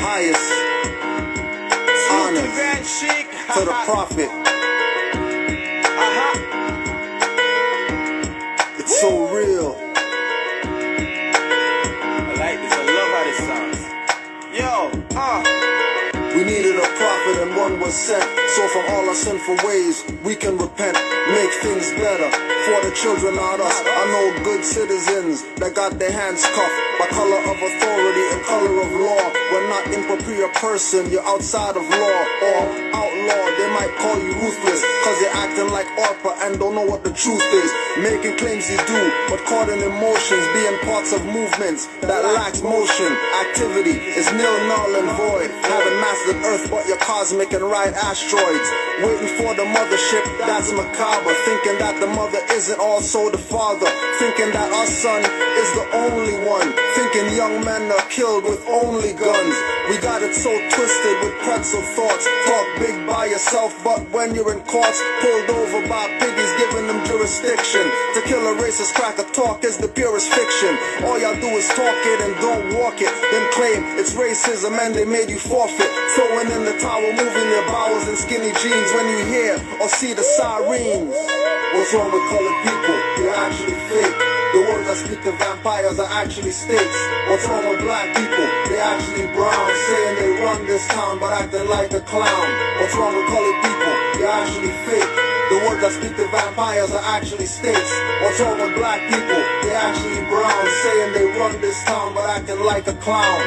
highest honors to the prophet. It's so real. I like this. I love how this sounds. Yo, We needed a prophet and one was sent. So from all our sinful ways we can repent, make things better for the children, not us. I know good citizens that got their hands cuffed by color of authority and color of law. We're not improper person, you're outside of law or outlaw. They might call you ruthless cause you're acting like Orpa and don't know what the truth is. Making claims you do, but caught in emotions, being parts of movements that lacks motion. Activity is nil, null and void. Haven't mastered Earth but you're cosmic and ride asteroids. Waiting for the mothership, that's macabre. Thinking that the mother isn't also the father. Thinking that our son is the only one. Thinking young men are killed with only guns. We got it so twisted with pretzel thoughts. Talk big by yourself, but when you're in courts, pulled over by piggies giving them jurisdiction. To kill a racist cracker talk is the purest fiction. All y'all do is talk it and don't walk it, then claim it's racism and they made you forfeit. Throwing in the towel, moving your bowels in skinny jeans when you hear or see the sirens. What's wrong with colored people? They're actually fake. The words I speak to vampires are actually states. What's wrong with black people? They actually brown, saying they run this town but acting like a clown. What's wrong with colored people? They're actually fake. The words I speak to vampires are actually states. What's wrong with black people? They actually brown, saying they run this town but acting like a clown.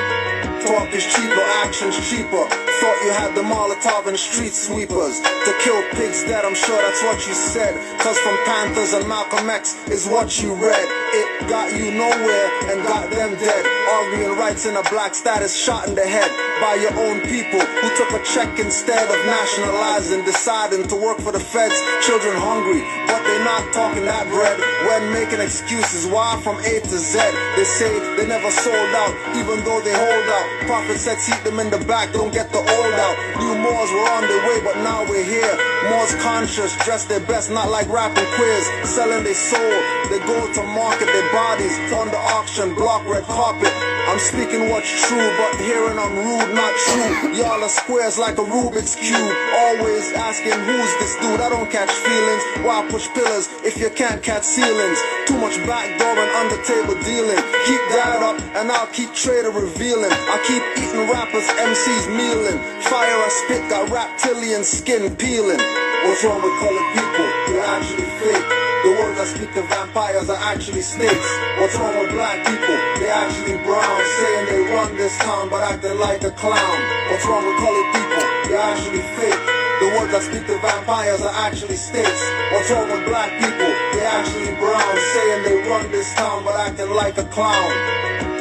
Talk is cheaper, action's cheaper. Thought you had the Molotov and street sweepers to kill pigs dead, I'm sure that's what you said. Cause from Panthers and Malcolm X is what you read. It got you nowhere and got them dead. Arguing rights in a black status, shot in the head by your own people who took a check instead of nationalizing, deciding to work for the feds. Children hungry, but they not talking that bread. When making excuses, why from A to Z? They say they never sold out, even though they hold out. Prophet said seat them in the back, don't get the old out. New Moors were on their way, but now we're here. Moors conscious, dress their best, not like rapping queers. Selling their soul, they go to market their bodies on the auction block, red carpet. I'm speaking what's true, but hearing I'm rude, not true. Y'all are squares like a Rubik's Cube. Always asking who's this dude, I don't catch feelings. Why push pillars if you can't catch ceilings? Too much backdoor and under table dealing. Keep that up and I'll keep trader revealing. I keep eating rappers, MCs mealing. Fire I spit, got reptilian skin peeling. What's wrong with colored people? They're actually fake. The words I speak to vampires are actually snakes. What's wrong with black people? They actually brown, saying they run this town but acting like a clown. What's wrong with colored people? They're actually fake. The words I speak to vampires are actually states. What's wrong with black people? They actually brown, saying they run this town but acting like a clown.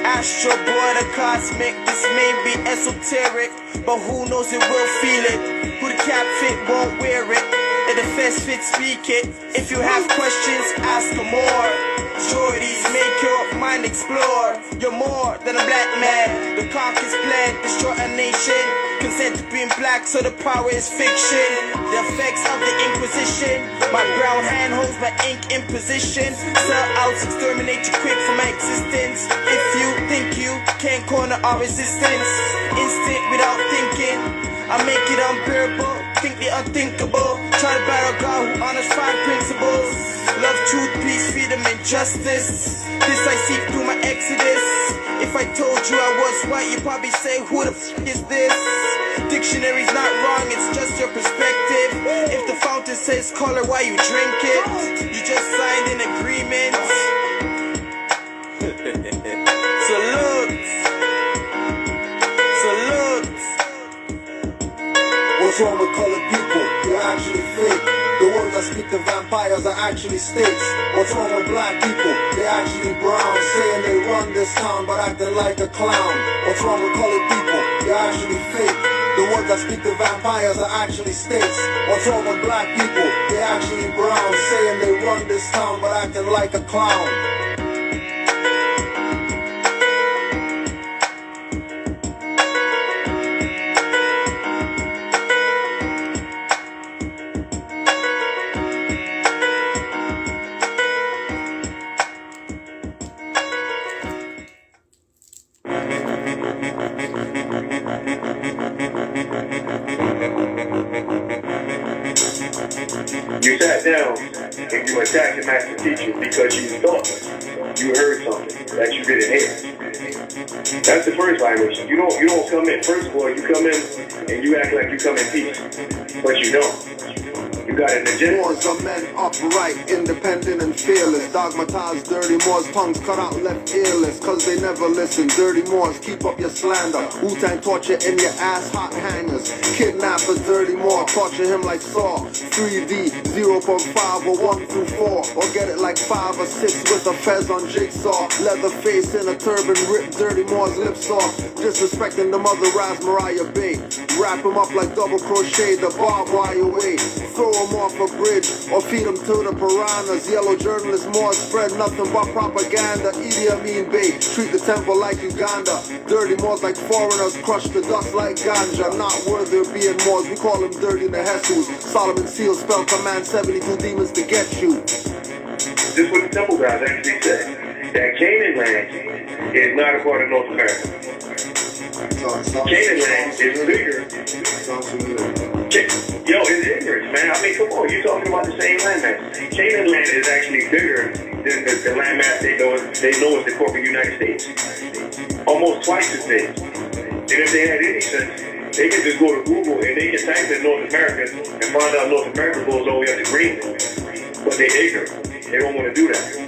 Astro boy, the cosmic, this may be esoteric, but who knows it will feel it. Who the cap fit won't wear it. Let the fest fit speak it. If you have questions, ask for more. Shorties, make your mind explore. You're more than a black man. The caucus plan, destroy a nation. Consent to being black, so the power is fiction. The effects of the Inquisition. My brown hand holds my ink in position. Sell out, exterminate you quick from my existence. If you think you can't corner our resistance, instant without thinking, I make it unbearable. Think the unthinkable. Try to battle God who honors 5 principles. Love, truth, peace, freedom, and justice. This I seek through my exodus. If I told you I was white, you'd probably say, who the is this? Dictionary's not wrong, it's just your perspective. If the fountain says color, why you drink it? You just signed an agreement. Salute. Salute. What's wrong with colored people? They're actually fake. The words I speak to vampires are actually states. What's wrong with black people? They actually brown, saying they run this town but acting like a clown. What's wrong with colored people? They're actually fake. The words I speak to vampires are actually states. What's wrong with black people? They actually brown, saying they run this town but acting like a clown. sat down and you attacked the master teacher because you thought you heard something that you didn't hear. That's the first violation. You don't come in. First of all, you come in and you act like you come in peace, but you don't. You got an agenda. Moors are men upright, independent and fearless. Dogmatized dirty Moors, tongues cut out left earless. Cause they never listen. Dirty Moors, keep up your slander. Wu-Tang torture in your ass, hot hangers. Kidnappers, dirty Moor, torture him like Saw. 3D, 0.5 or 1 through 4. Or get it like 5 or 6 with a fez on jigsaw. Leather face in a turban, rip dirty Moors lips off. Disrespecting the mother Raz Mariah Bay. Wrap him up like double crochet, the barbed wire way. Throw him off a bridge or feed him to the piranhas. Yellow journalists more spread nothing but propaganda. Idi Amin Bey, treat the temple like Uganda. Dirty Moors like foreigners, crush the dust like ganja. Not worthy of being Moors, we call them dirty Nehesus. Solomon Seal spell command 72 demons to get you. This is what the temple guys actually said. That Canaan land is not a part of North America. Canaan land is bigger. Yo, it's ignorance, man. I mean, come on, you're talking about the same landmass. Canaan land is actually bigger than the landmass they know is the corporate United States. Almost twice as big. And if they had any sense, they can just go to Google and they can type in North America and find out North America goes all the way up to Greenland. But they're ignorant. They don't want to do that.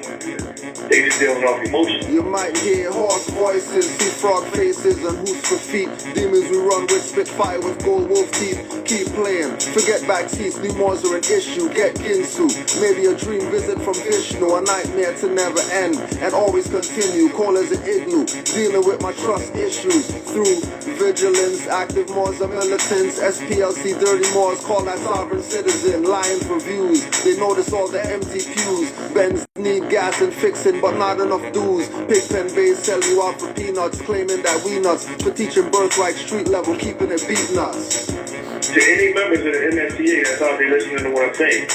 They just dealing off emotion. You might hear horse voices, see frog faces and hoots for feet. Demons we run with, spit fire with gold wolf teeth. Keep playing, forget backseats, new Moors are an issue. Get Ginsu, maybe a dream visit from Vishnu. A nightmare to never end and always continue. Cold as an igloo, dealing with my trust issues. Through vigilance, active Moors are militants. SPLC dirty Moors, call that sovereign citizen. Lying for views, they notice all the empty pews. Benz need gas and fixing, but not enough dues. Pigpen Bays sell you out for peanuts, claiming that we nuts. For teaching birthright, street level, keeping it beating us. To any members of the MSTA that's out there listening to what I'm saying,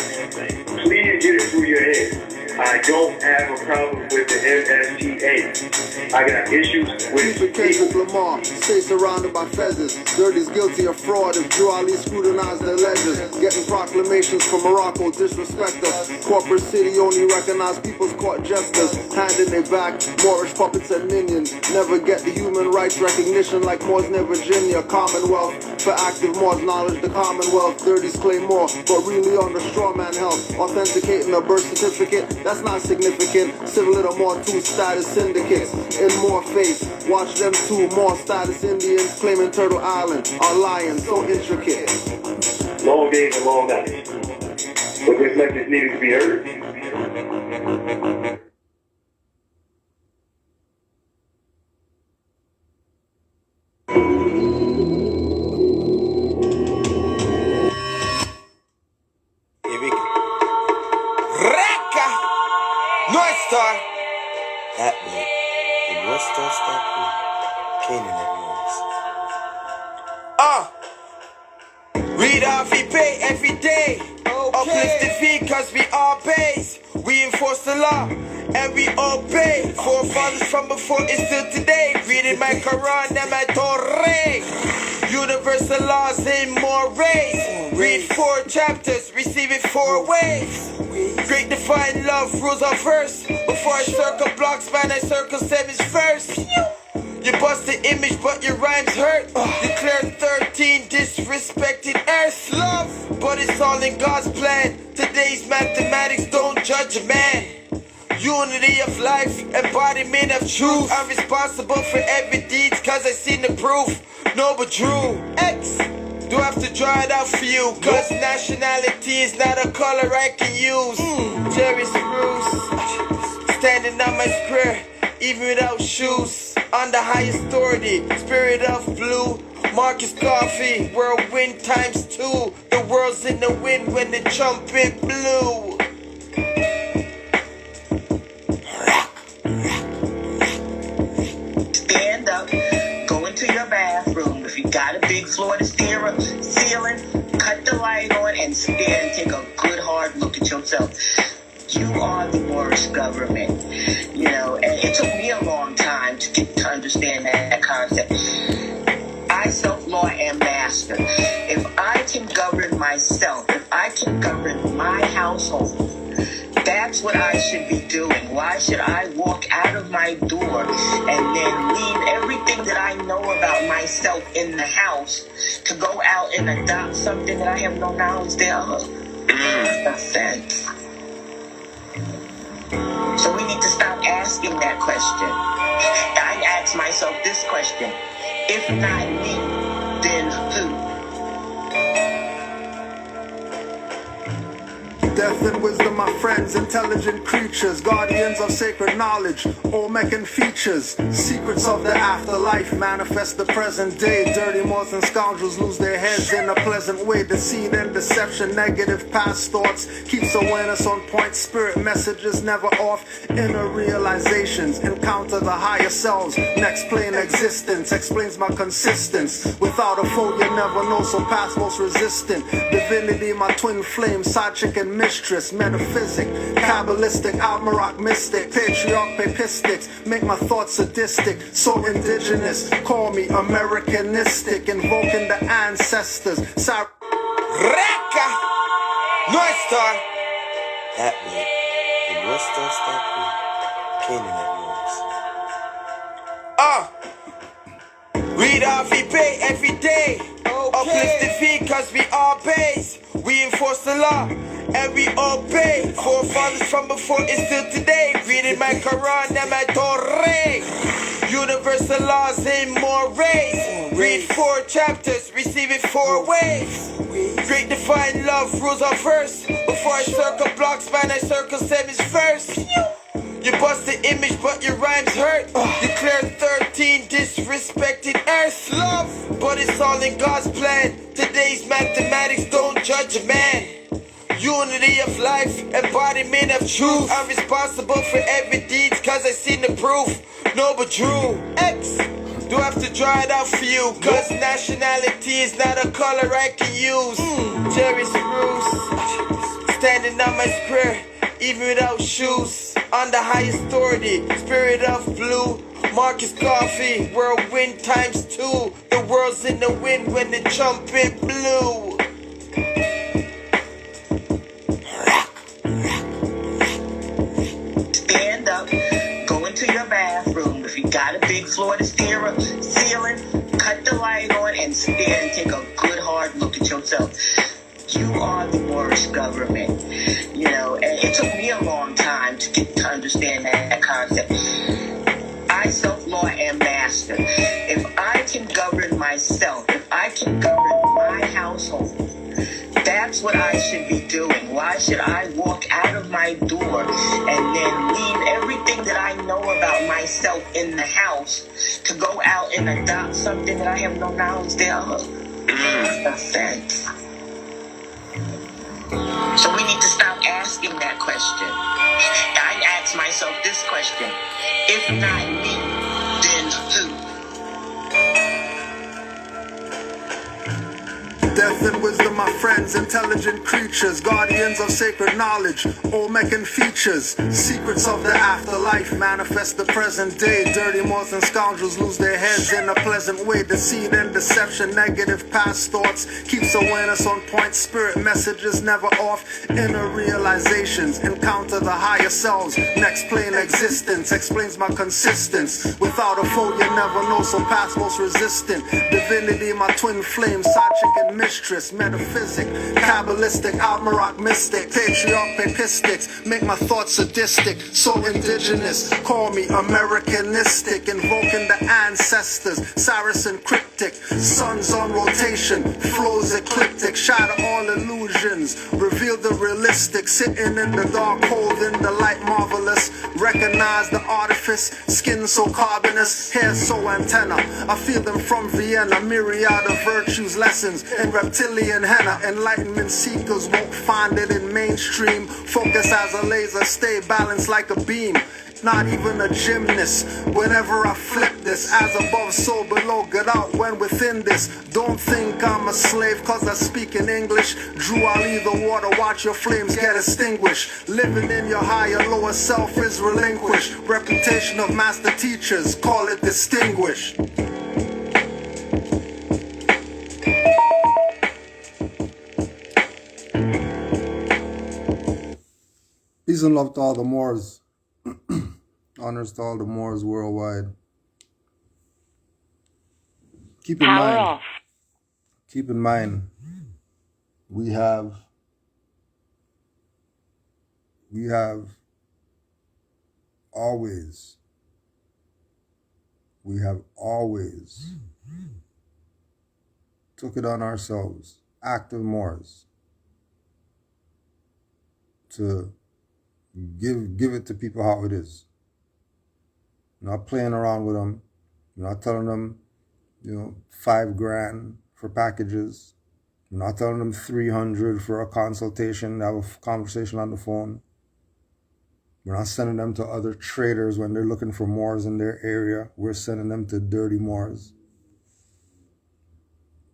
please get it through your head. I don't have a problem with the MSTA. I got issues with Keep it case with Lamar, stay surrounded by feathers. Dirty's guilty of fraud if Drew Ali scrutinized their ledgers. Getting proclamations from Morocco, disrespect us. Corporate city only recognize people's court jesters. Hand in their back, Moorish puppets and minions. Never get the human rights recognition like Moors near Virginia. Commonwealth, for active Moors knowledge the Commonwealth. Dirties claim more, but really on the straw man help. Authenticating a birth certificate, that's not significant. Civil little more two status syndicates. In more face, watch them two more status Indians claiming Turtle Island are lying so intricate. long days and long nights. But this message needed to be heard. North Star. That way, the North Star statue, Canaanland Moors. Read off, we pay every day. Uplifted V, cause we all base. We enforce the law, and we obey. Forefathers from before and still today. Reading my Quran and my Torah. Universal laws in more rays. Read 4 chapters, receive it 4 ways. Great divine love rules our verse. Before I circle blocks, man, I circle 7s first. You bust the image, but your rhymes hurt. Declare 13 disrespected earth. Love, but it's all in God's plan. Today's mathematics don't judge a man. Unity of life, embodiment of truth. I'm responsible for every deed, cause I seen the proof. No, but Drew X. Do I have to draw it out for you? Cause nationality is not a color I can use. Jerry Spruce, standing on my square, even without shoes. On the highest authority, spirit of blue. Marcus Coffee, whirlwind times 2. The world's in the wind when the trumpet blew. Stand up, go into your bathroom. If you got a big floor to ceiling, cut the light on and sit there and take a good hard look at yourself. You are the Moorish government, you know, and it took me a long time to get to understand that concept. I self-law am master. If I can govern myself, if I can can govern my household, that's what I should be doing. Why should I walk out of my door and then leave everything that I know about myself in the house to go out and adopt something that I have no knowledge thereof? Makes sense. So we need to stop asking that question. I ask myself this question: if not me, then who? Death and wisdom, my friends, intelligent creatures, guardians of sacred knowledge, Olmecan features, secrets of the afterlife, manifest the present day. Dirty Moors and scoundrels lose their heads in a pleasant way. Deceit and deception, negative past thoughts, keeps awareness on point. Spirit messages never off. Inner realizations, encounter the higher selves. Next plane existence explains my consistence. Without a foe, you never know, so past most resistant. Divinity, my twin flame, side chick and mistress, metaphysic, Kabbalistic, Almaroc mystic, patriarch, papistics, make my thoughts sadistic, so indigenous, call me Americanistic, invoking the ancestors. Reka! North Star! That way, the North Star Canaanland Moors. Read off pay every day. Uplift the fee cause we all pays. We enforce the law and we obey. Forefathers from before is still today. Reading my Quran and my Torah. Universal laws in more rays. Read 4 chapters, receive it 4 ways. Great divine love rules our verse. Before I circle blocks, man, I circle 7s first. You bust the image, but your rhymes hurt. Declare 13 disrespected earth. Love, but it's all in God's plan. Today's mathematics don't judge a man. Unity of life, embodiment of truth. I'm responsible for every deed, cause I seen the proof. No, but Drew X, do I have to draw it out for you? Cause nationality is not a color I can use. Jerry Spruce, standing on my square, even without shoes. On the highest authority, spirit of blue. Marcus Coffee, whirlwind times 2. The world's in the wind when the trumpet blew. Stand up, go into your bathroom. If you got a big floor to ceiling, cut the light on and stand and take a good hard look at yourself. You are the Moorish government, you know, and it took me a long time to get to understand that concept. I self-law am master. If I can govern myself, if I can govern my household, that's what I should be doing. Why should I walk out of my door and then leave everything that I know about myself in the house to go out and adopt something that I have no knowledge thereof? Makes sense. So we need to stop asking that question. I ask myself this question: if not me, then who? Death and wisdom, my friends, intelligent creatures, guardians of sacred knowledge, Olmecan features, secrets of the afterlife, manifest the present day. Dirty Moors and scoundrels lose their heads in a pleasant way. Deceit and deception, negative past thoughts, keeps awareness on point. Spirit messages never off. Inner realizations, encounter the higher selves. Next plane existence explains my consistence. Without a foe, you never know, so past most resistant. Divinity, my twin flame, side chick and mistress, metaphysic, Kabbalistic, Almaroc mystic, patriarch, papistics, make my thoughts sadistic, so indigenous, call me Americanistic, invoking the ancestors, Saracen cryptic, suns on rotation, flows ecliptic, shatter all illusions, reveal the realistic, sitting in the dark, holding the light marvelous, recognize the artifice, skin so carbonous, hair so antenna, I feel them from Vienna, myriad of virtues, lessons, in reptilian henna. Enlightenment seekers won't find it in mainstream. Focus as a laser, stay balanced like a beam. Not even a gymnast. Whenever I flip this, as above, so below, get out when within this. Don't think I'm a slave cause I speak in English. Drew, I'll leave the water, watch your flames get extinguished. Living in your higher, lower self is relinquished. Reputation of master teachers, call it distinguished. Peace and love to all the Moors. Honors to all the Moors worldwide. Keep in Power mind, off. keep in mind, we have always took it on ourselves, active Moors, to give it to people how it is. Not playing around with them, not telling them, $5,000 for packages. We're not telling them $300 for a consultation, have a conversation on the phone. We're not sending them to other traders when they're looking for Moors in their area. We're sending them to dirty Moors.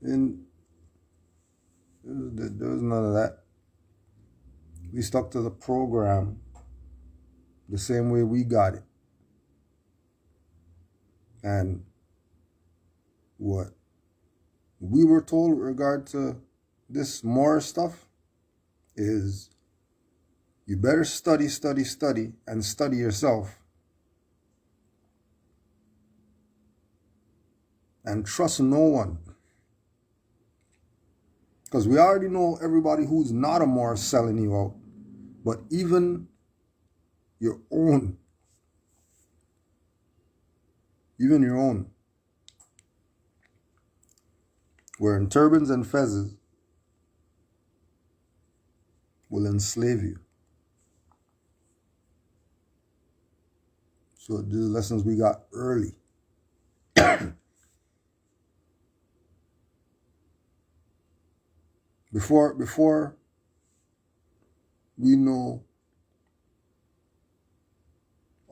And there was none of that. We stuck to the program the same way we got it. And what we were told with regard to this Moor stuff is you better study, and study yourself. And trust no one. Because we already know everybody who's not a Moor selling you out. But even your own, wearing turbans and fezzes will enslave you. So these lessons we got early. Before we know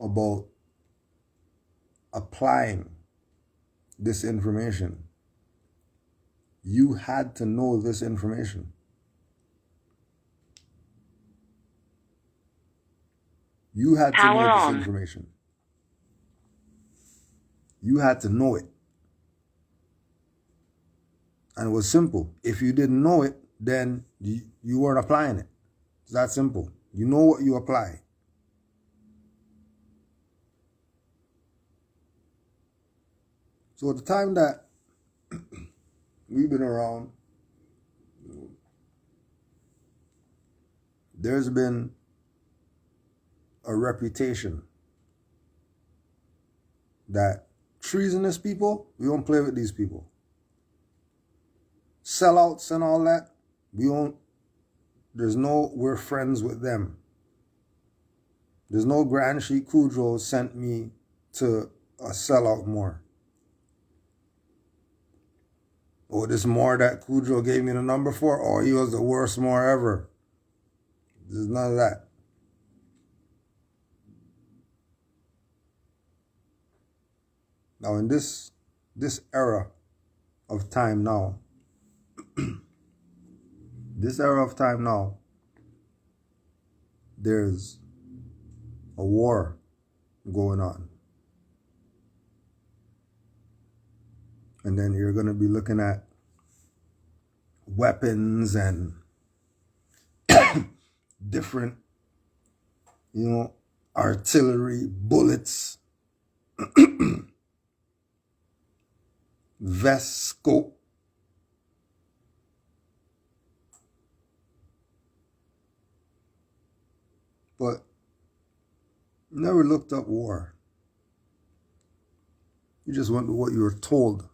about applying this information, you had to know this information. You had to know this information. You had to know it. And it was simple. If you didn't know it, then you weren't applying it. It's that simple. You know what you apply. So at the time that we've been around, there's been a reputation that treasonous people, we don't play with these people. Sellouts and all that, we're friends with them. There's no Grand Sheik Kudro sent me to a sellout Moor. Or this Moor that Kudro gave me the number for, or he was the worst Moor ever. There's none of that. Now in this era of time now, there's a war going on. And then you're going to be looking at weapons and different, artillery, bullets, vest, scope. But never looked up war. You just went with what you were told.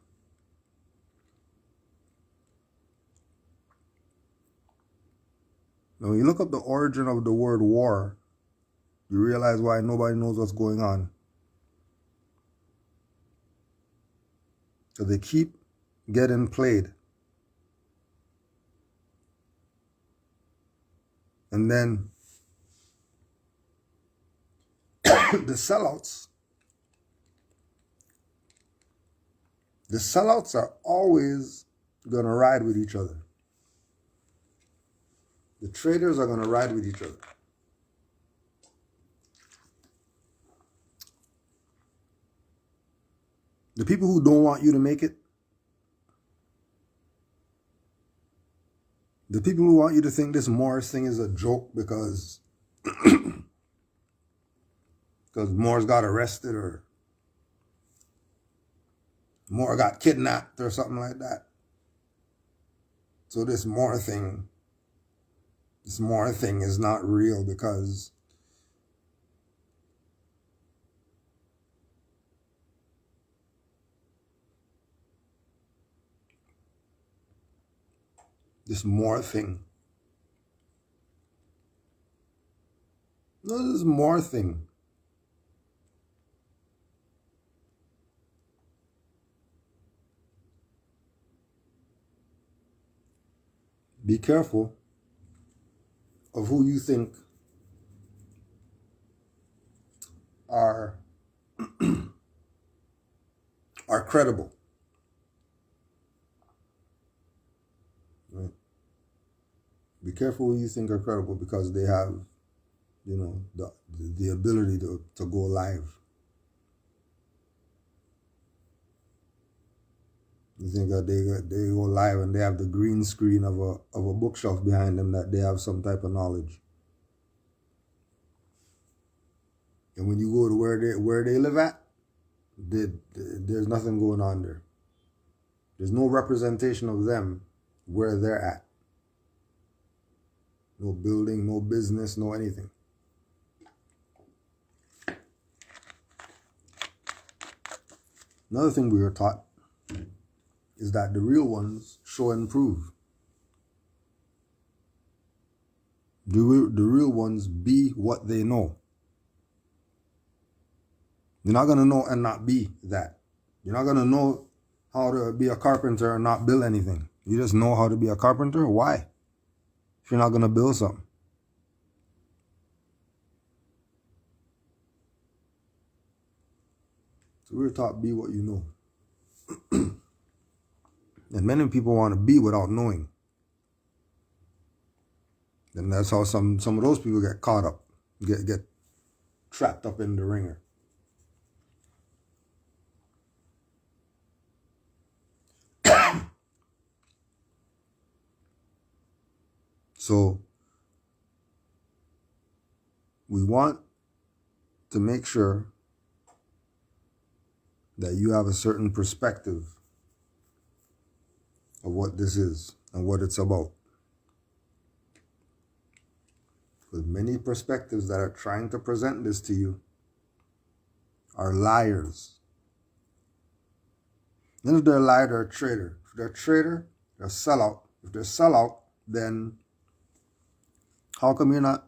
Now, when you look up the origin of the word war, you realize why nobody knows what's going on. So they keep getting played. And then the sellouts are always going to ride with each other. The traders are going to ride with each other. The people who don't want you to make it, the people who want you to think this Moorish thing is a joke because because Moors got arrested or Moor got kidnapped or something like that. So this Moor thing is not real because this Moor thing. No, this Moor thing. Be careful of who you think are credible. Right? Be careful who you think are credible because they have, you know, the ability to go live. You think that they go live and they have the green screen of a bookshelf behind them, that they have some type of knowledge. And when you go to where they live at, there's nothing going on there. There's no representation of them where they're at. No building, no business, no anything. Another thing we were taught is that the real ones show and prove. The real ones be what they know. You're not going to know and not be that. You're not going to know how to be a carpenter and not build anything. You just know how to be a carpenter? Why? If you're not going to build something. So we're taught be what you know. And many people want to be without knowing. And that's how some of those people get caught up, get trapped up in the ringer. So we want to make sure that you have a certain perspective of what this is and what it's about. Because many perspectives that are trying to present this to you are liars. And if they're a liar, they're a traitor. If they're a traitor, they're a sellout. If they're a sellout, then how come you're not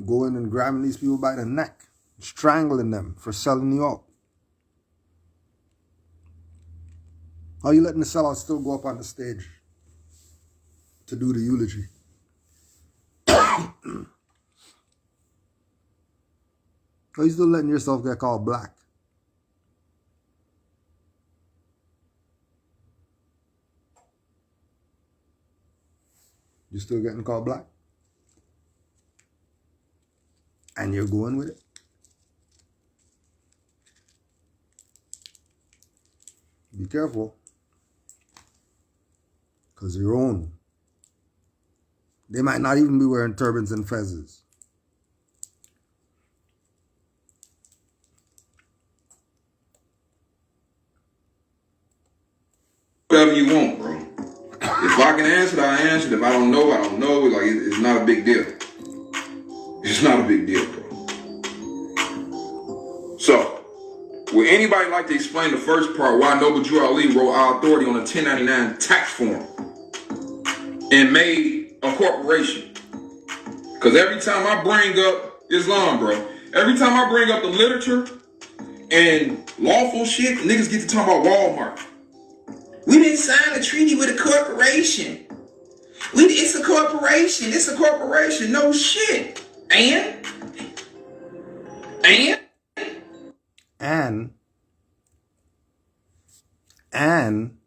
going and grabbing these people by the neck, strangling them for selling you out? How are you letting the sellout still go up on the stage to do the eulogy? How are you still letting yourself get called black? You still getting called black? And you're going with it? Be careful. Because your own. They might not even be wearing turbans and fezzes. Whatever you want, bro. If I can answer it, I answer it. If I don't know, I don't know. Like, it's not a big deal. It's not a big deal, bro. So, would anybody like to explain the first part why Noble Drew Ali wrote our authority on a 1099 tax form and made a corporation? Because every time I bring up Islam, bro, every time I bring up the literature and lawful shit, niggas get to talk about Walmart. We didn't sign a treaty with a corporation. It's a corporation. It's a corporation. No shit. And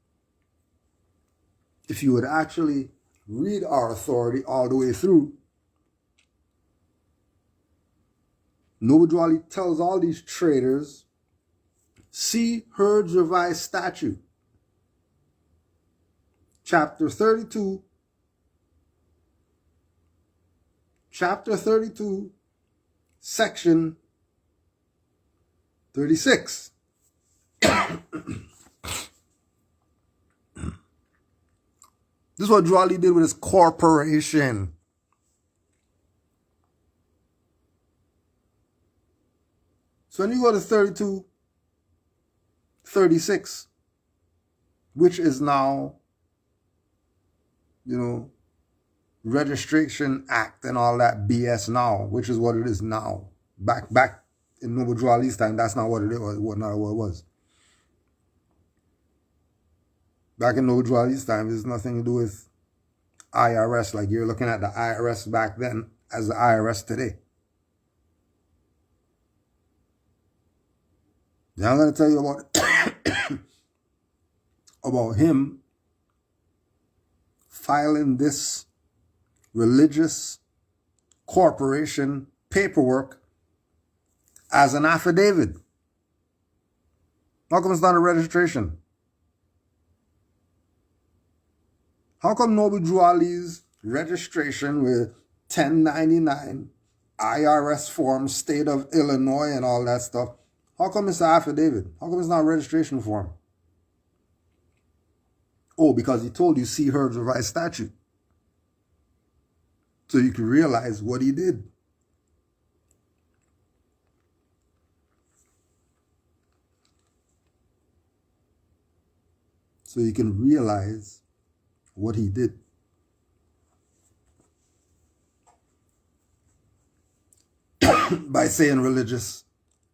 if you would actually read our authority all the way through, Noble Drew Ali tells all these traders, see Hurd's Revised Statute, Chapter 32, Section 36. This is what Drew Ali did with his corporation. So when you go to 32, 36, which is now, Registration Act and all that BS now, which is what it is now. Back in Noble Drew Ali's time, that's not what it was. Not what it was. Back in Noble Drew Ali's time, there's nothing to do with IRS. Like you're looking at the IRS back then as the IRS today. Now I'm going to tell you about him filing this religious corporation paperwork as an affidavit. How come it's not a registration? How come Noble Drew Ali's registration with 1099 IRS form, state of Illinois and all that stuff, how come it's an affidavit? How come it's not a registration form? Oh, because he told you see Heard's revised statute. So you can realize what he did. So you can realize what he did. By saying religious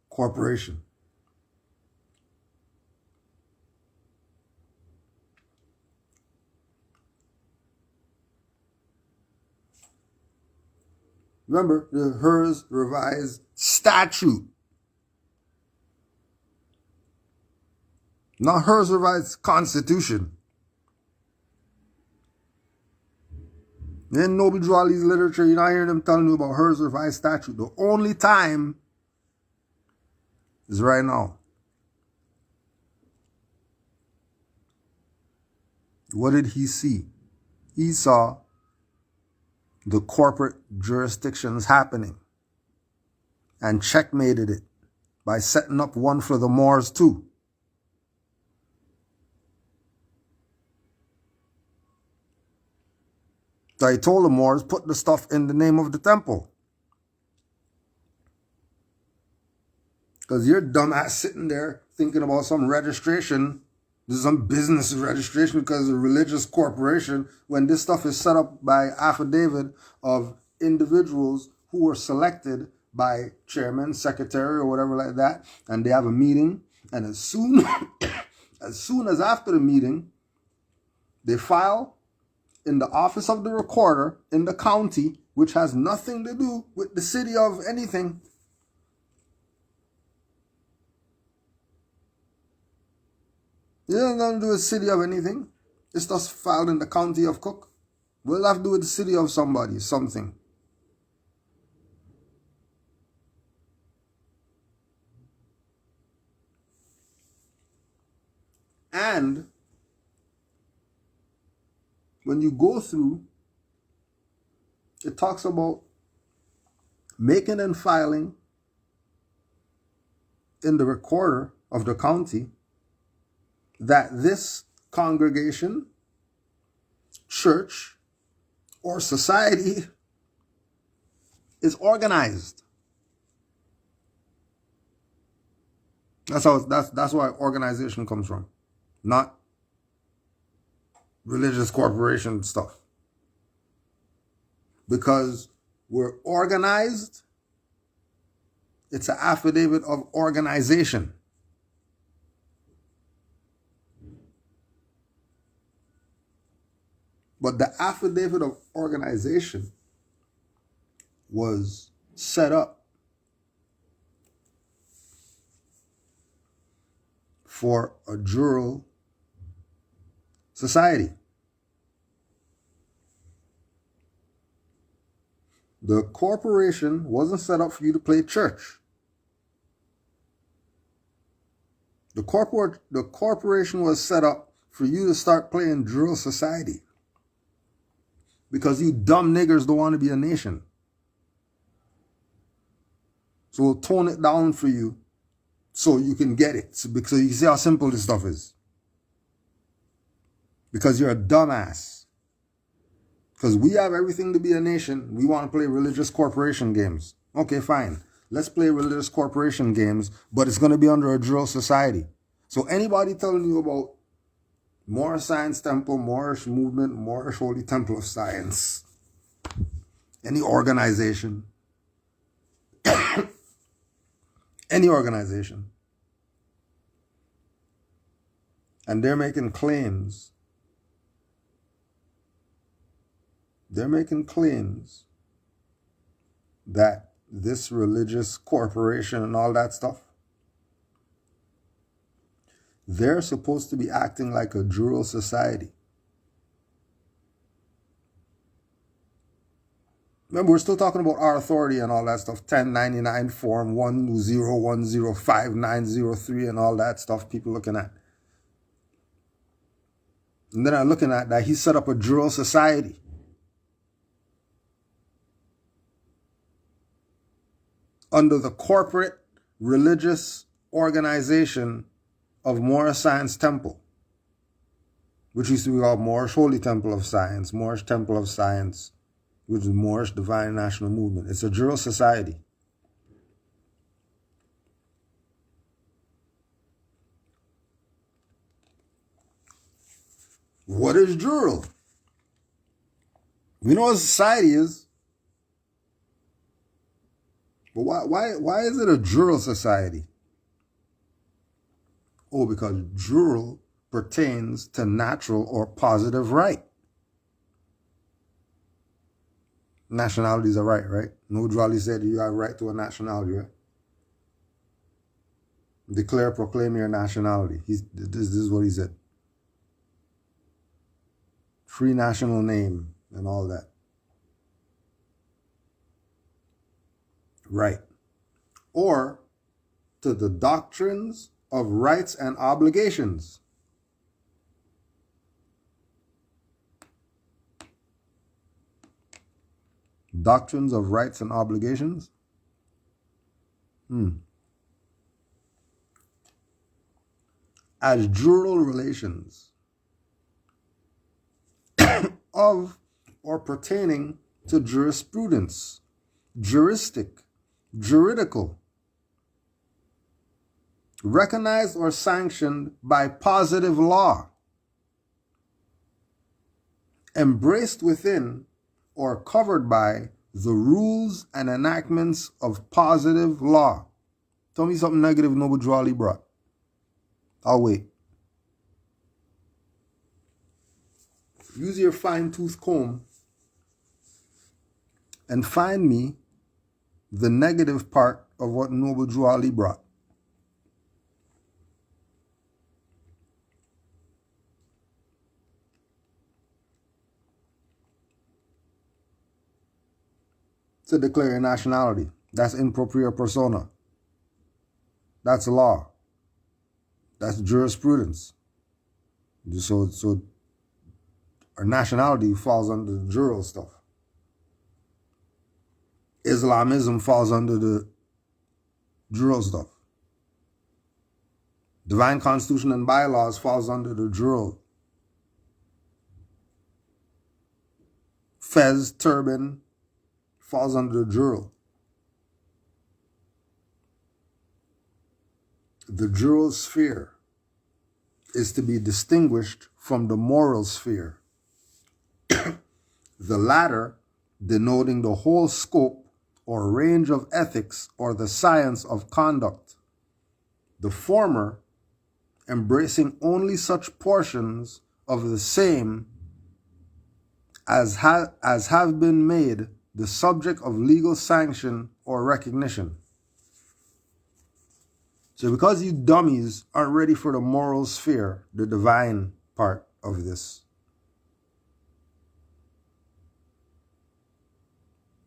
corporation. Remember, the Heard's revised statute. Not Heard's revised constitution. In Noble Drew Ali's literature, you're not hearing them telling you about Heard's revised statute. The only time is right now. What did he see? He saw the corporate jurisdictions happening and checkmated it by setting up one for the Moors too. So he told the Moors, put the stuff in the name of the temple. Because you're dumbass sitting there thinking about some registration. There's some business registration because of a religious corporation when this stuff is set up by affidavit of individuals who were selected by chairman, secretary, or whatever like that. And they have a meeting. And as soon as after the meeting, they file in the office of the recorder in the county, which has nothing to do with the city of anything. It doesn't have nothing to do with the city of anything. It's just filed in the county of Cook. We'll have to do with the city of somebody, something. And when you go through, it talks about making and filing in the recorder of the county that this congregation, church, or society is organized. That's why organization comes from, not religious corporation stuff. Because we're organized, it's an affidavit of organization. But the affidavit of organization was set up for a jural society. The corporation wasn't set up for you to play church. The corporation was set up for you to start playing jural society. Because you dumb niggers don't want to be a nation. So we'll tone it down for you So you can get it. So because you see how simple this stuff is. Because you're a dumbass. Because we have everything to be a nation. We want to play religious corporation games. Okay, fine. Let's play religious corporation games, but it's going to be under a drill society. So anybody telling you about Moorish Science Temple, Moorish Movement, Moorish Holy Temple of Science, any organization, any organization, and they're making claims. They're making claims that this religious corporation and all that stuff, they're supposed to be acting like a juror society. Remember, we're still talking about our authority and all that stuff. 1099 form 10105903 and all that stuff people looking at. And then I'm looking at that he set up a juror society. Under the corporate religious organization of Moorish Science Temple, which used to be called Moorish Holy Temple of Science, Moorish Temple of Science, which is Moorish Divine National Movement. It's a juror society. What is juror? We know what a society is. But why is it a juror society? Oh, because juror pertains to natural or positive right. Nationality is a right, right? No Drali said you have right to a nationality, right? Declare, proclaim your nationality. This is what he said. Free national name and all that. Right. Or to the doctrines of rights and obligations. Doctrines of rights and obligations. As jural relations of or pertaining to jurisprudence, juristic, juridical, recognized or sanctioned by positive law, embraced within or covered by the rules and enactments of positive law. Tell me something negative Noble Drawley brought. I'll wait. Use your fine-tooth comb and find me the negative part of what Noble Drew Ali brought. To declare your nationality. That's in propria persona. That's law. That's jurisprudence. So our nationality falls under the jural stuff. Islamism falls under the jural stuff. Divine Constitution and bylaws falls under the jural. Fez, turban, falls under the jural. The jural sphere is to be distinguished from the moral sphere. The latter denoting the whole scope or range of ethics or the science of conduct. The former embracing only such portions of the same as have been made the subject of legal sanction or recognition. So because you dummies aren't ready for the moral sphere, the divine part of this,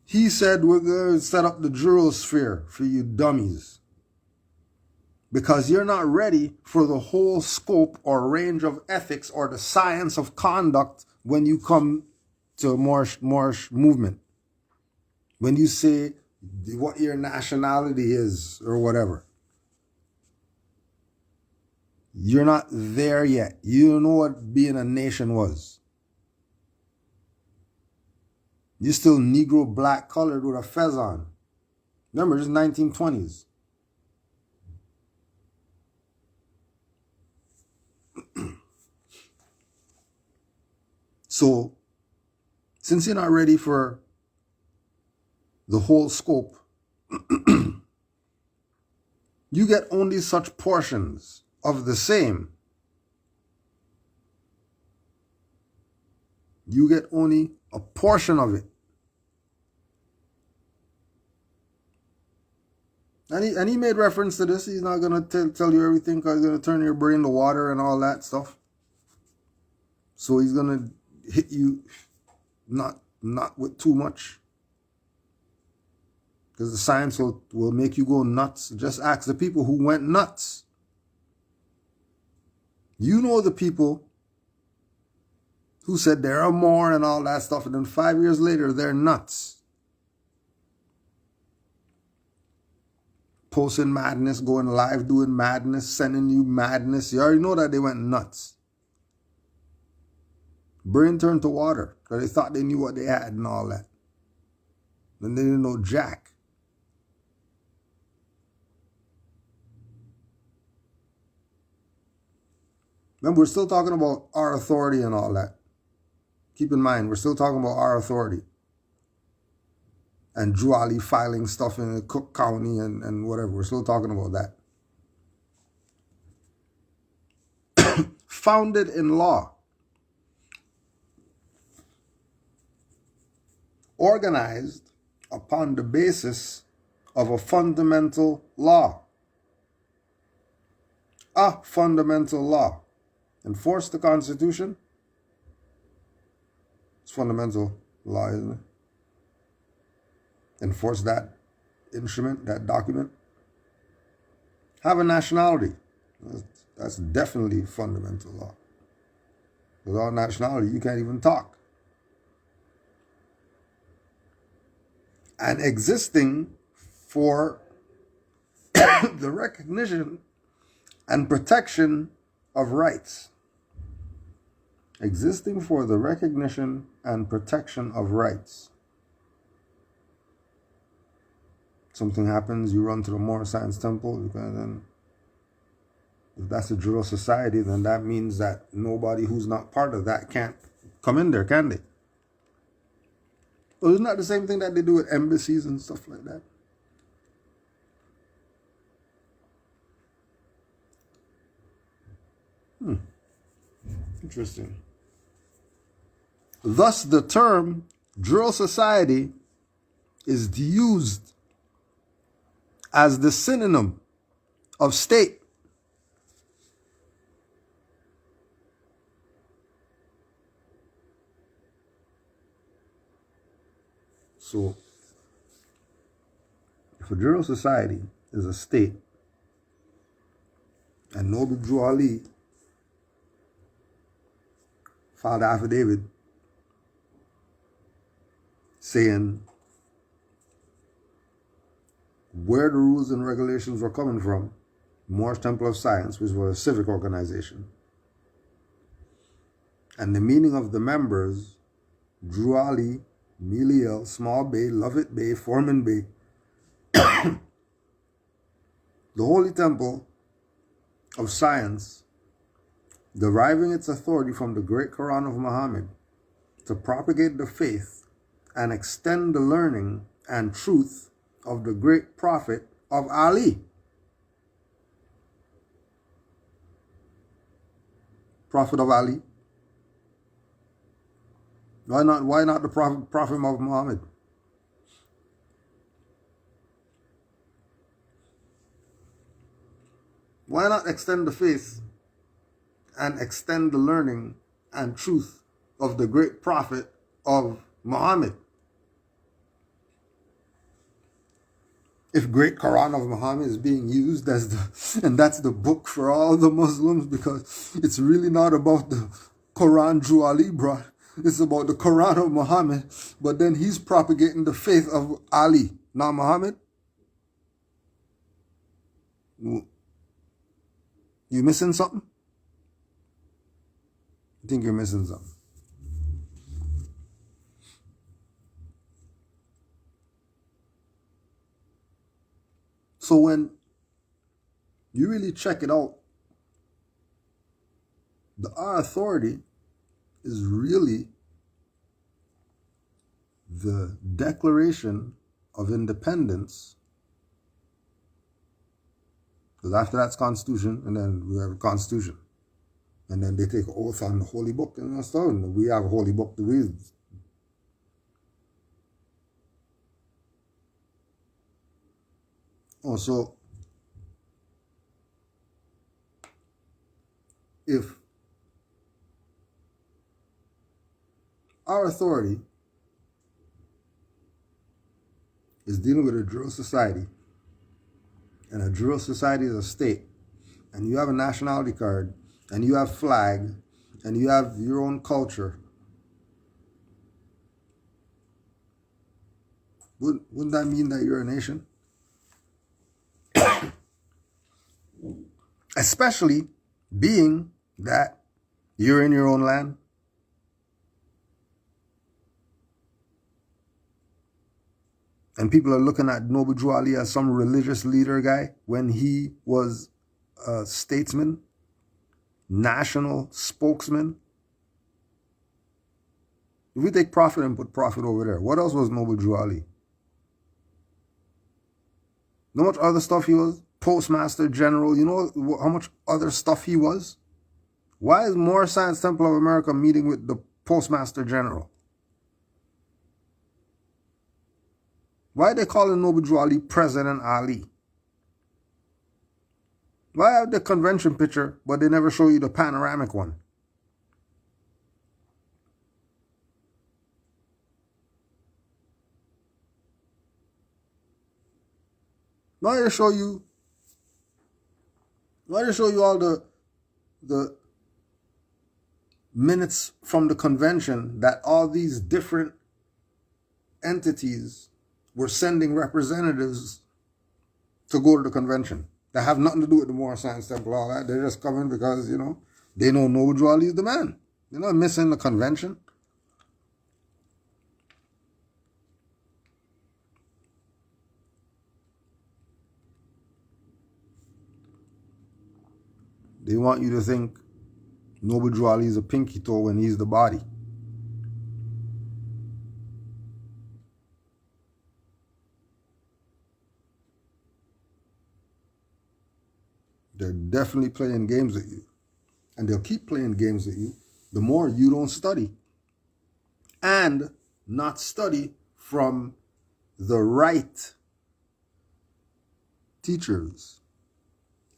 he said we're going to set up the jural sphere for you dummies. Because you're not ready for the whole scope or range of ethics or the science of conduct when you come to a Moorish movement. When you say what your nationality is or whatever. You're not there yet. You don't know what being a nation was. You're still Negro black colored with a fez on. Remember, this is 1920s. So, since you're not ready for the whole scope, you get only such portions of the same. You get only a portion of it. And he made reference to this. He's not going to tell you everything because he's going to turn your brain to water and all that stuff. So he's going to hit you not with too much. Because the science will make you go nuts. Just ask the people who went nuts. You know the people who said there are more and all that stuff, and then 5 years later, they're nuts. Posting madness, going live, doing madness, sending you madness. You already know that they went nuts. Brain turned to water because they thought they knew what they had and all that. Then they didn't know jack. Remember, we're still talking about our authority and all that. Keep in mind, we're still talking about our authority. And Drew Ali filing stuff in Cook County and whatever. We're still talking about that. Founded in law. Organized upon the basis of a fundamental law. A fundamental law. Enforce the Constitution. It's fundamental law, isn't it? Enforce that instrument, that document. Have a nationality. That's definitely fundamental law. Without nationality, you can't even talk. And existing for the recognition and protection of rights. Existing for the recognition and protection of rights. Something happens, you run to the Moor Science Temple, because then if that's a drill society, then that means that nobody who's not part of that can't come in there, can they? Well, isn't that the same thing that they do with embassies and stuff like that? Interesting. Thus, the term drill society is used as the synonym of state. So, if a drill society is a state, and Noble Drew Ali filed an affidavit saying where the rules and regulations were coming from, Moorish Temple of Science, which was a civic organization, and the meaning of the members, Drew Ali, Miliel, Small Bay, Lovett Bay, Foreman Bay, the Holy Temple of Science, deriving its authority from the great Quran of Muhammad to propagate the faith and extend the learning and truth of the great prophet of Ali. Prophet of Ali. Why not the prophet of Muhammad? Why not extend the faith and extend the learning and truth of the great prophet of Muhammad? If great Quran of Muhammad is being used as and that's the book for all the Muslims, because it's really not about the Quran Drew Ali brought. It's about the Quran of Muhammad, but then he's propagating the faith of Ali, not Muhammad. You missing something? I think you're missing something. So when you really check it out, our authority is really the Declaration of Independence. Because after that's Constitution, and then we have a Constitution. And then they take an oath on the Holy Book and stuff, and we have a Holy Book to read. Oh, so if our authority is dealing with a drill society, and a drill society is a state, and you have a nationality card, and you have flag, and you have your own culture, wouldn't that mean that you're a nation? Especially being that you're in your own land. And people are looking at Noble Drew Ali as some religious leader guy when he was a statesman, national spokesman. If we take Prophet and put Prophet over there, what else was Noble Drew Ali? You know how much other stuff he was? Postmaster General. You know how much other stuff he was? Why is Moorish Science Temple of America meeting with the Postmaster General? Why are they calling Noble Drew Ali President Ali? Why have the convention picture, but they never show you the panoramic one? Why they show you all the minutes from the convention that all these different entities were sending representatives to go to the convention that have nothing to do with the Moorish Science Temple, all that. They're just coming because, they know Noble Drew Ali is the man. They're not missing the convention. They want you to think Noble Drew Ali is a pinky toe when he's the body. They're definitely playing games with you. And they'll keep playing games with you the more you don't study. And not study from the right teachers.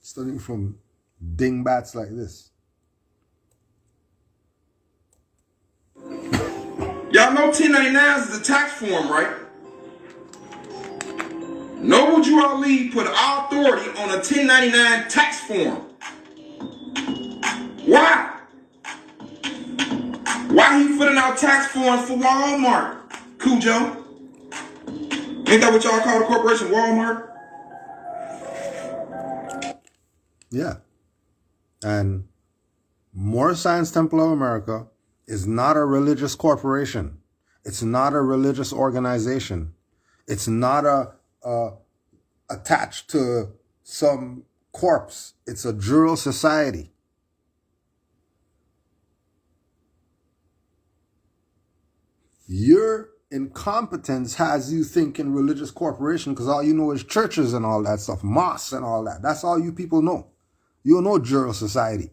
Studying from dingbats like this. Y'all know 1099s is a tax form, right? Noble Drew Ali put our authority on a 1099 tax form. Why? Why he putting out tax forms for Walmart? Cujo? Ain't that what y'all call the corporation, Walmart? Yeah. And Moorish Science Temple of America is not a religious corporation. It's not a religious organization. It's not attached to some corpse. It's a drill society. Your incompetence has you thinking religious corporation because all you know is churches and all that stuff, mosques and all that. That's all you people know. You don't know drill society.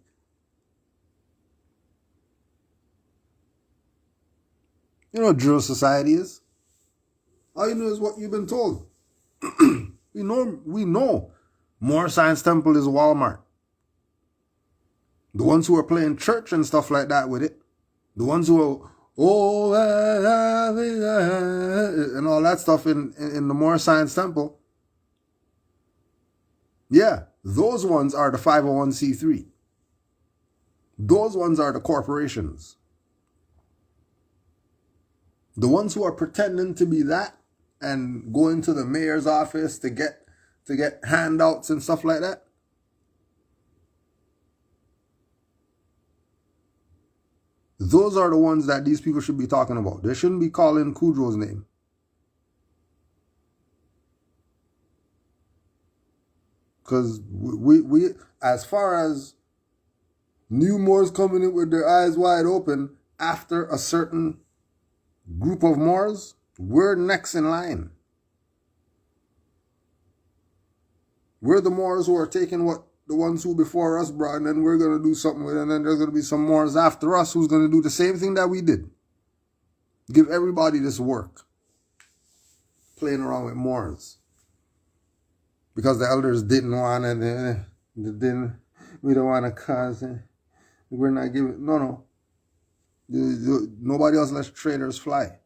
You know what drill society is? All you know is what you've been told. We know Moorish Science Temple is Walmart. The ones who are playing church and stuff like that with it, the ones who are and all that stuff in the Moorish Science Temple, yeah, those ones are the 501c3. Those ones are the corporations. The ones who are pretending to be that and going to the mayor's office to get handouts and stuff like that, Those are the ones that these people should be talking about. They shouldn't be calling Kudro's name. Because we, as far as new Moors coming in with their eyes wide open after a certain group of Moors, we're next in line. We're the Moors who are taking what the ones who before us brought, and then we're going to do something with it, and then there's going to be some Moors after us who's going to do the same thing that we did. Give everybody this work. Playing around with Moors. Because the elders didn't want it, we don't want to cause it. We're not giving, no. Nobody else lets traders fly.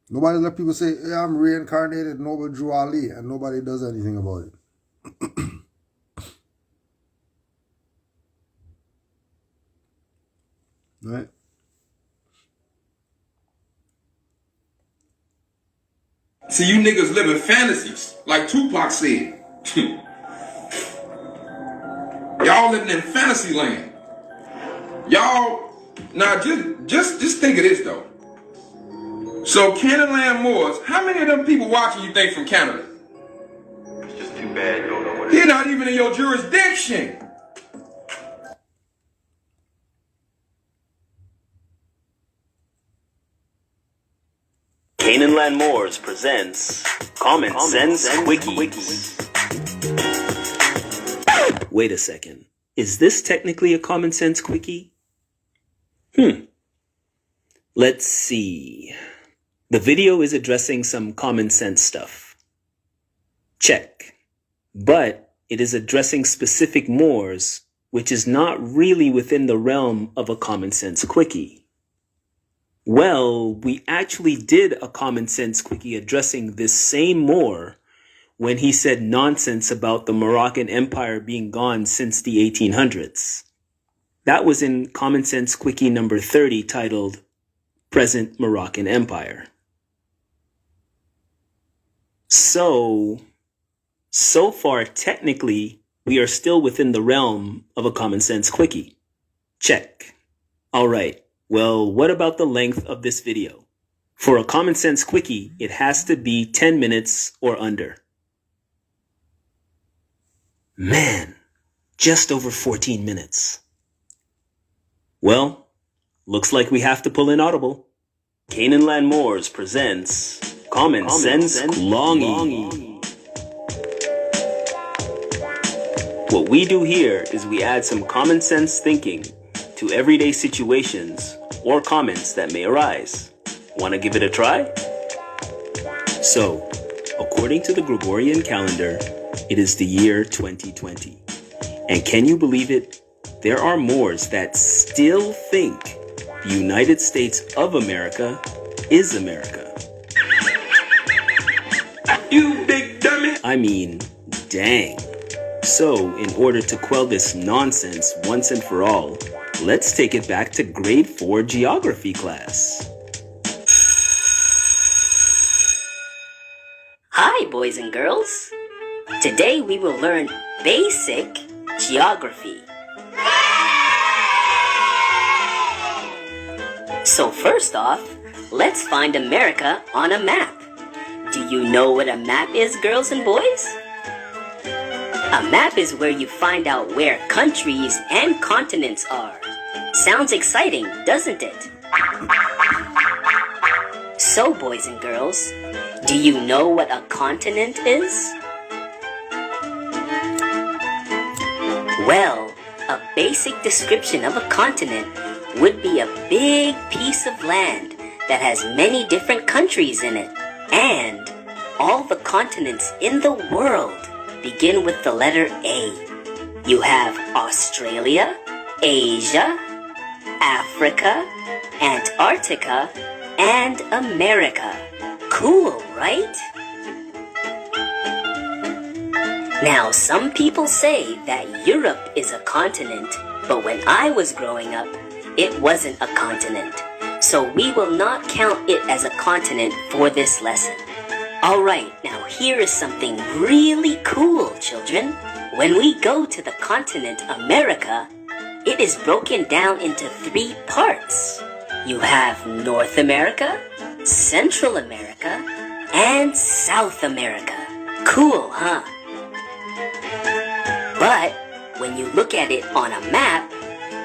Nobody let people say, hey, I'm reincarnated Noble Drew Ali, and nobody does anything about it. Right? See, you niggas live in fantasies, like Tupac said. Y'all living in fantasy land. Y'all, now just think of this though. So Canaanland Moors, how many of them people watching you think from Canada? It's just too bad you don't know what it They're is. not even in your jurisdiction. Canaanland Moors presents Common Sense Quickies. Wait a second. Is this technically a Common Sense Quickie? Let's see. The video is addressing some common sense stuff. Check. But it is addressing specific Moors, which is not really within the realm of a Common Sense Quickie. Well, we actually did a Common Sense Quickie addressing this same Moor when he said nonsense about the Moroccan Empire being gone since the 1800s. That was in Common Sense Quickie number 30, titled Present Moroccan Empire. So far, technically, we are still within the realm of a Common Sense Quickie. Check. All right. Well, what about the length of this video? For a Common Sense Quickie, it has to be 10 minutes or under. Man, just over 14 minutes. Well, looks like we have to pull in Audible. Canaanland Moors presents Common Sense Longy. What we do here is we add some common sense thinking to everyday situations or comments that may arise. Want to give it a try? So, according to the Gregorian calendar, it is the year 2020. And can you believe it? There are Moors that still think the United States of America is America. You big dummy. I mean, dang. So, in order to quell this nonsense once and for all, let's take it back to grade 4 geography class. Hi, boys and girls. Today we will learn basic geography. So first off, let's find America on a map. Do you know what a map is, girls and boys? A map is where you find out where countries and continents are. Sounds exciting, doesn't it? So, boys and girls, do you know what a continent is? Well, a basic description of a continent would be a big piece of land that has many different countries in it. And all the continents in the world begin with the letter A. You have Australia, Asia, Africa, Antarctica, and America. Cool, right? Now, some people say that Europe is a continent, but when I was growing up, it wasn't a continent. So we will not count it as a continent for this lesson. Alright, now here is something really cool, children. When we go to the continent America, it is broken down into 3 parts. You have North America, Central America, and South America. Cool, huh? But when you look at it on a map,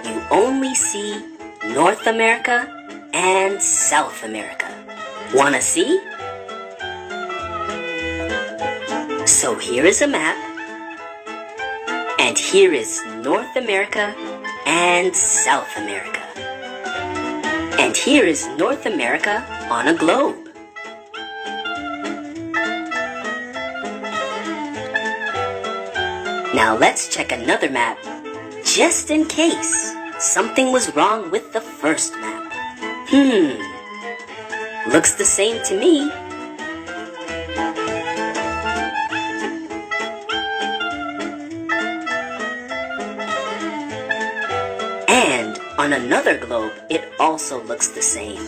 you only see North America and South America. Wanna see? So here is a map, and here is North America and South America. And here is North America on a globe. Now let's check another map, just in case something was wrong with the first map. Looks the same to me. And on another globe, it also looks the same.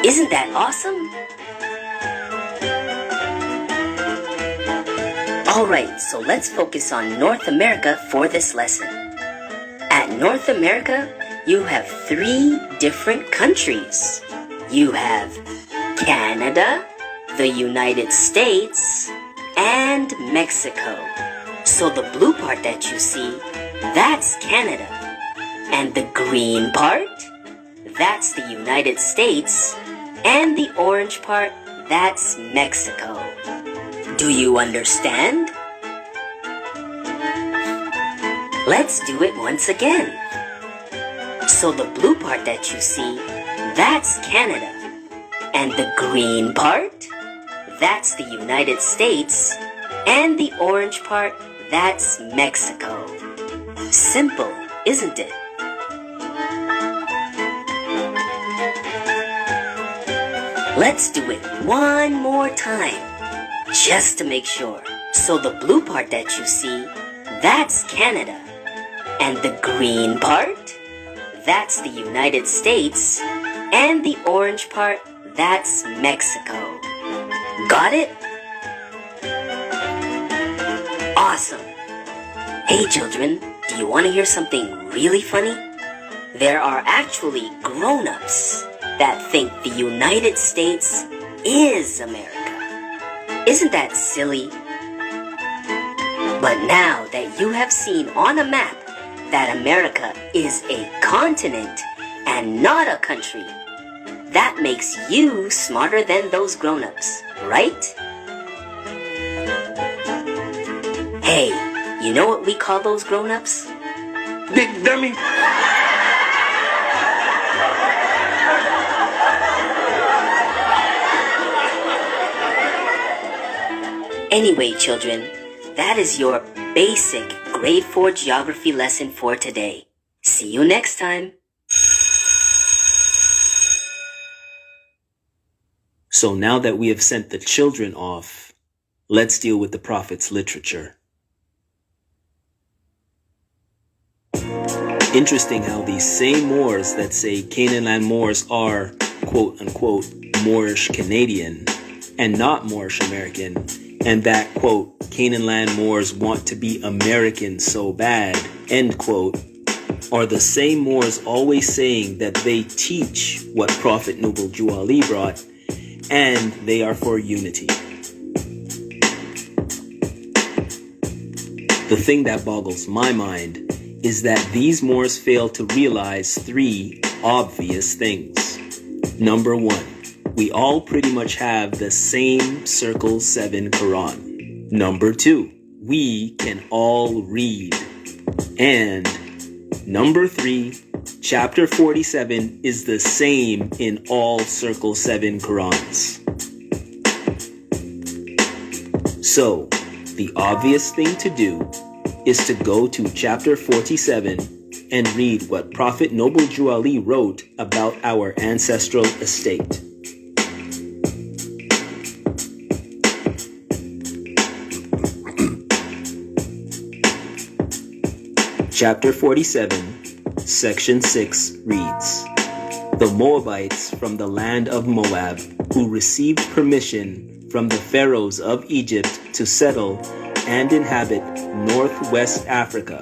Isn't that awesome? Alright, so let's focus on North America for this lesson. At North America, you have 3 different countries. You have Canada, the United States, and Mexico. So the blue part that you see, that's Canada. And the green part, that's the United States. And the orange part, that's Mexico. Do you understand? Let's do it once again. So the blue part that you see, that's Canada. And the green part, that's the United States. And the orange part, that's Mexico. Simple, isn't it? Let's do it one more time, just to make sure. So the blue part that you see, that's Canada. And the green part, that's the United States. And the orange part, that's Mexico. Got it? Awesome. Hey children, do you want to hear something really funny? There are actually grown-ups that think the United States is America. Isn't that silly? But now that you have seen on a map that America is a continent and not a country, that makes you smarter than those grown-ups, right? Hey, you know what we call those grown-ups? Big dummy. Anyway, children, that is your basic grade 4 geography lesson for today. See you next time. So now that we have sent the children off, let's deal with the prophet's literature. Interesting how these same Moors that say Canaanland Moors are, quote unquote, Moorish Canadian and not Moorish American, and that, quote, Canaanland Moors want to be American so bad, end quote, are the same Moors always saying that they teach what Prophet Noble Jew Ali brought, and they are for unity. The thing that boggles my mind is that these Moors fail to realize 3 obvious things. Number 1, we all pretty much have the same Circle 7 Quran. Number 2, we can all read. And number 3, chapter 47 is the same in all Circle 7 Qurans. So, the obvious thing to do is to go to chapter 47 and read what Prophet Noble Jew Ali wrote about our ancestral estate. Chapter 47, section 6 reads, "The Moabites from the land of Moab, who received permission from the pharaohs of Egypt to settle, and inhabit Northwest Africa.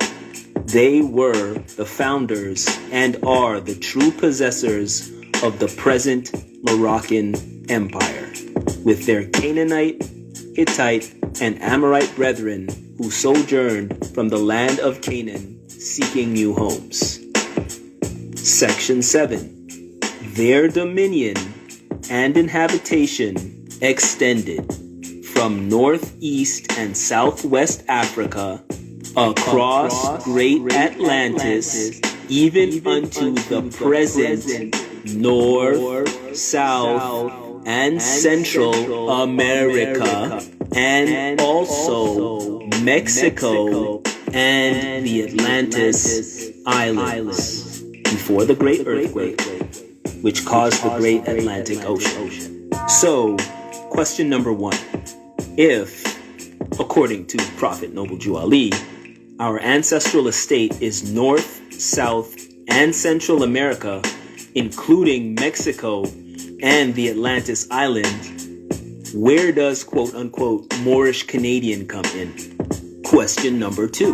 They were the founders and are the true possessors of the present Moroccan Empire, with their Canaanite, Hittite, and Amorite brethren who sojourned from the land of Canaan seeking new homes. Section 7. Their dominion and inhabitation extended from northeast and southwest Africa across Great Atlantis, even unto the present North, South, and Central America, and also Mexico and the Atlantis Islands, before the Great Earthquake, which caused the Great Atlantic Ocean. So, question number 1. If, according to Prophet Noble Jew Ali, our ancestral estate is North, South, and Central America, including Mexico and the Atlantis Island, where does quote-unquote Moorish Canadian come in? Question number 2.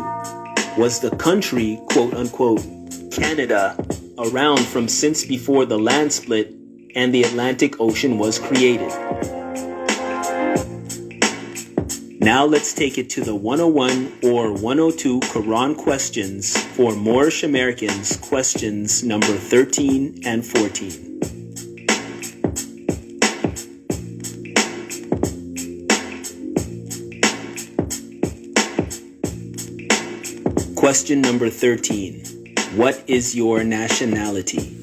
Was the country quote-unquote Canada around from since before the land split and the Atlantic Ocean was created? Now let's take it to the 101 or 102 Quran questions for Moorish Americans, questions number 13 and 14. Question number 13. What is your nationality?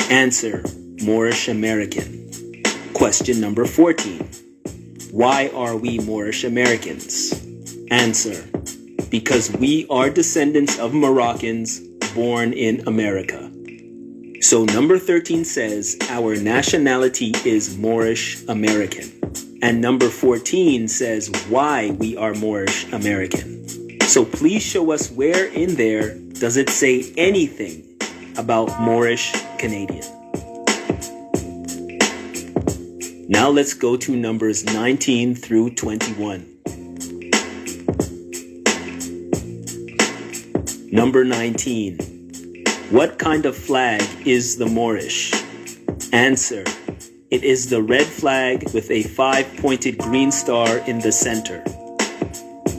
Answer: Moorish American. Question number 14. Why are we Moorish Americans? Answer: because we are descendants of Moroccans born in America. So number 13 says our nationality is Moorish American. And number 14 says why we are Moorish American. So please show us where in there does it say anything about Moorish Canadian. Now let's go to numbers 19 through 21. Number 19. What kind of flag is the Moorish? Answer: it is the red flag with a 5-pointed green star in the center.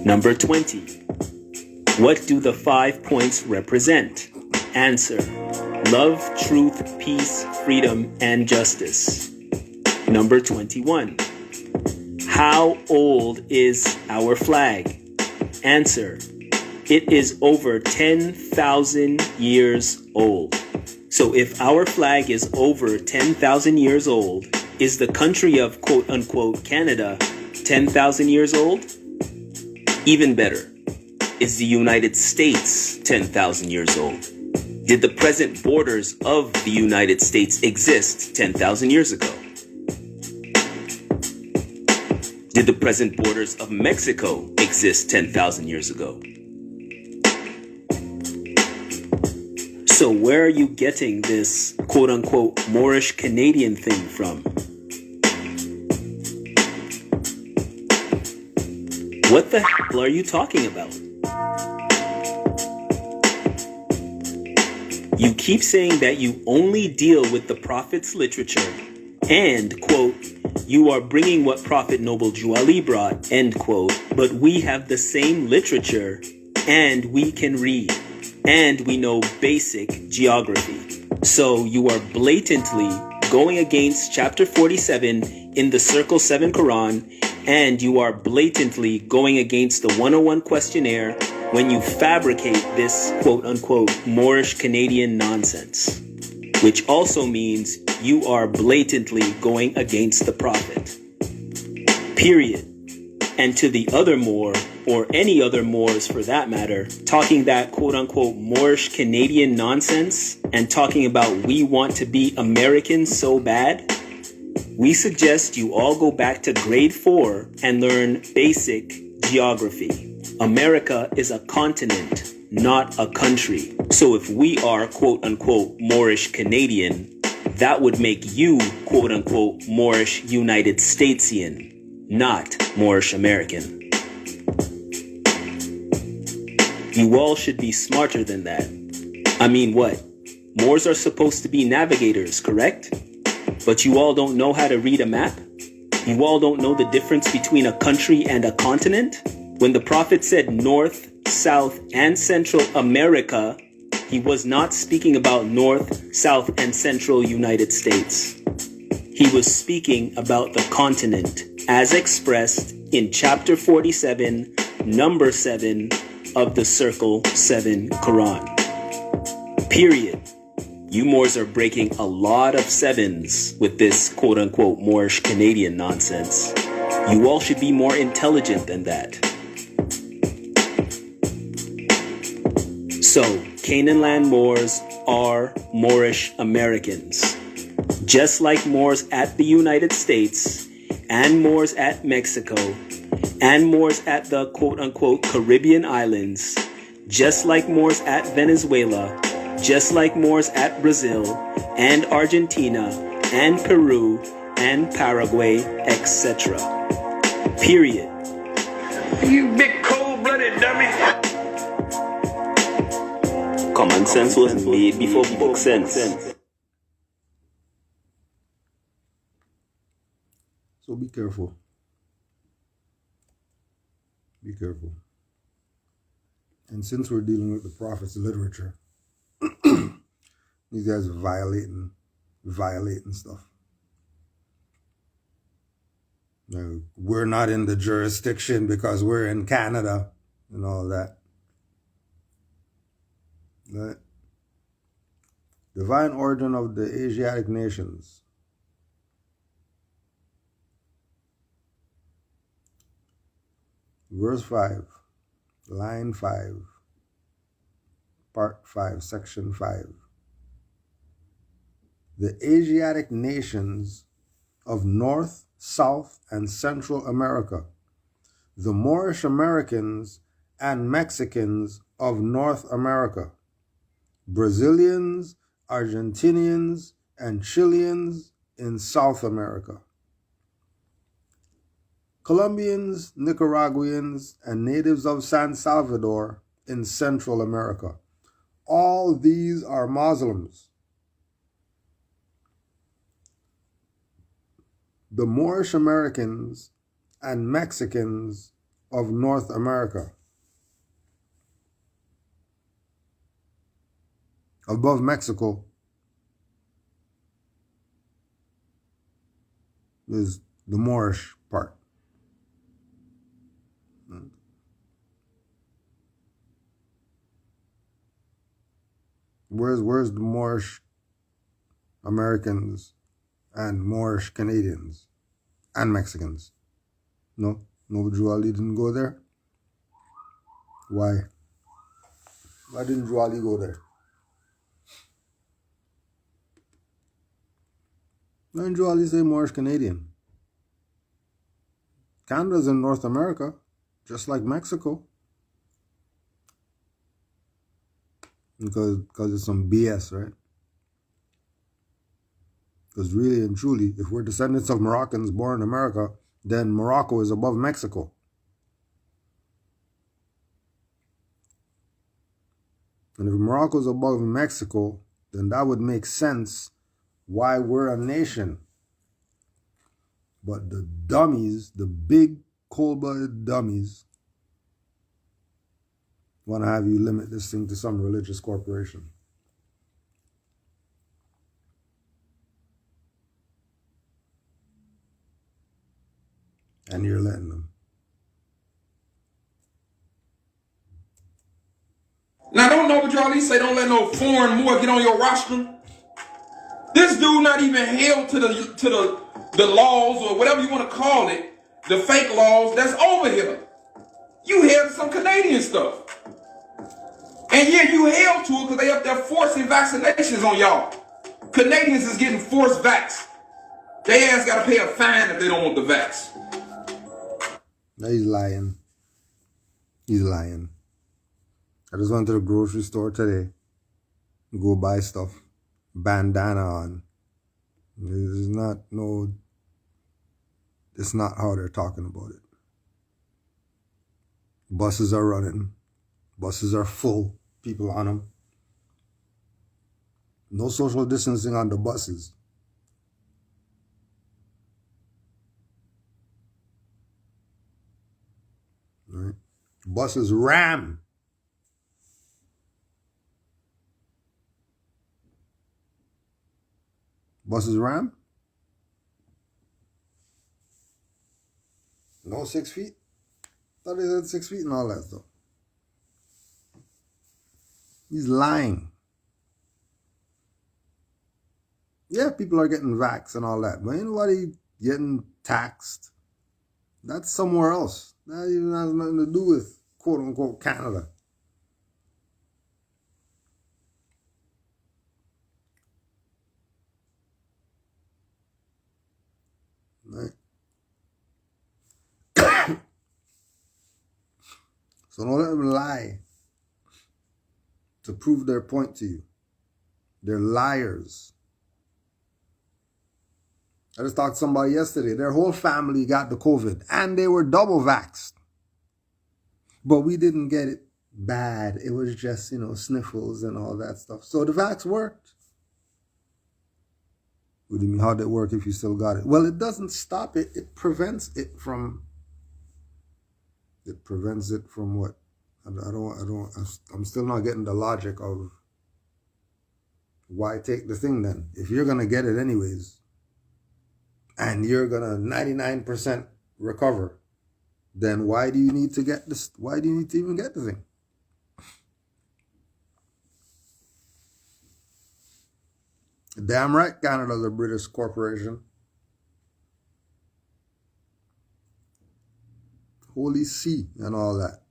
Number 20. What do the 5 points represent? Answer: love, truth, peace, freedom, and justice. Number 21. How old is our flag? Answer: it is over 10,000 years old. So if our flag is over 10,000 years old, is the country of quote-unquote Canada 10,000 years old? Even better. Is the United States 10,000 years old? Did the present borders of the United States exist 10,000 years ago? Did the present borders of Mexico exist 10,000 years ago? So where are you getting this quote-unquote Moorish Canadian thing from? What the hell are you talking about? You keep saying that you only deal with the Prophet's literature and, quote, you are bringing what Prophet Noble Jew Ali brought, end quote, but we have the same literature and we can read and we know basic geography. So you are blatantly going against chapter 47 in the Circle 7 Quran, and you are blatantly going against the 101 questionnaire when you fabricate this quote-unquote Moorish Canadian nonsense, which also means you are blatantly going against the Prophet. Period. And to the other Moor, or any other Moors for that matter, talking that quote-unquote Moorish Canadian nonsense and talking about we want to be Americans so bad, we suggest you all go back to grade 4 and learn basic geography. America is a continent, not a country. So if we are quote-unquote Moorish Canadian, that would make you quote-unquote Moorish United Statesian, not Moorish American. You all should be smarter than that. I mean, what? Moors are supposed to be navigators, correct? But you all don't know how to read a map? You all don't know the difference between a country and a continent? When the prophet said North, South, and Central America, he was not speaking about North, South, and Central United States. He was speaking about the continent, as expressed in chapter 47, number 7 of the Circle 7 Quran. Period. You Moors are breaking a lot of sevens with this quote-unquote Moorish Canadian nonsense. You all should be more intelligent than that. So, Canaanland Moors are Moorish Americans. Just like Moors at the United States, and Moors at Mexico, and Moors at the quote-unquote Caribbean islands, just like Moors at Venezuela, just like Moors at Brazil, and Argentina, and Peru, and Paraguay, etc. Period. You big cold-blooded dummy. Common sense was made before book sense. So be careful. Be careful. And since we're dealing with the prophet's literature, these guys are violating stuff. Now, we're not in the jurisdiction because we're in Canada and all that. Right? Divine origin of the Asiatic nations. Verse 5, line 5, part 5, section 5. The Asiatic nations of North, South, and Central America, the Moorish Americans and Mexicans of North America, Brazilians, Argentinians, and Chileans in South America, Colombians, Nicaraguans, and natives of San Salvador in Central America. All these are Muslims. The Moorish Americans and Mexicans of North America. Above Mexico is the Moorish part. Where's the Moorish Americans and Moorish Canadians and Mexicans? No Drew Ali didn't go there. Why? Why didn't Drew Ali go there? Why didn't Drew Ali say Moorish Canadian? Canada's in North America, just like Mexico. Because it's some BS, right? Because really and truly, if we're descendants of Moroccans born in America, then Morocco is above Mexico. And if Morocco is above Mexico, then that would make sense why we're a nation. But the dummies, the big cold-blooded dummies, want to have you limit this thing to some religious corporation. And you're letting them. Now, don't know what y'all say. Don't let no foreign Moor get on your rostrum. This dude not even held to the laws or whatever you want to call it, the fake laws that's over here. You held to some Canadian stuff. And yeah, you held to it because they up there forcing vaccinations on y'all. Canadians is getting forced vax. They ass got to pay a fine if they don't want the vax. No, he's lying. He's lying. I just went to the grocery store today. Go buy stuff. Bandana on. It's not how they're talking about it. Buses are running. Buses are full, people on them. No social distancing on the buses. Right? Buses ram. Buses ram? No 6 feet? Thought they said 6 feet and all that stuff. He's lying. Yeah, people are getting vaxxed and all that, but ain't nobody getting taxed. That's somewhere else. That even has nothing to do with quote unquote Canada. Right? So don't let them lie to prove their point to you. They're liars. I just talked to somebody yesterday. Their whole family got the COVID and they were double vaxxed. But we didn't get it bad. It was just, sniffles and all that stuff. So the vax worked. What do you mean, how'd it work if you still got it? Well, it doesn't stop it. It prevents it from what? I'm still not getting the logic of why take the thing then. If you're going to get it anyways, and you're going to 99% recover, then why do you need to get this? Why do you need to even get the thing? Damn right, Canada's a British corporation. Holy See and all that.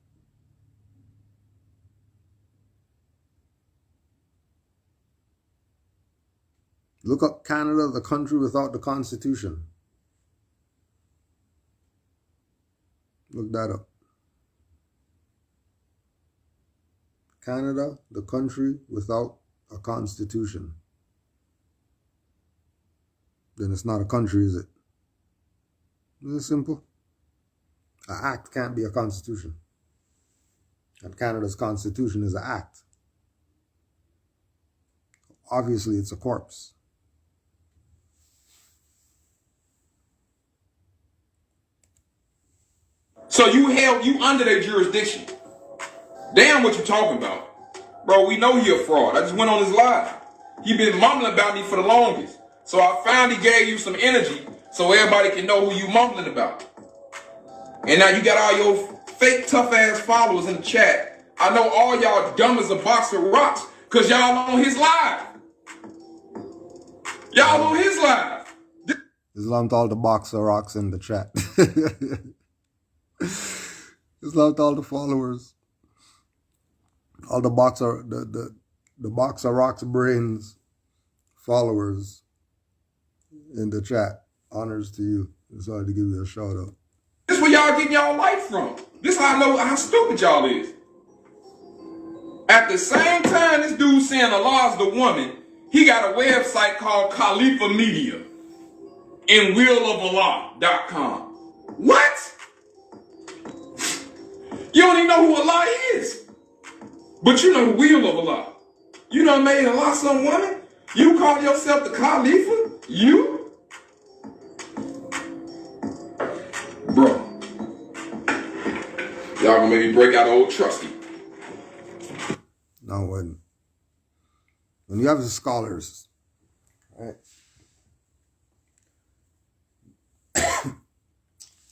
Look up Canada, the country without the Constitution. Look that up. Canada, the country without a Constitution. Then it's not a country, is it? Is it simple? An act can't be a constitution. And Canada's constitution is an act. Obviously, it's a corpse. So you under their jurisdiction. Damn what you talking about. Bro, we know he a fraud. I just went on his live. He been mumbling about me for the longest. So I finally gave you some energy so everybody can know who you mumbling about. And now you got all your fake tough ass followers in the chat. I know all y'all dumb as a box of rocks because y'all on his live. Y'all on his live. Islam to all the box of rocks in the chat. Islam to all the followers. All the box of the box of rocks brains followers in the chat. Honors to you. Decided to give you a shout out. This is where y'all getting y'all life from. This is how I know how stupid y'all is. At the same time this dude saying Allah's the woman, he got a website called Khalifa Media and willofallah.com. What? You don't even know who Allah is. But you know the will of Allah. You done made Allah some woman? You call yourself the Khalifa? You? Bro. Y'all gonna make me break out old trusty. No, when you have the scholars, right?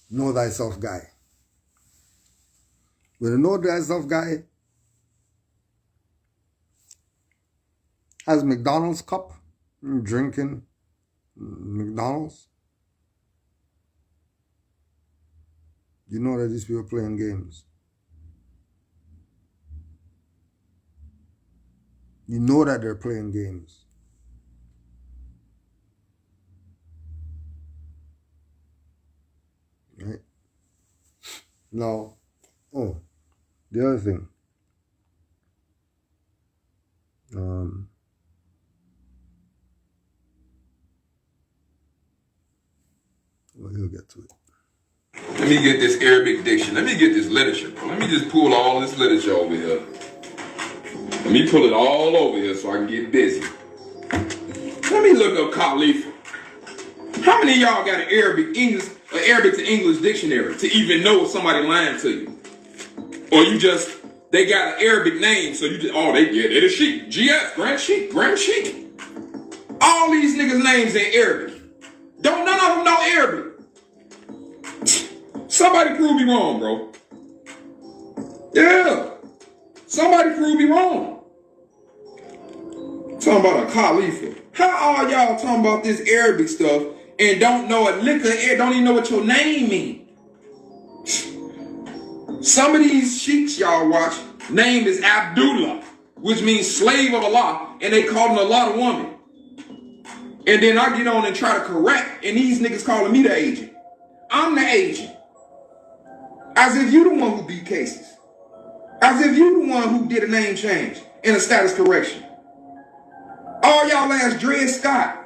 Know thyself guy. When a know thyself guy has McDonald's cup, drinking McDonald's, you know that these people are playing games. You know that they're playing games. Right? Now, the other thing. Well, he'll get to it. Let me get this Arabic diction. Let me get this literature. Let me just pull all this literature over here. Let me pull it all over here so I can get busy. Let me look up Khalifa. How many of y'all got an Arabic to English dictionary to even know if somebody lying to you? Or you just, they got an Arabic name, so you just, oh, they're the Sheik. GS, Grand Sheik. All these niggas' names in Arabic. None of them know Arabic. Somebody prove me wrong, bro. Yeah. Somebody prove me wrong. Talking about a Khalifa. How are y'all talking about this Arabic stuff and don't know a lick of air, don't even know what your name means? Some of these sheiks y'all watch, name is Abdullah, which means slave of Allah, and they call him Allah the woman. And then I get on and try to correct, and these niggas calling me the agent. I'm the agent. As if you the one who beat cases. As if you the one who did a name change and a status correction. All y'all ass Dred Scott.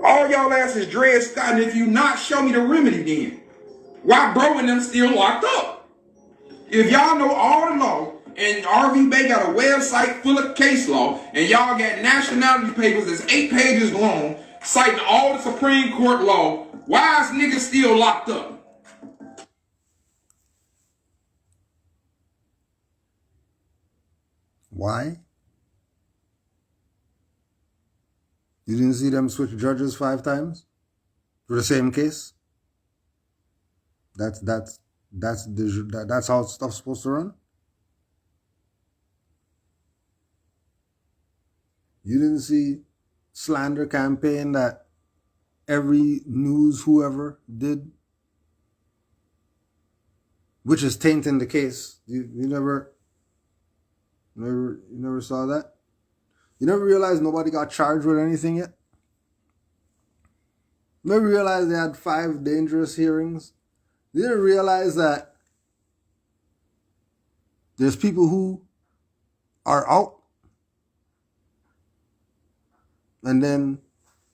All y'all ass is Dred Scott, and if you not, show me the remedy then. Why bro and them still locked up? If y'all know all the law, and RV Bay got a website full of case law, and y'all got nationality papers that's 8 pages long, citing all the Supreme Court law, why is niggas still locked up? Why? You didn't see them switch judges 5 times for the same case? That's how stuff's supposed to run? You didn't see slander campaign that every news whoever did, which is tainting the case. You never saw that? You never realized nobody got charged with anything yet? You never realized they had 5 dangerous hearings? You didn't realize that there's people who are out and then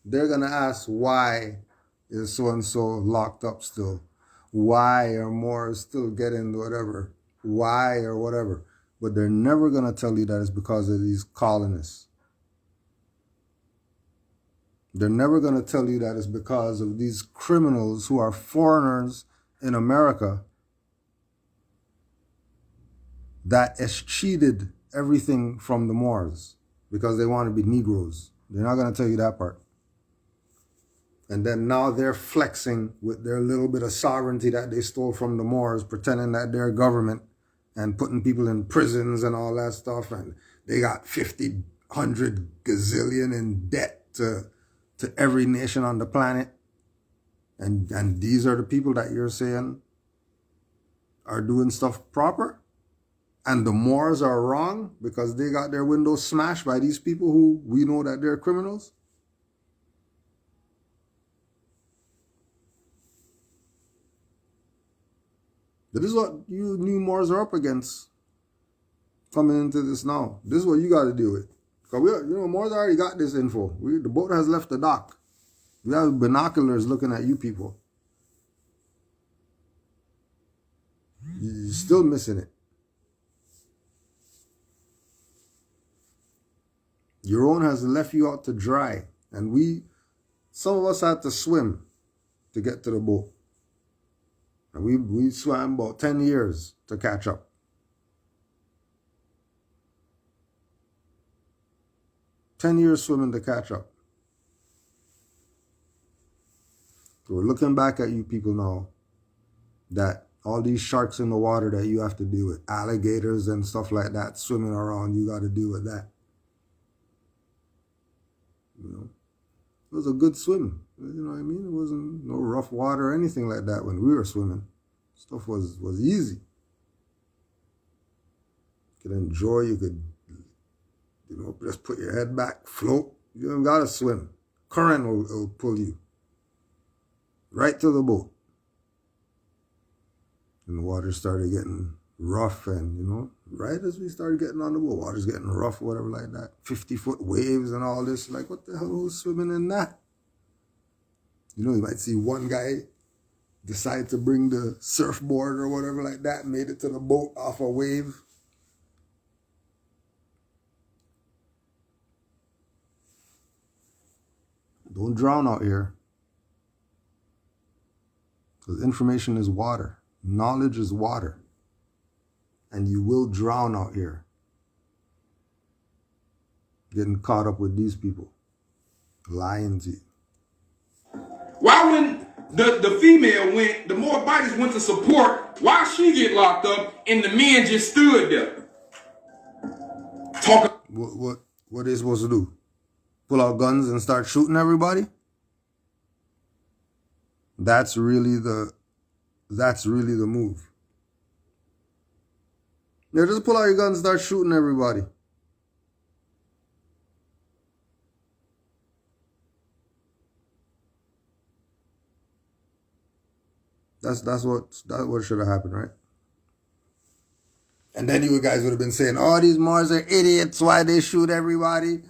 they're going to ask why is so-and-so locked up still? Why are Moors still getting whatever? Why or whatever? But they're never going to tell you that it's because of these colonists. They're never going to tell you that it's because of these criminals who are foreigners in America that eschewed everything from the Moors because they want to be Negroes. They're not going to tell you that part. And then now they're flexing with their little bit of sovereignty that they stole from the Moors, pretending that they're government and putting people in prisons and all that stuff. And they got 50, 100 gazillion in debt to every nation on the planet. And these are the people that you're saying are doing stuff proper? And the Moors are wrong because they got their windows smashed by these people who we know that they're criminals? This is what you new Moors are up against coming into this now. This is what you got to deal with. Because Moors already got this info. The boat has left the dock. We have binoculars looking at you people. You're still missing it. Your own has left you out to dry. And some of us had to swim to get to the boat. And we swam about 10 years to catch up. "10 years swimming to catch up." So we're looking back at you people now, that all these sharks in the water that you have to deal with, alligators and stuff like that swimming around, you got to deal with that. It was a good swim. You know what I mean? It wasn't no rough water or anything like that when we were swimming. Stuff was easy. You could enjoy, you could, just put your head back, float. You don't gotta swim. Current will pull you right to the boat. And the water started getting rough and, right as we started getting on the boat, water's getting rough or whatever like that. 50-foot waves and all this. Like, what the hell was swimming in that? You might see one guy decided to bring the surfboard or whatever like that, made it to the boat off a wave. Don't drown out here. Because information is water. Knowledge is water. And you will drown out here. Getting caught up with these people. Lying to you. Why when the female went, the Moabites went to support, why she get locked up and the men just stood there? Talking. What are they supposed to do? Pull out guns and start shooting everybody? That's really the move. Yeah, just pull out your guns and start shooting everybody. That's what should have happened, right? And then you guys would have been saying, "Oh, these Moors are idiots. Why they shoot everybody?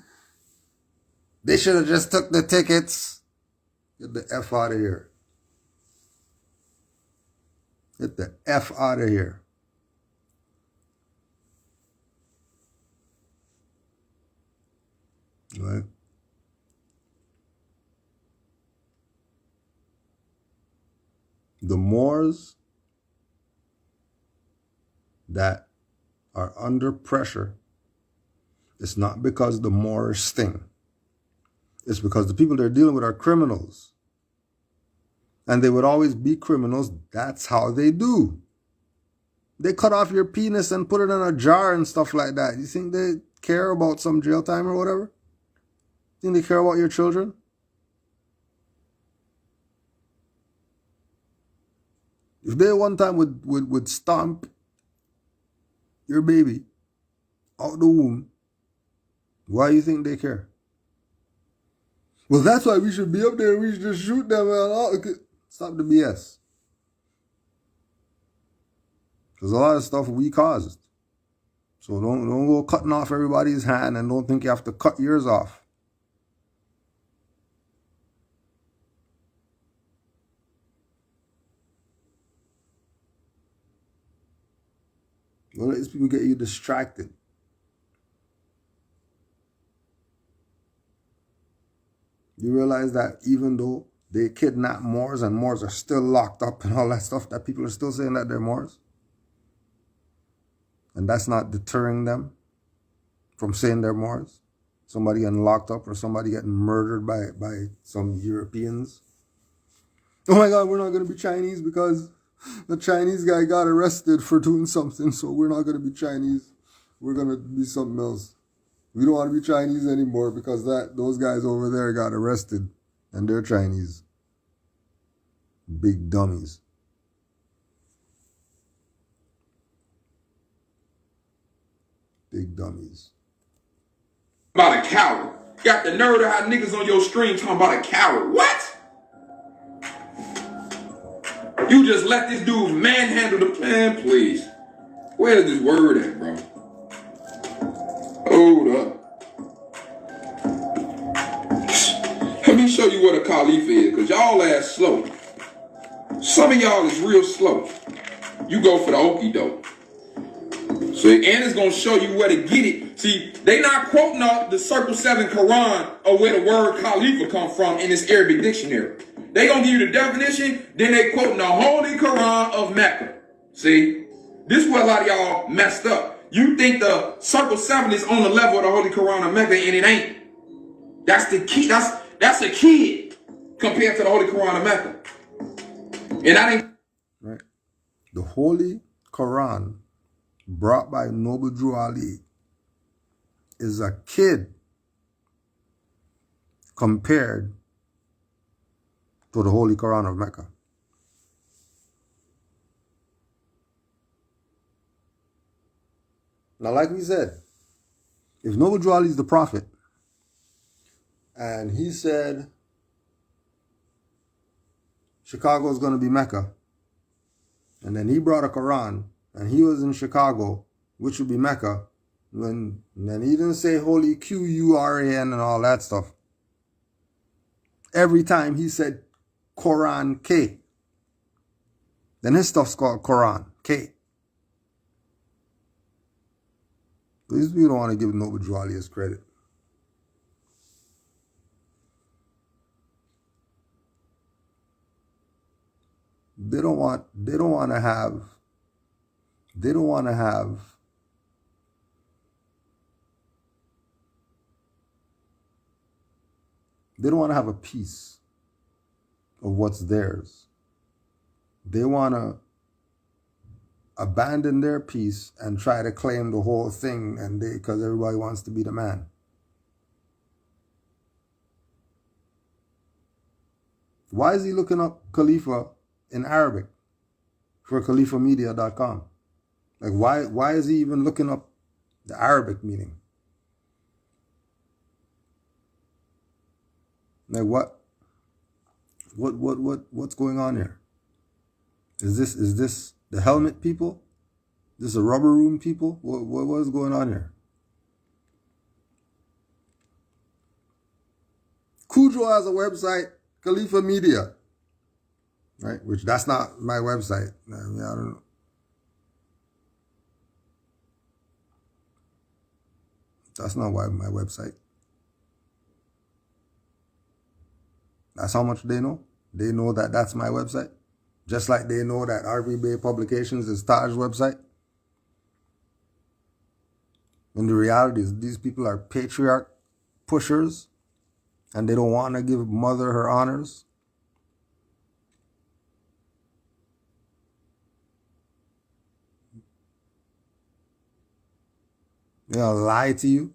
They should have just took the tickets." Get the F out of here. Get the F out of here. Right? The Moors that are under pressure, it's not because the Moorish thing. It's because the people they're dealing with are criminals. And they would always be criminals. That's how they do. They cut off your penis and put it in a jar and stuff like that. You think they care about some jail time or whatever? You think they care about your children? If they one time would stomp your baby out the womb, why do you think they care? Well, that's why we should be up there. We should just shoot them. Stop the BS. There's a lot of stuff we caused. So don't go cutting off everybody's hand and don't think you have to cut yours off. Don't let these people get you distracted. You realize that even though they kidnap Moors and Moors are still locked up and all that stuff, that people are still saying that they're Moors? And that's not deterring them from saying they're Moors? Somebody getting locked up or somebody getting murdered by some Europeans? Oh my God, we're not going to be Chinese because the Chinese guy got arrested for doing something, so we're not going to be Chinese. We're going to be something else. We don't want to be Chinese anymore because those guys over there got arrested and they're Chinese. Big dummies. Big dummies. About a coward. Got the nerve to have niggas on your stream talking about a coward. What? You just let this dude manhandle the man, please. Where's this word at, bro? Hold up. Let me show you what a caliph is, because y'all ass slow. Some of y'all is real slow. You go for the okie doke. So, and it's going to show you where to get it. See, they not quoting the Circle 7 Quran or where the word Khalifa come from in this Arabic dictionary. They going to give you the definition, then they quoting the Holy Quran of Mecca. See, this is where a lot of y'all messed up. You think the Circle 7 is on the level of the Holy Quran of Mecca, and it ain't. That's the key. That's a kid compared to the Holy Quran of Mecca. And that ain't right. The Holy Quran brought by Noble Drew Ali is a kid compared to the Holy Quran of Mecca. Now, like we said, if Noble Drew Ali is the prophet, and he said Chicago is going to be Mecca, and then he brought a Quran, and he was in Chicago, which would be Mecca, and then he didn't say Holy Quran and all that stuff. Every time he said Quran K. Then his stuff's called Quran, K. These people don't want to give Noble Drew Ali his credit. They don't want to have a piece of what's theirs. They want to abandon their piece and try to claim the whole thing, and because everybody wants to be the man. Why is he looking up Khalifa in Arabic for khalifamedia.com? Like, why is he even looking up the Arabic meaning? Like, what's going on here? Is this the helmet people? Is this the rubber room people? What is going on here? Cujo has a website, Khalifa Media, right? Which that's not my website. I mean, I don't know. That's not my website. That's how much they know. They know that that's my website. Just like they know that RV Bay Publications is Taj's website. And the reality is these people are patriarch pushers and they don't want to give mother her honors. They're going to lie to you.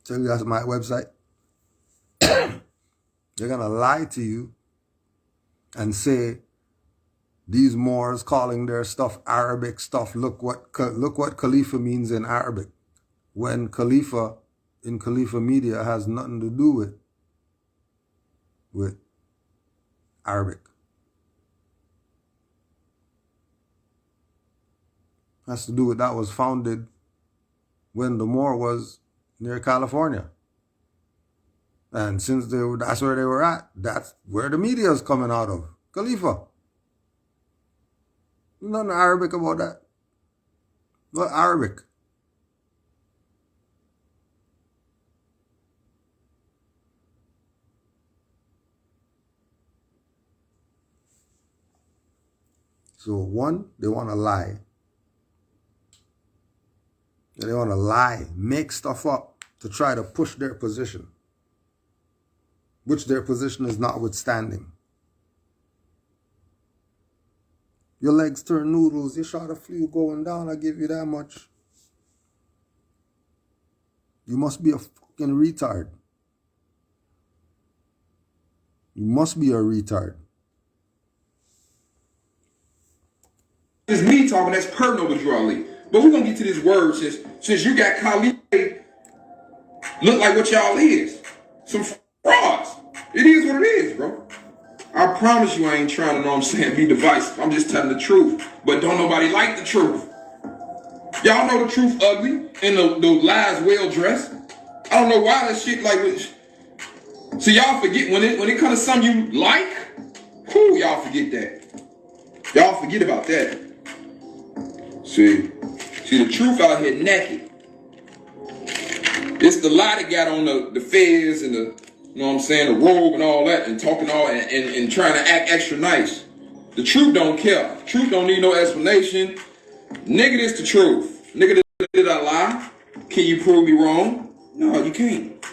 Tell you that's my website. They're going to lie to you and say these Moors calling their stuff Arabic stuff. Look what Khalifa means in Arabic. When Khalifa in Khalifa Media has nothing to do with Arabic. It has to do with that was founded when the Moor was near California. And since that's where they were at, that's where the media is coming out of. Khalifa. Nothing Arabic about that. What Arabic? So one, they want to lie. They want to lie, make stuff up to try to push their position, which their position is notwithstanding. Your legs turn noodles, you shot a flea going down, I give you that much. You must be a fucking retard. You must be a retard. It's me talking, that's per Noble Drew Ali. But we're gonna get to this word since you got Khalid look like what y'all is. Some frauds. It is what it is, bro. I promise you I ain't trying to, know what I'm saying, be divisive. I'm just telling the truth. But don't nobody like the truth. Y'all know the truth ugly and the lies well dressed. I don't know why that shit like so y'all forget when it comes to something you like, whoo, y'all forget that. Y'all forget about that. See the truth out here naked. It's the lie that got on the fez and the, you know what I'm saying, the robe and all that, and talking all and trying to act extra nice. The truth don't care. The truth don't need no explanation. Nigga, this the truth. Nigga, did I lie? Can you prove me wrong? No, you can't.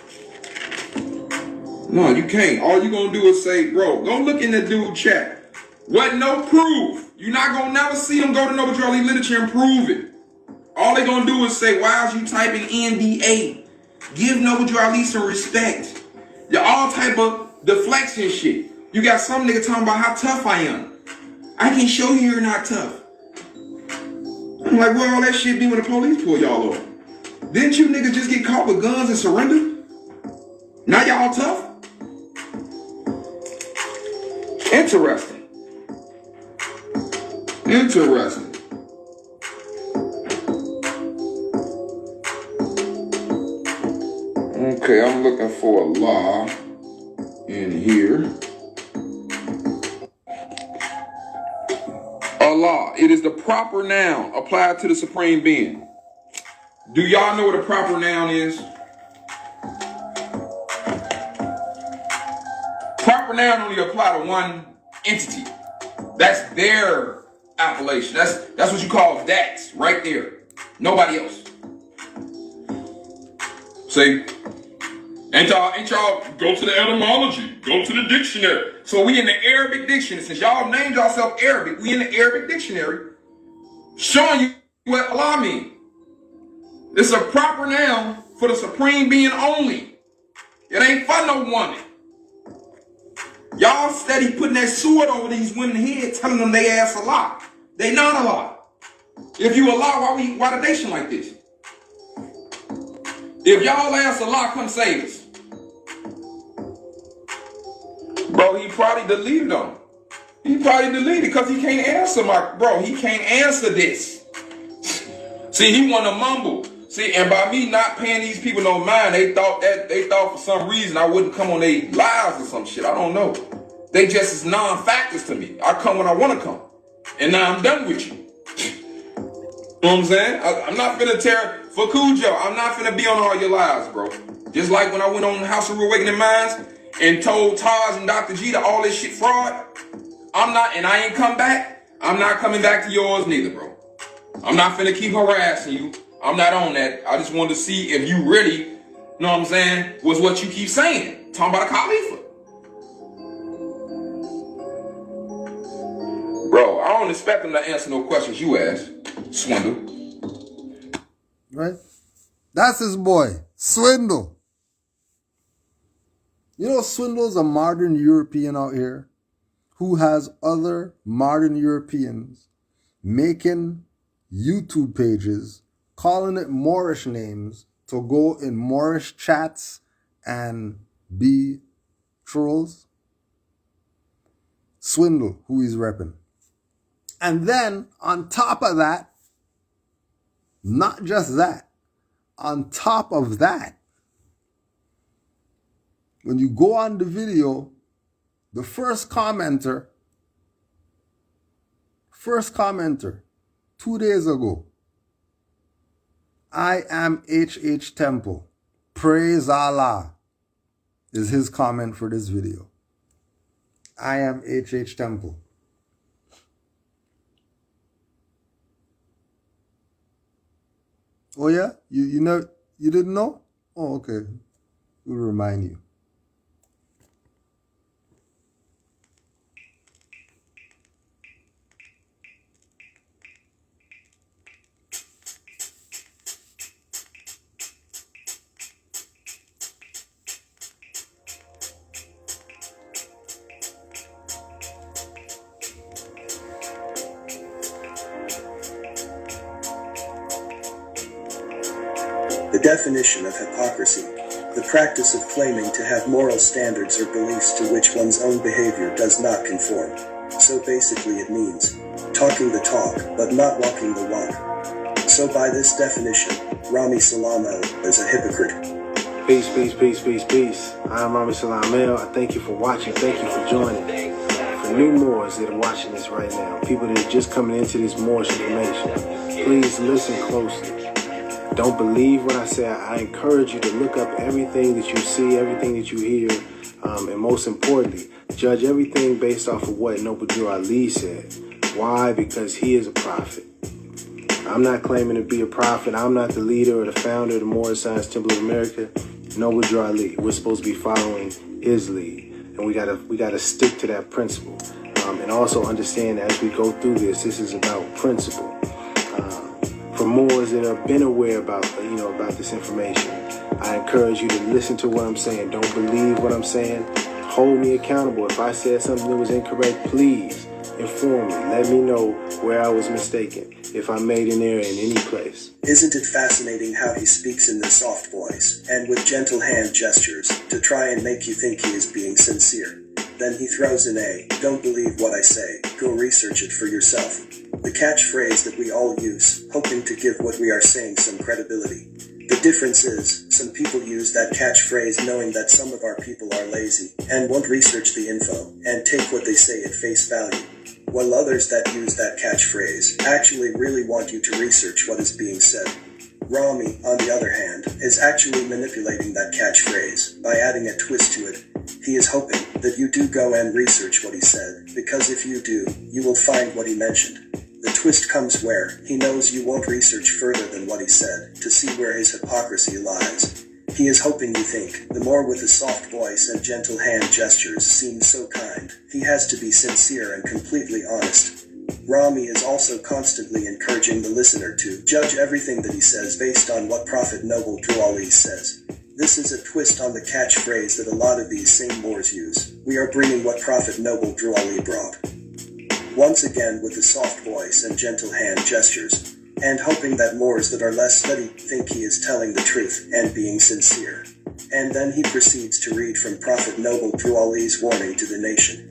No, you can't. All you gonna do is say, bro, go look in the dude chat. What? No proof. You're not gonna never see them go to Noble Drew Ali literature and prove it. All they gonna do is say, why is you typing NBA? Give Noble Drew Ali some respect. You're all type of deflection shit. You got some nigga talking about how tough I am. I can show you you're not tough. I'm like, where all that shit be when the police pull y'all over? Didn't you niggas just get caught with guns and surrender? Now y'all tough? Interesting. Interesting. Okay, I'm looking for a law in here. Allah. It is the proper noun applied to the supreme being. Do y'all know what a proper noun is? Proper noun only apply to one entity. That's their appellation. That's what you call that right there. Nobody else. See? Ain't y'all go to the etymology, go to the dictionary. So we in the Arabic dictionary. Since y'all named yourself Arabic, we in the Arabic dictionary showing you what Allah means. It's a proper noun for the supreme being only. It ain't for no woman. Y'all steady putting that sword over these women's heads, telling them they ass Allah. They not Allah. If you Allah, why the nation like this? If y'all ask Allah, come save us. Bro, he probably deleted them. He probably deleted because he can't answer he can't answer this. See, he want to mumble. See, and by me not paying these people no mind, they thought for some reason I wouldn't come on their lives or some shit. I don't know. They just as non-factors to me. I come when I want to come. And now I'm done with you. You know what I'm saying? I'm not finna tear for Cujo. I'm not finna be on all your lives, bro. Just like when I went on House of Awakening Minds and told Taj and Dr. G that all this shit fraud. And I ain't come back. I'm not coming back to yours neither, bro. I'm not finna keep harassing you. I'm not on that. I just wanted to see if you really, you know what I'm saying, was what you keep saying. Talking about a Khalifa. Bro, I don't expect them to answer no questions you ask. Swindle. Right? That's his boy. Swindle. You know, Swindle's a modern European out here who has other modern Europeans making YouTube pages, calling it Moorish names to go in Moorish chats and be trolls. Swindle, who he's repping. And then, on top of that, not just that, on top of that, when you go on the video, the first commenter, 2 days ago, I am HH Temple. Praise Allah is his comment for this video. I am HH Temple. Oh yeah? You know, you didn't know? Oh, okay. We'll remind you. The definition of hypocrisy, the practice of claiming to have moral standards or beliefs to which one's own behavior does not conform. So basically it means talking the talk, but not walking the walk. So by this definition, Rami Salamel is a hypocrite. Peace, peace, peace, peace, peace. I'm Rami Salamel. I thank you for watching. Thank you for joining. For new Moors that are watching this right now, people that are just coming into this Moorish information, please listen closely. Don't believe what I say. I encourage you to look up everything that you see, everything that you hear, and most importantly, judge everything based off of what Noble Drew Ali said. Why? Because he is a prophet. I'm not claiming to be a prophet. I'm not the leader or the founder of the Moorish Science Temple of America. Noble Drew Ali. We're supposed to be following his lead, and we gotta stick to that principle, and also understand that as we go through this is about principle. For Moors that have been aware about this information, I encourage you to listen to what I'm saying. Don't believe what I'm saying. Hold me accountable. If I said something that was incorrect, please inform me. Let me know where I was mistaken, if I made an error in any place. Isn't it fascinating how he speaks in this soft voice, and with gentle hand gestures, to try and make you think he is being sincere? Then he throws in a, don't believe what I say, go research it for yourself. The catchphrase that we all use, hoping to give what we are saying some credibility. The difference is, some people use that catchphrase knowing that some of our people are lazy, and won't research the info, and take what they say at face value. while others that use that catchphrase actually really want you to research what is being said. Rami, on the other hand, is actually manipulating that catchphrase by adding a twist to it. He is hoping that you do go and research what he said, because if you do, you will find what he mentioned. The twist comes where he knows you won't research further than what he said to see where his hypocrisy lies. He is hoping you think the Moor with the soft voice and gentle hand gestures seems so kind. He has to be sincere and completely honest. Rami is also constantly encouraging the listener to judge everything that he says based on what Prophet Noble Drew Ali says. This is a twist on the catchphrase that a lot of these same Moors use. We are bringing what Prophet Noble Drew Ali brought. Once again with the soft voice and gentle hand gestures, and hoping that Moors that are less studied think he is telling the truth and being sincere. And then he proceeds to read from Prophet Noble Drew Ali's warning to the nation.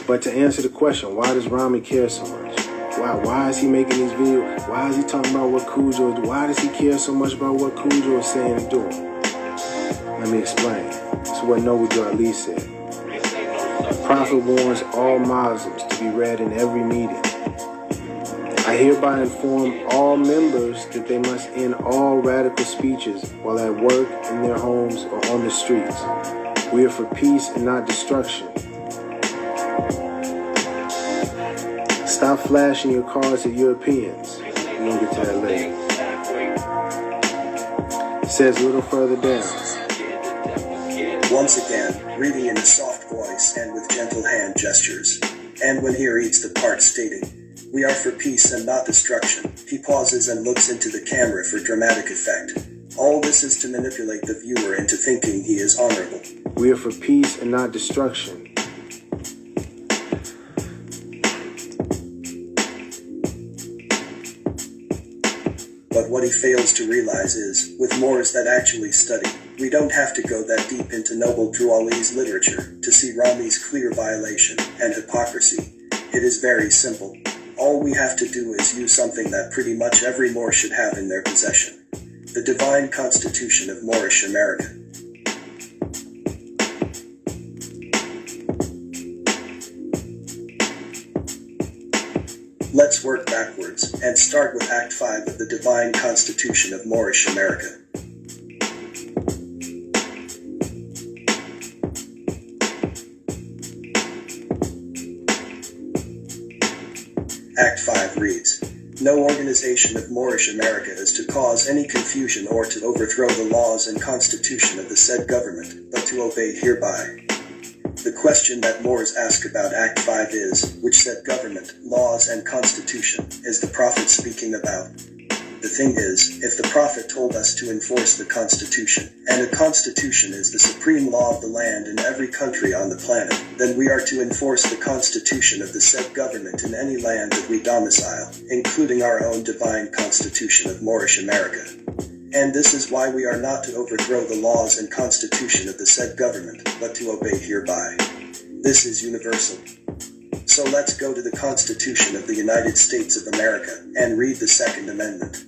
But to answer the question, why does Rami care so much? Why is he making these videos? Why is he talking about what Cujo is? Why does he care so much about what Cujo is saying and doing? Let me explain. This is what Noble Drew Ali said. The Prophet warns all Muslims to be read in every meeting. I hereby inform all members that they must end all radical speeches while at work, in their homes, or on the streets. We are for peace and not destruction. Stop flashing your cards at Europeans. We're going to get to that later. It says a little further down. Once again, reading in a soft voice and with gentle hand gestures. And when he reads the part stating, "We are for peace and not destruction," he pauses and looks into the camera for dramatic effect. All this is to manipulate the viewer into thinking he is honorable. We are for peace and not destruction. But what he fails to realize is, with Moors that actually study, we don't have to go that deep into Noble Drew Ali's literature to see Rami's clear violation and hypocrisy. It is very simple. All we have to do is use something that pretty much every Moor should have in their possession. The divine constitution of Moorish America. Let's work backwards and start with Act 5 of the Divine Constitution of Moorish America. Act 5 reads, "No organization of Moorish America is to cause any confusion or to overthrow the laws and constitution of the said government, but to obey hereby." The question that Moors ask about Act 5 is, which said government, laws, and constitution is the Prophet speaking about? The thing is, if the Prophet told us to enforce the Constitution, and a Constitution is the supreme law of the land in every country on the planet, then we are to enforce the Constitution of the said government in any land that we domicile, including our own divine Constitution of Moorish America. And this is why we are not to overthrow the laws and constitution of the said government, but to obey hereby. This is universal. So let's go to the Constitution of the United States of America and read the Second Amendment.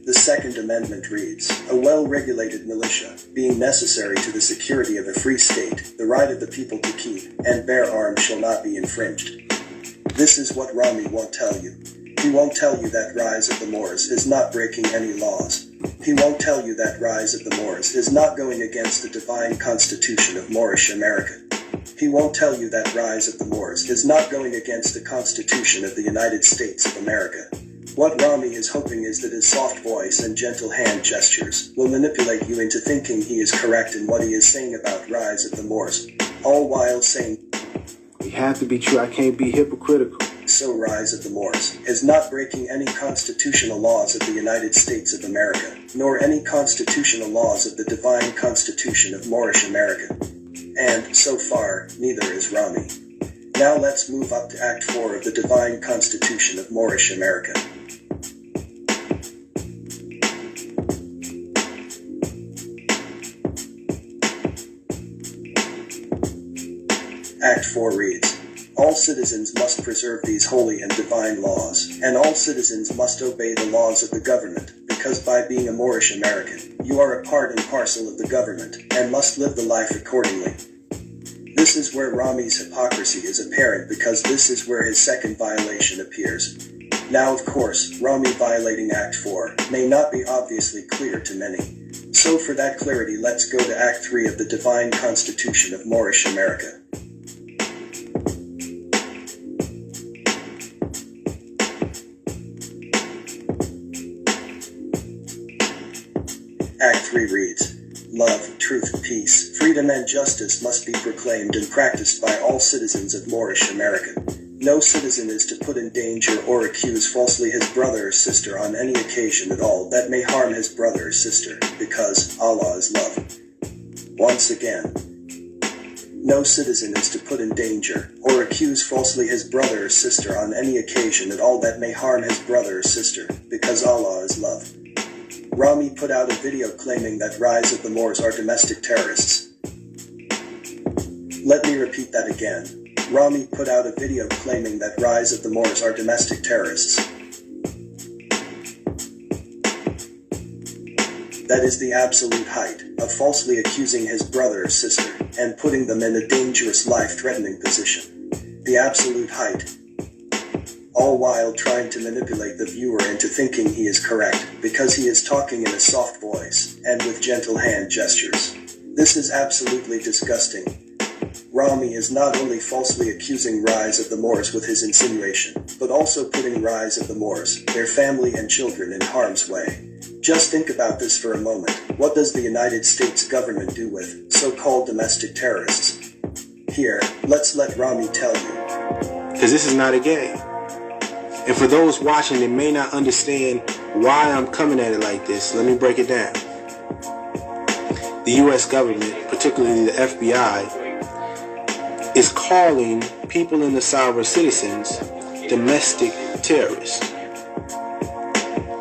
The Second Amendment reads, "A well-regulated militia, being necessary to the security of a free state, the right of the people to keep and bear arms shall not be infringed." This is what Rami won't tell you. He won't tell you that Rise of the Moors is not breaking any laws. He won't tell you that Rise of the Moors is not going against the divine constitution of Moorish America. He won't tell you that Rise of the Moors is not going against the Constitution of the United States of America. What Rami is hoping is that his soft voice and gentle hand gestures will manipulate you into thinking he is correct in what he is saying about Rise of the Moors, all while saying, "We have to be true, I can't be hypocritical." So Rise of the Moors is not breaking any constitutional laws of the United States of America, nor any constitutional laws of the divine constitution of Moorish America. And, so far, neither is Rami. Now let's move up to Act 4 of the Divine Constitution of Moorish America. Act 4 reads, "All citizens must preserve these holy and divine laws, and all citizens must obey the laws of the government, because by being a Moorish American, you are a part and parcel of the government, and must live the life accordingly." This is where Rami's hypocrisy is apparent because this is where his second violation appears. Now of course, Rami violating Act 4 may not be obviously clear to many. So for that clarity, let's go to Act 3 of the Divine Constitution of Moorish America. Act 3 reads, "Love, truth, peace, freedom and justice must be proclaimed and practiced by all citizens of Moorish America. No citizen is to put in danger or accuse falsely his brother or sister on any occasion at all that may harm his brother or sister, because Allah is love." Once again, no citizen is to put in danger or accuse falsely his brother or sister on any occasion at all that may harm his brother or sister, because Allah is love. Rami put out a video claiming that Rise of the Moors are domestic terrorists. Let me repeat that again. Rami put out a video claiming that Rise of the Moors are domestic terrorists. That is the absolute height of falsely accusing his brother or sister and putting them in a dangerous, life-threatening position. The absolute height. All while trying to manipulate the viewer into thinking he is correct because he is talking in a soft voice and with gentle hand gestures. This is absolutely disgusting. Rami is not only falsely accusing Rise of the Moors with his insinuation, but also putting Rise of the Moors, their family and children in harm's way. Just think about this for a moment. What does the United States government do with so-called domestic terrorists? Here, let's let Rami tell you. Because this is not a game. And for those watching that may not understand why I'm coming at it like this, let me break it down. The U.S. government, particularly the FBI, is calling people in the sovereign citizens domestic terrorists.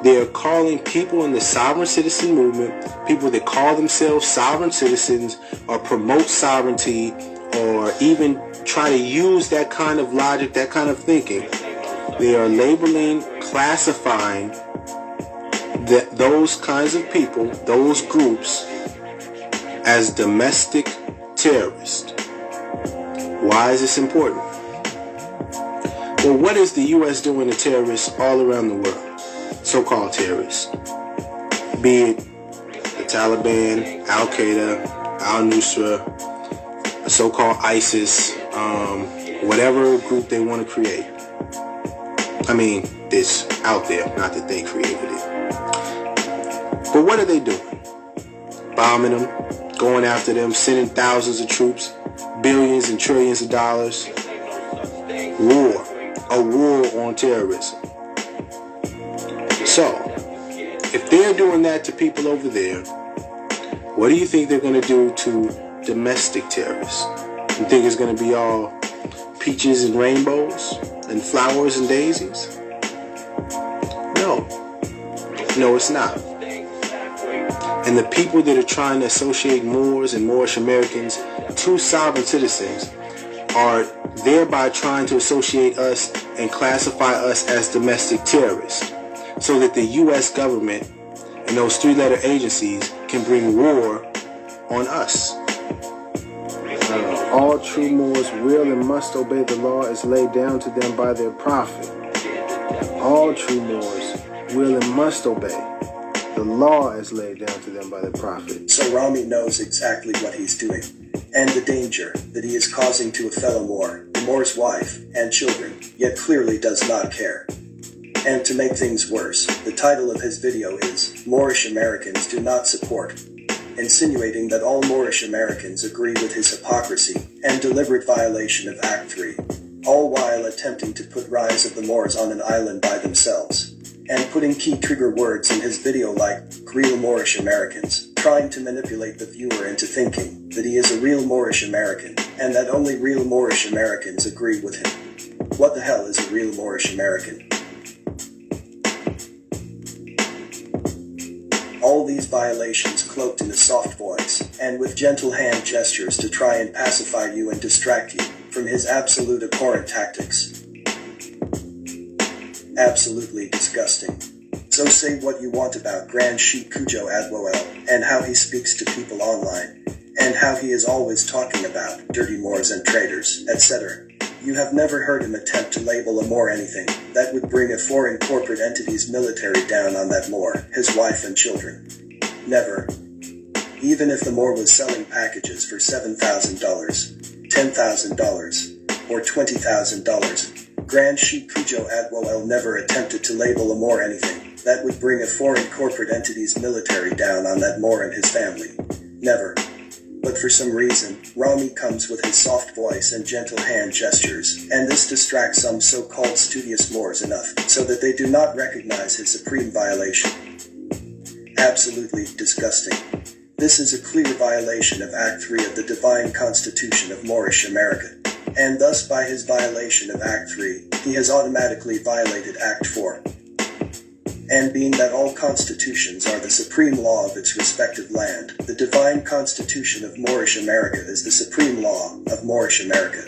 They are calling people in the sovereign citizen movement, people that call themselves sovereign citizens or promote sovereignty or even try to use that kind of logic, that kind of thinking. They are labeling, classifying those kinds of people, those groups, as domestic terrorists. Why is this important? Well, what is the U.S. doing to terrorists all around the world? So-called terrorists. Be it the Taliban, Al-Qaeda, Al-Nusra, so-called ISIS, whatever group they want to create. I mean, it's out there, not that they created it. But what are they doing? Bombing them, going after them, sending thousands of troops, billions and trillions of dollars. War. A war on terrorism. So, if they're doing that to people over there, what do you think they're going to do to domestic terrorists? You think it's going to be all peaches and rainbows and flowers and daisies? No, it's not. And the people that are trying to associate Moors and Moorish Americans to sovereign citizens are thereby trying to associate us and classify us as domestic terrorists so that the U.S. government and those three-letter agencies can bring war on us. All true Moors will and must obey the law as laid down to them by their prophet. All true Moors will and must obey the law as laid down to them by their prophet. So Rami knows exactly what he's doing, and the danger that he is causing to a fellow Moor, the Moor's wife, and children, yet clearly does not care. And to make things worse, the title of his video is, "Moorish Americans Do Not Support," insinuating that all Moorish Americans agree with his hypocrisy and deliberate violation of Act 3, all while attempting to put Rise of the Moors on an island by themselves, and putting key trigger words in his video like real Moorish Americans, trying to manipulate the viewer into thinking that he is a real Moorish American, and that only real Moorish Americans agree with him. What the hell is a real Moorish American? All these violations cloaked in a soft voice, and with gentle hand gestures to try and pacify you and distract you from his absolute abhorrent tactics. Absolutely disgusting. So say what you want about Grand Sheikh Cujo Adwoel and how he speaks to people online, and how he is always talking about dirty Moors and traitors, etc. You have never heard him attempt to label a Moor anything that would bring a foreign corporate entity's military down on that Moor, his wife and children. Never. Even if the Moor was selling packages for $7,000, $10,000, or $20,000, Grand Sheikh Cujo Adwoel never attempted to label a Moor anything that would bring a foreign corporate entity's military down on that Moor and his family. Never. But for some reason, Rami comes with his soft voice and gentle hand gestures, and this distracts some so-called studious Moors enough so that they do not recognize his supreme violation. Absolutely disgusting. This is a clear violation of Act 3 of the Divine Constitution of Moorish America, and thus by his violation of Act 3, he has automatically violated Act 4. And being that all constitutions are the supreme law of its respective land, the Divine Constitution of Moorish America is the supreme law of Moorish America.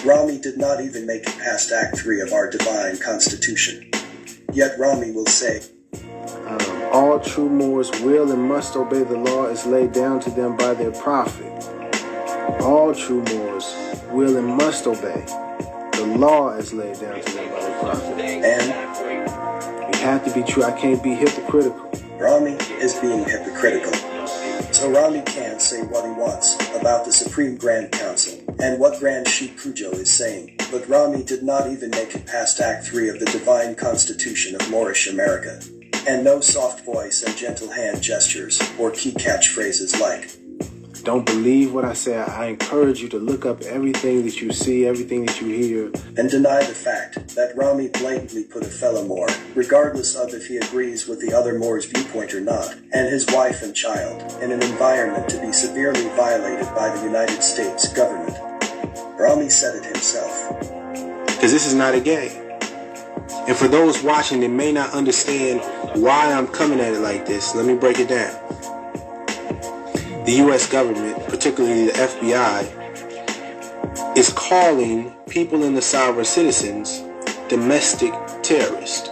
Rami did not even make it past Act 3 of our Divine Constitution. Yet Rami will say, all true Moors will and must obey the law as laid down to them by their prophet. All true Moors will and must obey the law as laid down to them by their prophet. And it have to be true. I can't be hypocritical. Rami is being hypocritical. So Rami can't say what he wants about the Supreme Grand Council and what Grand Sheikh Cujo is saying, but Rami did not even make it past Act 3 of the Divine Constitution of Moorish America. And no soft voice and gentle hand gestures or key catchphrases like, don't believe what I say. I encourage you to look up everything that you see, everything that you hear. And deny the fact that Rami blatantly put a fellow Moor, regardless of if he agrees with the other Moor's viewpoint or not, and his wife and child, in an environment to be severely violated by the United States government. Rami said it himself. Because this is not a game. And for those watching that may not understand why I'm coming at it like this, let me break it down. The U.S. government, particularly the FBI, is calling people in the sovereign citizens domestic terrorists.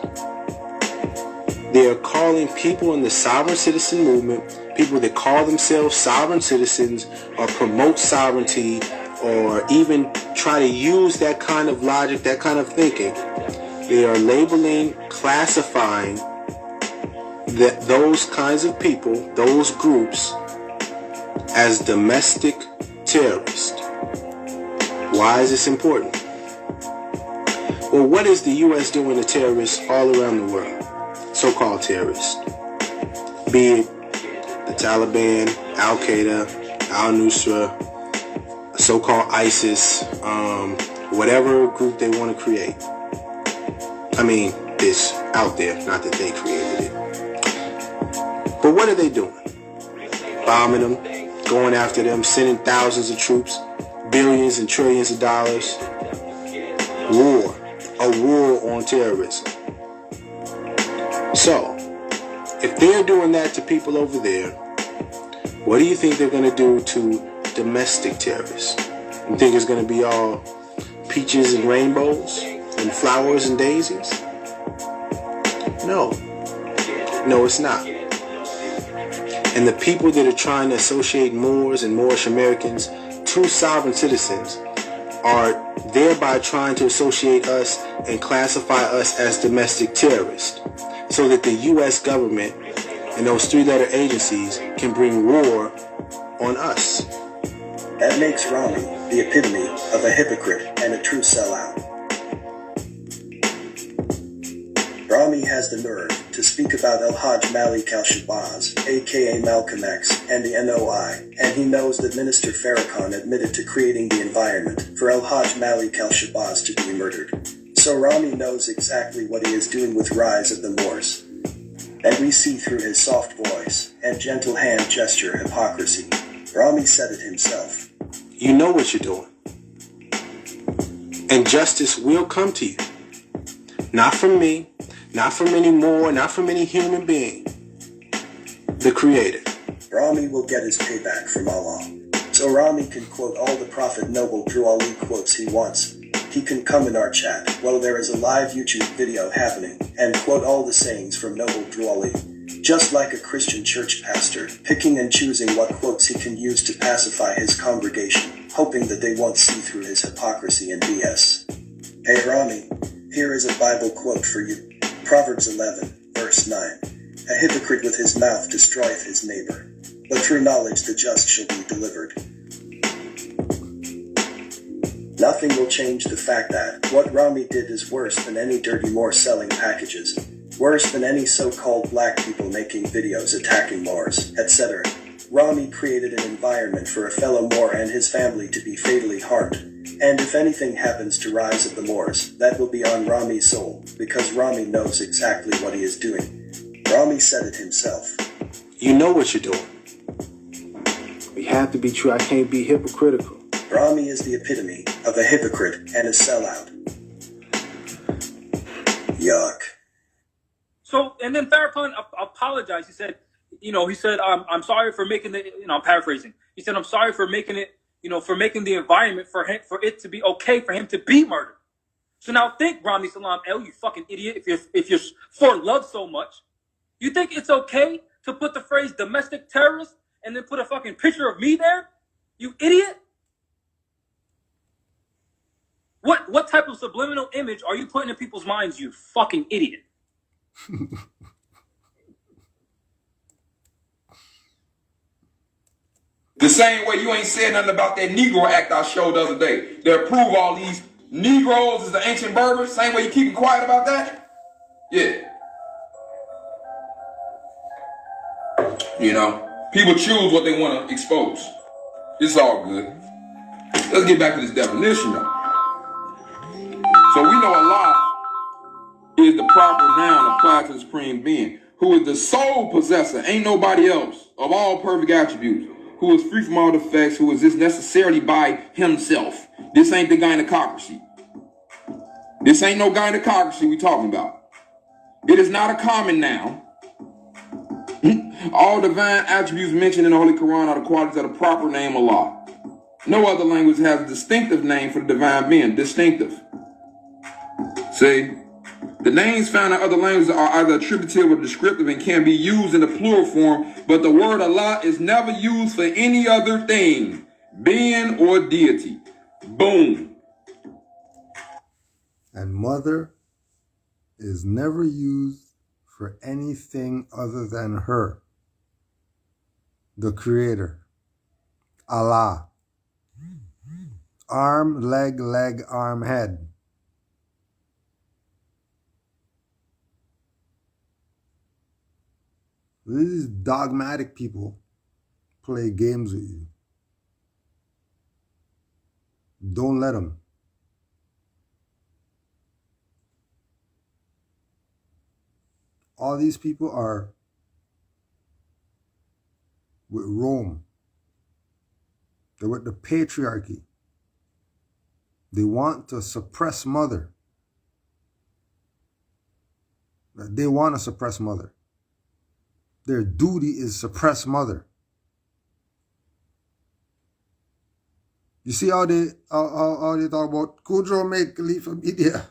They are calling people in the sovereign citizen movement, people that call themselves sovereign citizens or promote sovereignty or even try to use that kind of logic, that kind of thinking. They are labeling, classifying those kinds of people, those groups, as domestic terrorists. Why is this important? Well, what is the U.S. doing to terrorists all around the world? So-called terrorists. Be it the Taliban, Al-Qaeda, Al-Nusra, so-called ISIS, whatever group they want to create. I mean, it's out there, not that they created it. But what are they doing? Bombing them, going after them, sending thousands of troops, billions and trillions of dollars. War. A war on terrorism. So, if they're doing that to people over there, what do you think they're going to do to domestic terrorists? You think it's going to be all peaches and rainbows and flowers and daisies? No. No, it's not. And the people that are trying to associate Moors and Moorish Americans to sovereign citizens are thereby trying to associate us and classify us as domestic terrorists so that the U.S. government and those three-letter agencies can bring war on us. That makes Rami the epitome of a hypocrite and a true sellout. Rami has the nerve to speak about El-Hajj Malik al-Shabazz, aka Malcolm X, and the NOI, and he knows that Minister Farrakhan admitted to creating the environment for El-Hajj Malik al-Shabazz to be murdered. So Rami knows exactly what he is doing with Rise of the Moors. And we see through his soft voice and gentle hand gesture hypocrisy. Rami said it himself. You know what you're doing. And justice will come to you. Not from me, not from any Moor, not from any human being. The Creator. Rami will get his payback from Allah. So Rami can quote all the Prophet Noble Drew Ali quotes he wants. He can come in our chat while there is a live YouTube video happening and quote all the sayings from Noble Drew Ali. Just like a Christian church pastor, picking and choosing what quotes he can use to pacify his congregation, hoping that they won't see through his hypocrisy and BS. Hey Rami, here is a Bible quote for you. Proverbs 11, verse 9. A hypocrite with his mouth destroyeth his neighbor, but through knowledge the just shall be delivered. Nothing will change the fact that what Rami did is worse than any dirty Moor selling packages, worse than any so-called black people making videos attacking Moors, etc. Rami created an environment for a fellow Moor and his family to be fatally harmed, and if anything happens to Rise of the Moors, that will be on Rami's soul, because Rami knows exactly what he is doing. Rami said it himself. You know what you're doing. We have to be true. I can't be hypocritical. Rami is the epitome of a hypocrite and a sellout. Yuck. So, and then Farrakhan apologized. He said, I'm sorry for making the, I'm paraphrasing. He said, I'm sorry for making it, for making the environment for it to be okay for him to be murdered. So now think, Rami Salam El, you fucking idiot, if you're for love so much, you think it's okay to put the phrase domestic terrorist and then put a fucking picture of me there? You idiot? What type of subliminal image are you putting in people's minds, you fucking idiot? The same way you ain't said nothing about that Negro act I showed the other day. They approve all these Negroes as the ancient Berbers. Same way you keeping quiet about that? Yeah. People choose what they want to expose. It's all good. Let's get back to this definition though. So we know Allah is the proper noun applied to the Supreme Being, who is the sole possessor, ain't nobody else, of all perfect attributes, who is free from all defects, who exists necessarily by himself. This ain't the gynecocracy. This ain't no gynecocracy we talking about. It is not a common noun. All divine attributes mentioned in the Holy Quran are the qualities of the proper name Allah. No other language has a distinctive name for the divine being. Distinctive. See, the names found in other languages are either attributive or descriptive and can be used in the plural form, but the word Allah is never used for any other thing, being or deity. Boom. And mother is never used for anything other than her, the creator, Allah. Arm, leg, arm, head. These dogmatic people play games with you. Don't let them. All these people are with Rome. They're with the Patriarchy. They want to suppress mother. They want to suppress mother. Their duty is suppress mother. You see how they talk about Kudro make Khalifa media.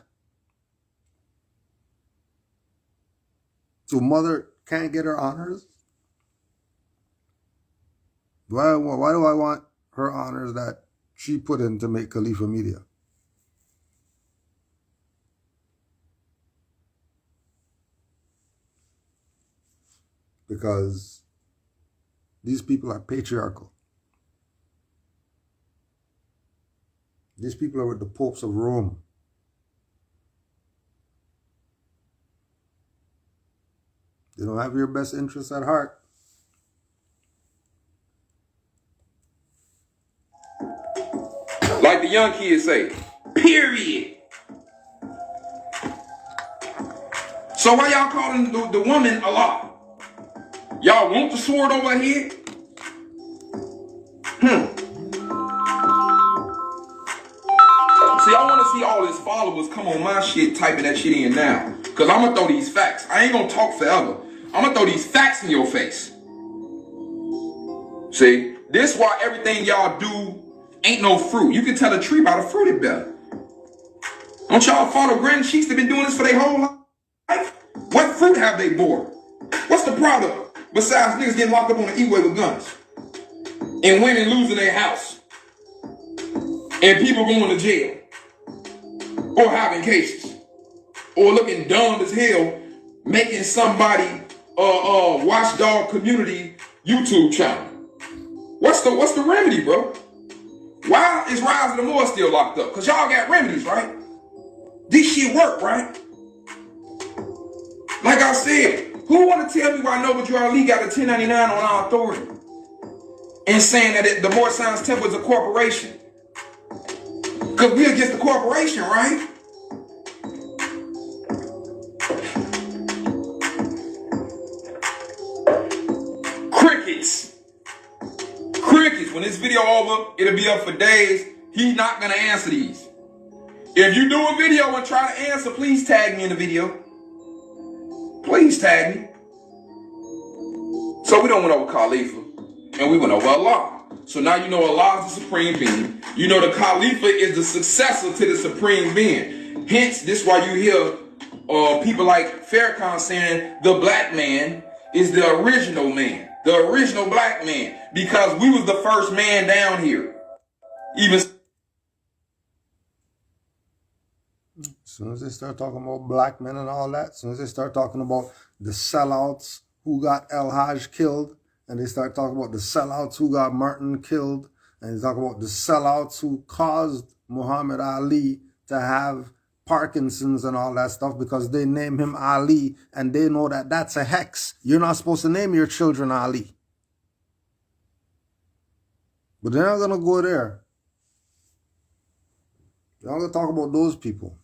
So mother can't get her honors? Why do I want her honors that she put in to make Khalifa media? Because these people are patriarchal. These people are with the popes of Rome. They don't have your best interests at heart. Like the young kids say, period. So why y'all calling the woman Allah? Y'all want the sword over here? See, I want to see all his followers come on my shit typing that shit in now. Because I'm going to throw these facts. I ain't going to talk forever. I'm going to throw these facts in your face. See, this is why everything y'all do ain't no fruit. You can tell a tree by the fruit it better. Don't y'all follow grandcheeks that been doing this for their whole life? What fruit have they bore? What's the product besides niggas getting locked up on the E-way with guns? And women losing their house? And people going to jail? Or having cases? Or looking dumb as hell, making somebody watchdog community YouTube channel? What's the remedy, bro? Why is Rise of the Moor still locked up? Because y'all got remedies, right? This shit work, right? Like I said, who want to tell me why Noble Drew Ali got a 1099 on our authority? And saying that the Moor Science Temple is a corporation? Because we against the corporation, right? Crickets. When this video over, it'll be up for days. He's not gonna answer these. If you do a video and try to answer, please tag me in the video. Please tag me. So we don't went over Khalifa, and we went over Allah. So now you know Allah is the supreme being. You know the Khalifa is the successor to the supreme being. Hence, this is why you hear people like Farrakhan saying the black man is the original man. The original black man. Because we was the first man down here. Even as soon as they start talking about black men and all that, as soon as they start talking about the sellouts who got El Hajj killed, and they start talking about the sellouts who got Martin killed, and they talk about the sellouts who caused Muhammad Ali to have Parkinson's and all that stuff because they name him Ali and they know that that's a hex. You're not supposed to name your children Ali. But they're not going to go there. They're not going to talk about those people.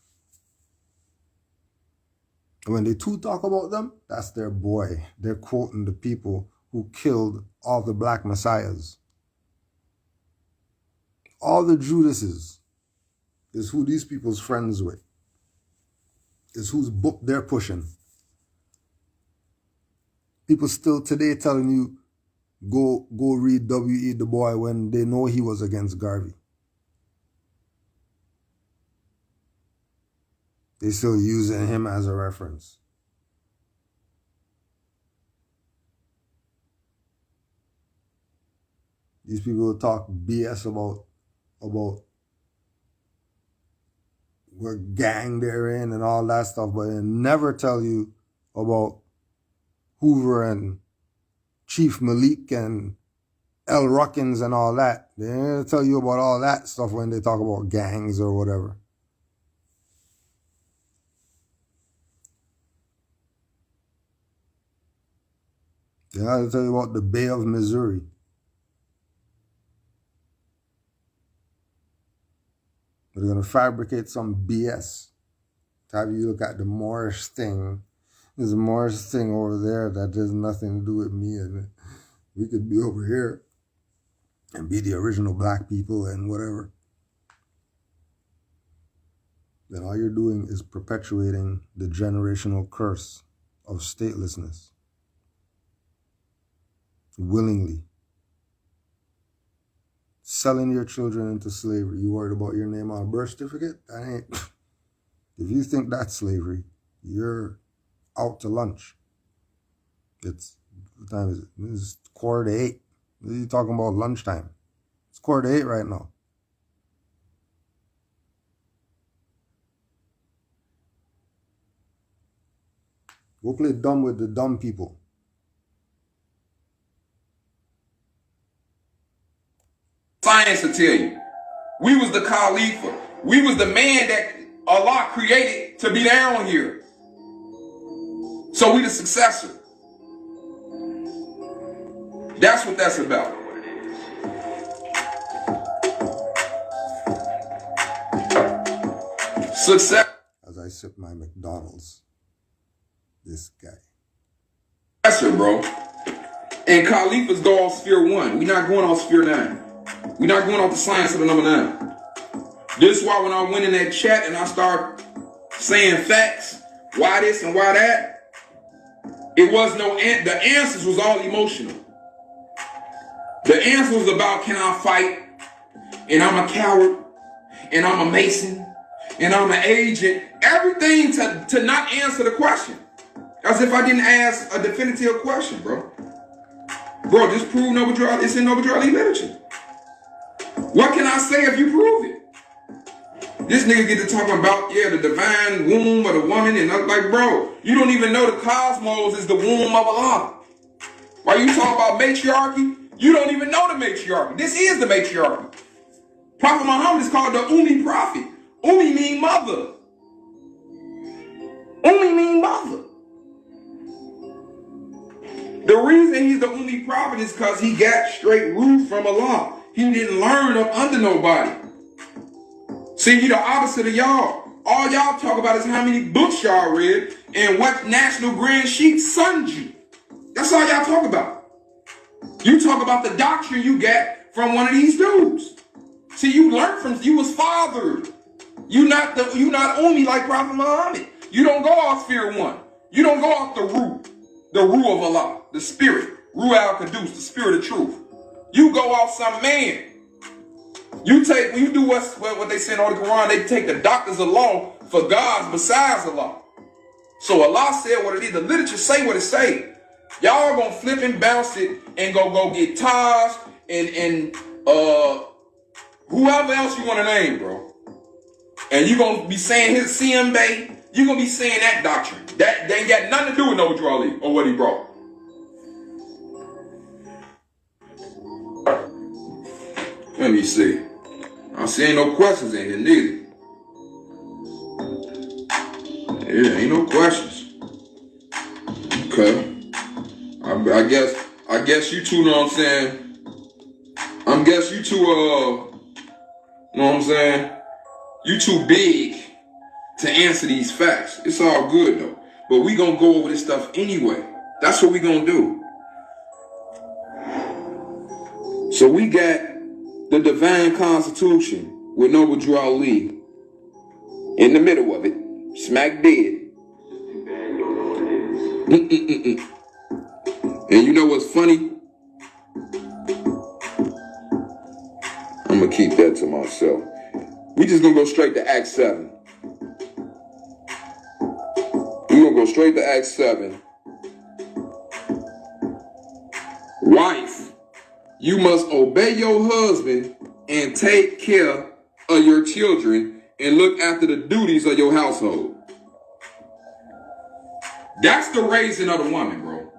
And when they do talk about them, that's their boy. They're quoting the people who killed all the black messiahs. All the Judases is who these people's friends with. Is whose book they're pushing. People still today telling you, go read W.E. Du Bois when they know he was against Garvey. They still using him as a reference. These people talk BS about what gang they're in and all that stuff, but they never tell you about Hoover and Chief Malik and L. Ruckins and all that. They never tell you about all that stuff when they talk about gangs or whatever. They never tell you about the Bay of Missouri. They're going to fabricate some BS to have you look at the Moorish thing. There's a Moorish thing over there that has nothing to do with me. And we could be over here and be the original black people and whatever. Then all you're doing is perpetuating the generational curse of statelessness. Willingly. Selling your children into slavery. You worried about your name on a birth certificate? That ain't. If you think that's slavery, you're out to lunch. What time is it? It's 7:45. What are you talking about lunchtime? It's 7:45 right now. Go play dumb with the dumb people. Science will tell you. We was the Khalifa. We was the man that Allah created to be down here. So we the successor. That's what that's about. Success. As I sip my McDonald's. This guy. Successor, bro. And Khalifa's go off sphere 1. We're not going off sphere 9. We're not going off the science of the number 9. This is why when I went in that chat and I start saying facts, why this and why that, it was no, the answers was all emotional. The answer was about, can I fight? And I'm a coward. And I'm a Mason. And I'm an agent. Everything to not answer the question. As if I didn't ask a definitive question, bro. Bro, just prove Noble Drew Ali. It's in Noble Drew Ali literature. What can I say if you prove it? This nigga get to talking about, yeah, the divine womb of the woman, and I'm like, bro, you don't even know the cosmos is the womb of Allah. Why you talking about matriarchy? You don't even know the matriarchy. This is the matriarchy. Prophet Muhammad is called the Ummi prophet. Ummi mean mother. Ummi mean mother. The reason he's the Ummi prophet is because he got straight root from Allah. He didn't learn up under nobody. See, he the opposite of y'all. All y'all talk about is how many books y'all read and what National Grand Sheikh sunned you. That's all y'all talk about. You talk about the doctrine you got from one of these dudes. See, you learned from, you was fathered. You not Ummi like Prophet Muhammad. You don't go off Sphere 1. You don't go off the Ruh of Allah, the spirit, Ruh al-Qudus, the spirit of truth. You go off some man. You do what they say in the Quran, they take the doctors along for gods besides Allah. So Allah said what it is. The literature say what it say. Y'all gonna flip and bounce it and go get Taj and whoever else you want to name, bro. And you gonna be saying his CM Bay. You gonna be saying that doctrine. That ain't got nothing to do with Noble Drew Ali or what he brought. Let me see. I'm seeing no questions in here neither. Yeah, ain't no questions. Okay. I guess you two know what I'm saying. I guess you two know what I'm saying. You too big to answer these facts. It's all good though. But we gonna go over this stuff anyway. That's what we gonna do. So we got the divine constitution with Noble Drew Ali in the middle of it, smack dead. And you know what's funny? I'm gonna keep that to myself. We just gonna go straight to Acts 7. We're gonna go straight to Acts 7. Wife, you must obey your husband and take care of your children and look after the duties of your household. That's the raising of the woman, bro.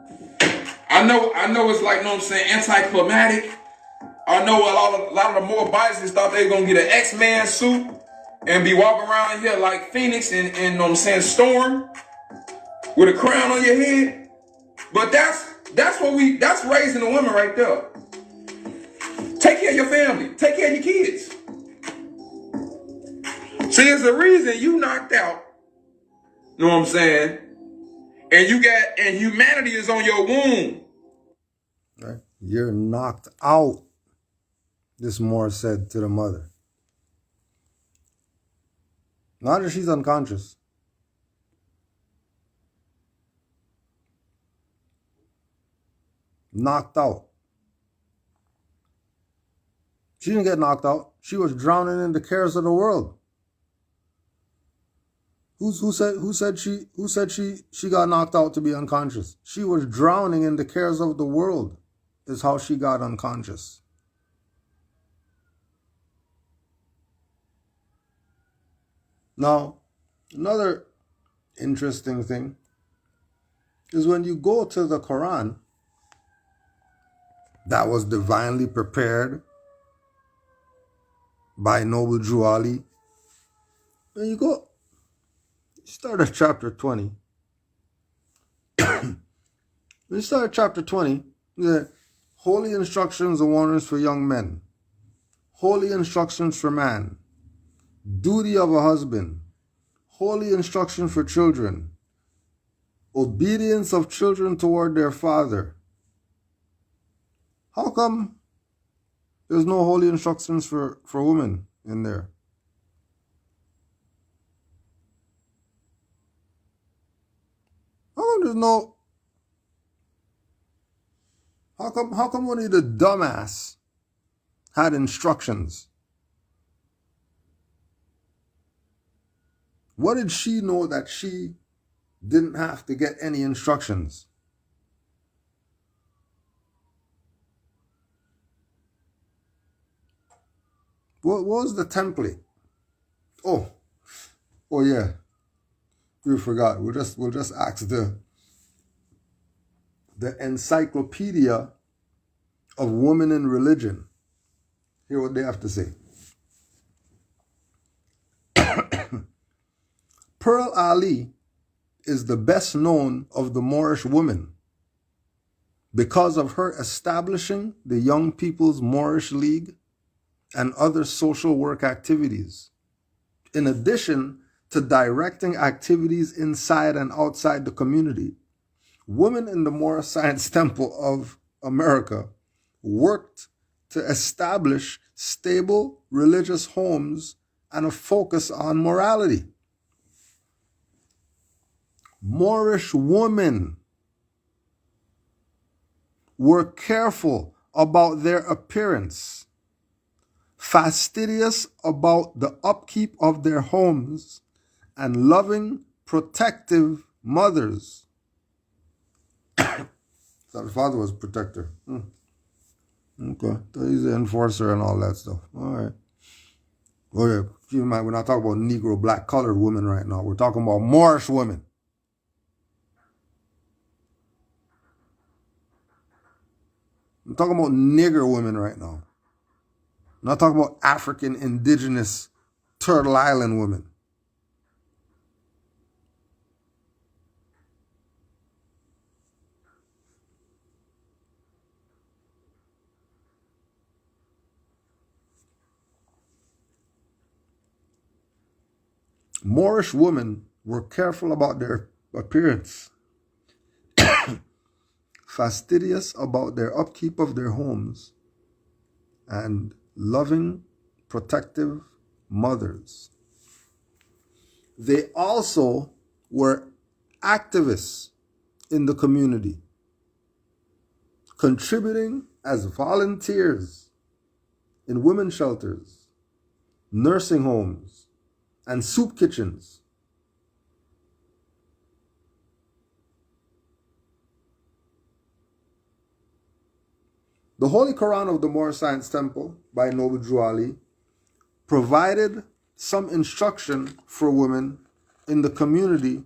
I know it's like, you know what I'm saying, anticlimactic. I know a lot of the Moor biases thought they were gonna get an X-Man suit and be walking around here like Phoenix and you know what I'm saying, Storm with a crown on your head. But that's raising the woman right there. Take care of your family. Take care of your kids. See, it's the reason you knocked out. You know what I'm saying? And humanity is on your womb. Right? You're knocked out, this Moor said to the mother. Not that she's unconscious. Knocked out. She didn't get knocked out. She was drowning in the cares of the world. Who said she got knocked out to be unconscious? She was drowning in the cares of the world is how she got unconscious. Now, another interesting thing is when you go to the Quran that was divinely prepared by Noble Drew Ali, when you go start at chapter 20. When you start at chapter 20, the holy instructions and warnings for young men, holy instructions for man, duty of a husband, holy instruction for children, obedience of children toward their father. How come there's no holy instructions for women in there? How come only the dumbass had instructions? What did she know that she didn't have to get any instructions. What was the template? Oh yeah. We forgot. We'll just ask the Encyclopedia of Women in Religion. Hear what they have to say. Pearl Ali is the best known of the Moorish women because of her establishing the Young People's Moorish League and other social work activities, in addition to directing activities inside and outside the community. Women in the Moorish Science Temple of America worked to establish stable religious homes and a focus on morality. Moorish women were careful about their appearance, fastidious about the upkeep of their homes, and loving, protective mothers. So the father was a protector. Okay. So he's the enforcer and all that stuff. All right. Oh yeah. Keep in mind, we're not talking about Negro, black, colored women right now. We're talking about Moorish women. I'm talking about nigger women right now. I'm not talking about African, indigenous, Turtle Island women. Moorish women were careful about their appearance, fastidious about their upkeep of their homes, and loving, protective mothers. They also were activists in the community, contributing as volunteers in women's shelters, nursing homes, and soup kitchens. The Holy Quran of the Moorish Science Temple by Noble Drew Ali provided some instruction for women in the community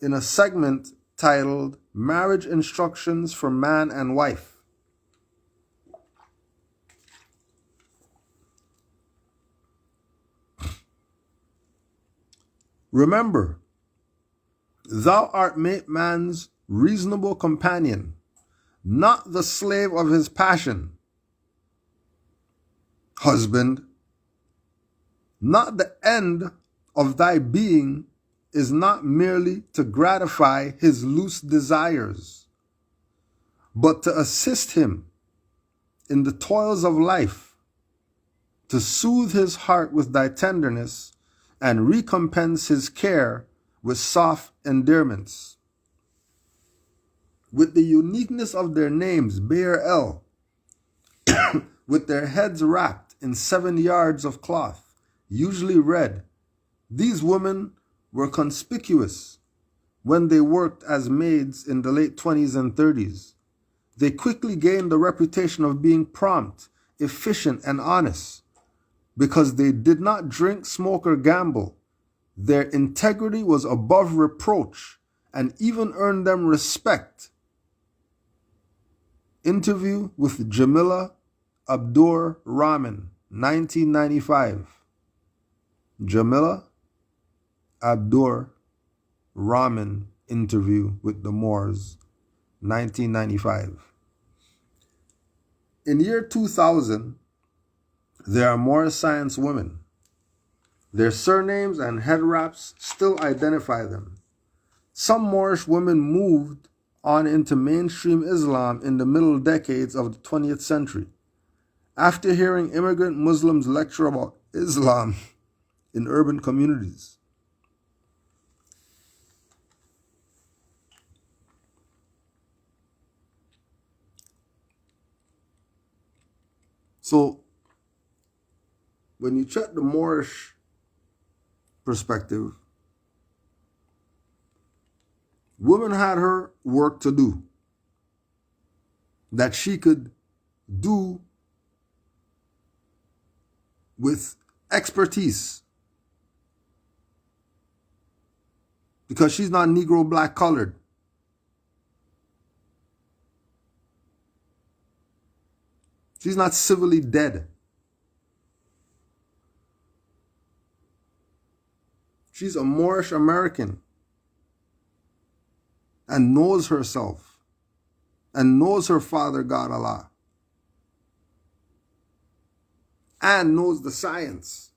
in a segment titled Marriage Instructions for Man and Wife. Remember, thou art made man's reasonable companion, not the slave of his passion. Husband, not the end of thy being is not merely to gratify his loose desires, but to assist him in the toils of life, to soothe his heart with thy tenderness, and recompense his care with soft endearments. With the uniqueness of their names, Be'er El, with their heads wrapped in 7 yards of cloth, usually red, these women were conspicuous when they worked as maids in the late 20s and 30s. They quickly gained the reputation of being prompt, efficient, and honest because they did not drink, smoke, or gamble. Their integrity was above reproach and even earned them respect. Interview with Jamila Abdur Rahman, 1995. Jamila Abdur Rahman interview with the Moors, 1995. In year 2000, there are Moorish science women. Their surnames and head wraps still identify them. Some Moorish women moved on into mainstream Islam in the middle decades of the 20th century, after hearing immigrant Muslims lecture about Islam in urban communities. So, when you check the Moorish perspective, Woman had her work to do that she could do with expertise, because she's not Negro, black, colored. She's not civilly dead. She's a Moorish American and knows herself and knows her father, God Allah, and knows the science.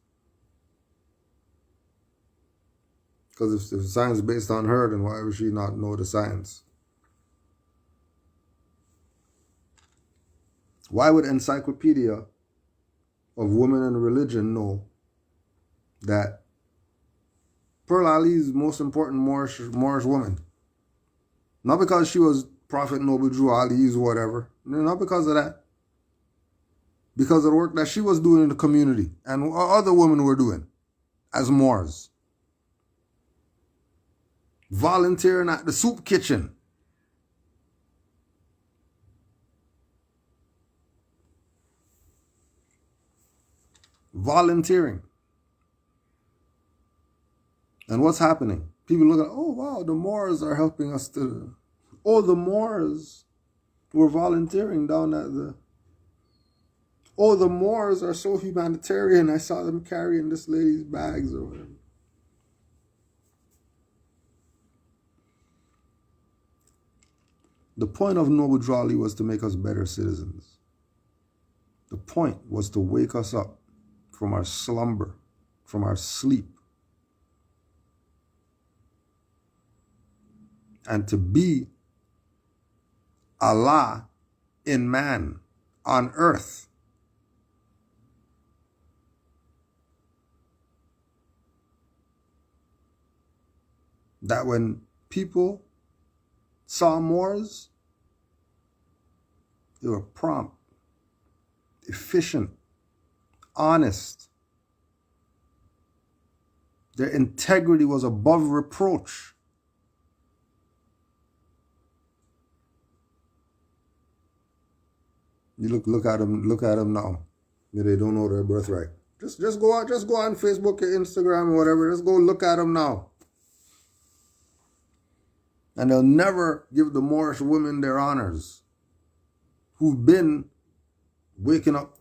Because if the science is based on her, then why would she not know the science? Why would Encyclopedia of Women and Religion know that Pearl Ali's most important Moorish woman? Not because she was Prophet Noble Drew Ali's whatever. Not because of that. Because of the work that she was doing in the community and other women were doing as Moors. Volunteering at the soup kitchen. Volunteering. And what's happening? People look at, oh wow, the Moors are helping us to... Oh, the Moors were volunteering down at the... Oh, the Moors are so humanitarian. I saw them carrying this lady's bags or whatever. The point of Noble Drew Ali was to make us better citizens. The point was to wake us up from our slumber, from our sleep, and to be Allah in man on earth. That when people saw Moors, they were prompt, efficient, honest. Their integrity was above reproach. You look at them now. They don't know their birthright. Just go on Facebook or Instagram or whatever. Just go look at them now. And they'll never give the Moorish women their honors, who've been waking up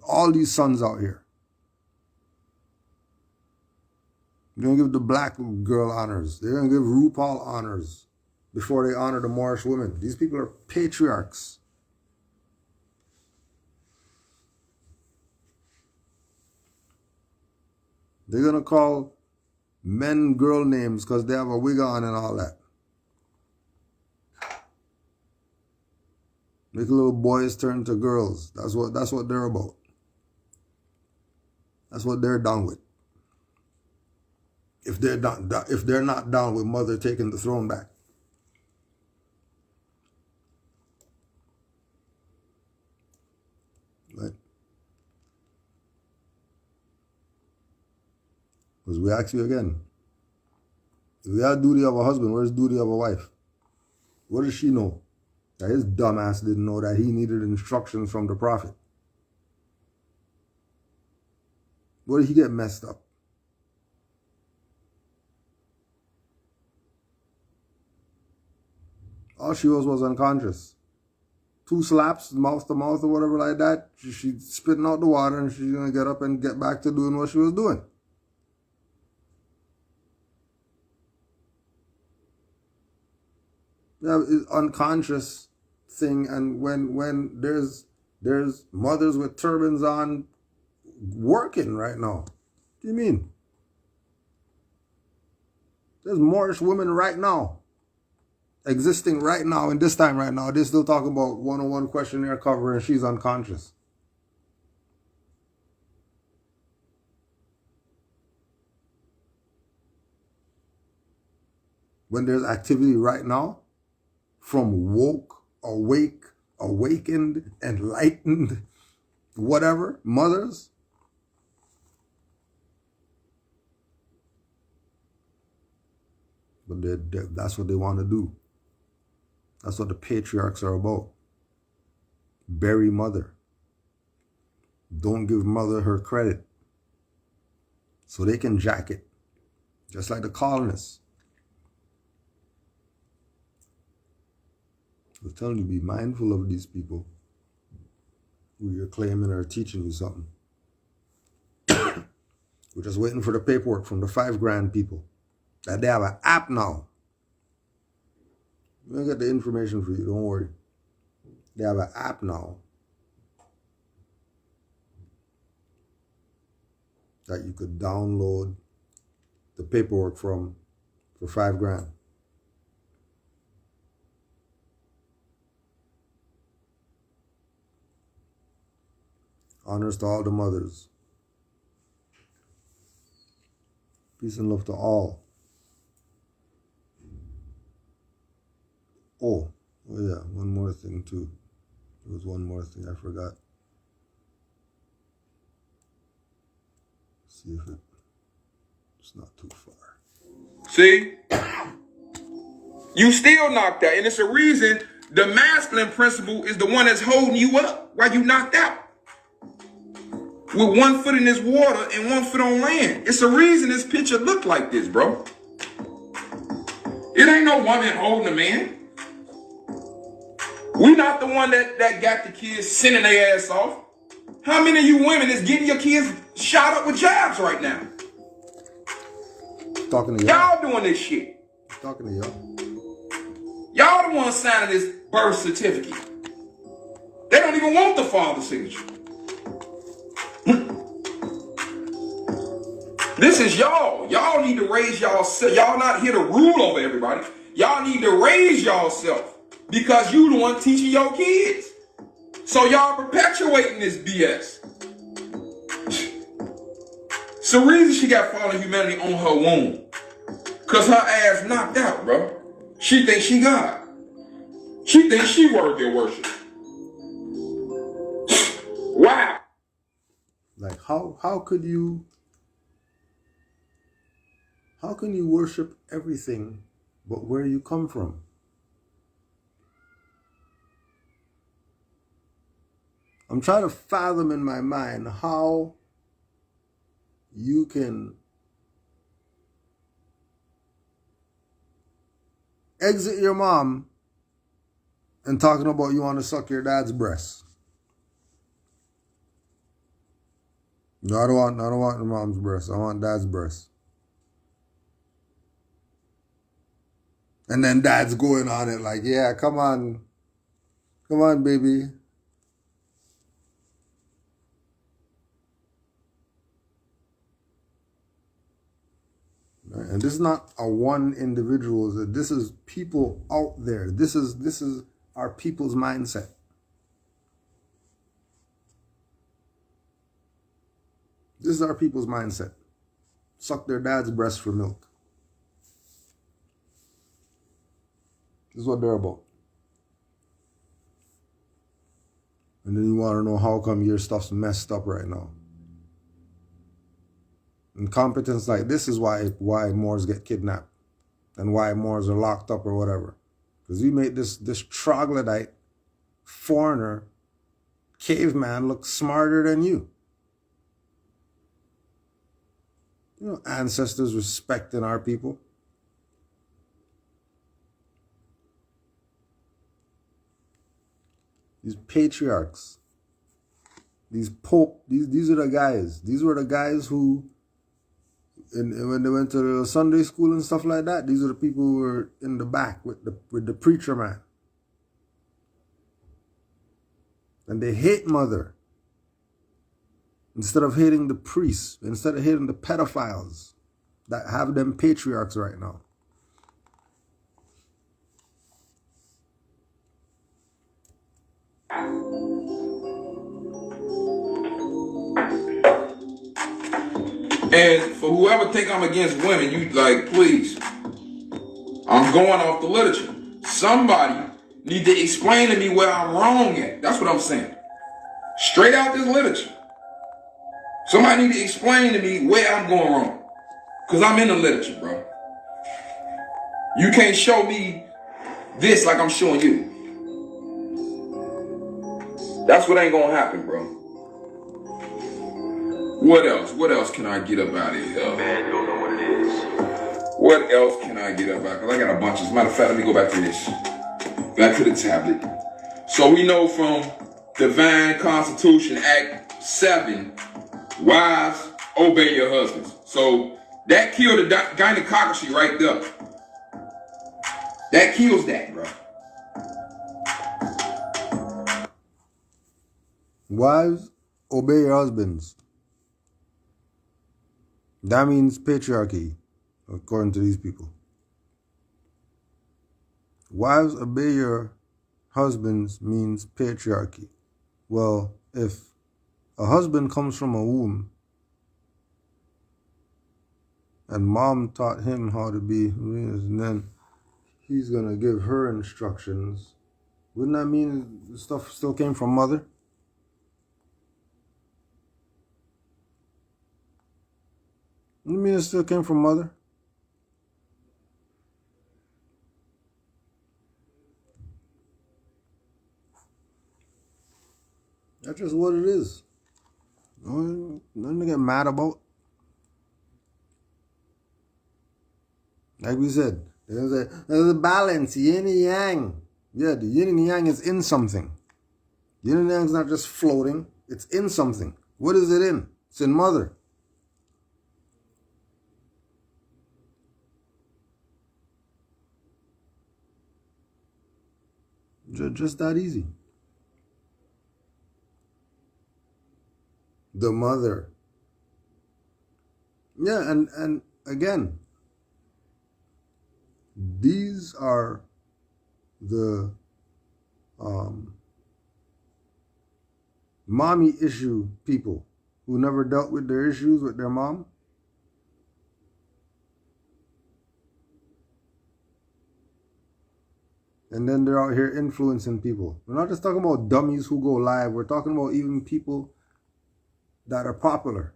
all these sons out here. They don't give the black girl honors. They're going to give RuPaul honors before they honor the Moorish women. These people are patriarchs. They're going to call men girl names because they have a wig on and all that. Make little boys turn to girls. That's what they're about. That's what they're down with. If they're not down with mother taking the throne back. Right? Because we ask you again, if we have duty of a husband, where's duty of a wife? What does she know? That his dumbass didn't know that he needed instructions from the prophet. Where did he get messed up? All she was unconscious. 2 slaps, mouth to mouth or whatever like that. She's spitting out the water and she's going to get up and get back to doing what she was doing. Yeah, it's unconscious thing. And when there's mothers with turbans on working right now. What do you mean? There's Moorish women right now, existing right now, in this time right now. They're still talking about 101 questionnaire cover and she's unconscious. When there's activity right now from woke, awake, awakened, enlightened, whatever, mothers. But that's what they want to do. That's what the patriarchs are about. Bury mother. Don't give mother her credit. So they can jack it. Just like the colonists. I was telling you, be mindful of these people who you're claiming are teaching you something. We're just waiting for the paperwork from the 5 grand people. That they have an app now. We'll get the information for you, don't worry. They have an app now that you could download the paperwork from for 5 grand. Honors to all the mothers. Peace and love to all. Oh yeah, one more thing too. There was one more thing I forgot. See if it's not too far. See? You still knocked out. And it's a reason the masculine principle is the one that's holding you up while you knocked out. With 1 foot in this water and 1 foot on land. It's a reason this picture look like this, bro. It ain't no woman holding a man. We not the one that got the kids sending their ass off. How many of you women is getting your kids shot up with jabs right now? Talking to y'all. Y'all doing this shit. Talking to y'all. Y'all the ones signing this birth certificate. They don't even want the father's signature. This is y'all. Y'all need to raise y'allself. Y'all not here to rule over everybody. Y'all need to raise y'allself because you the one teaching your kids. So y'all perpetuating this BS. It's the reason she got fallen humanity on her womb. Because her ass knocked out, bro. She thinks she God. She thinks she worthy of worship. Wow. Like how can you worship everything but where you come from? I'm trying to fathom in my mind how you can exit your mom and talking about you want to suck your dad's breast. No, I don't want your mom's breast. I want dad's breast. And then dad's going on it like, yeah, come on, baby. And this is not a one individual. This is people out there. This is our people's mindset. This is our people's mindset. Suck their dad's breast for milk. This is what they're about. And then you want to know how come your stuff's messed up right now. Incompetence like this is why Moors get kidnapped and why Moors are locked up or whatever. Because you made this troglodyte, foreigner, caveman look smarter than you. You know, ancestors respecting our people. These patriarchs, these pope, these are the guys. These were the guys who, when they went to the Sunday school and stuff like that, these are the people who were in the back with the preacher man. And they hate mother. Instead of hating the priests, instead of hating the pedophiles that have them patriarchs right now. And for whoever think I'm against women, you like, please. I'm going off the literature. Somebody need to explain to me where I'm wrong at. That's what I'm saying. Straight out this literature. Somebody need to explain to me where I'm going wrong. Because I'm in the literature, bro. You can't show me this like I'm showing you. That's what ain't gonna happen, bro. What else? What else can I get up out of here? Man, you don't know what it is. What else can I get up out? Because I got a bunch. As a matter of fact, let me go back to this. Back to the tablet. So we know from Divine Constitution Act 7, wives, obey your husbands. So that killed the gynecocracy right there. That kills that, bro. Wives, obey your husbands. That means patriarchy, according to these people. Wives, obey your husbands means patriarchy. Well, if a husband comes from a womb and mom taught him how to be, and then he's going to give her instructions, wouldn't that mean the stuff still came from mother? Wouldn't it mean it still came from mother? That's just what it is. Nothing to get mad about. Like we said, there's a balance, yin and yang. Yeah, the yin and yang is in something. Yin and yang is not just floating, it's in something. What is it in? It's in mother. Just that easy. The mother. Yeah, and again, these are the mommy issue people who never dealt with their issues with their mom. And then they're out here influencing people. We're not just talking about dummies who go live. We're talking about even people that are popular.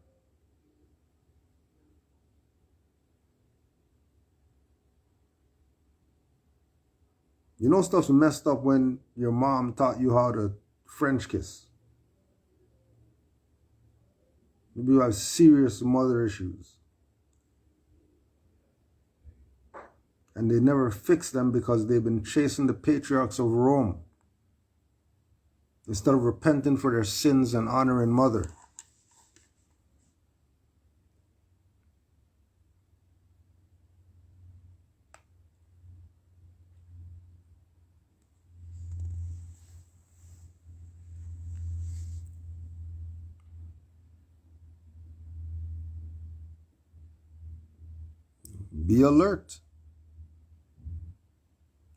You know stuff's messed up when your mom taught you how to French kiss. You have serious mother issues. And they never fix them because they've been chasing the patriarchs of Rome instead of repenting for their sins and honoring mother. Be alert.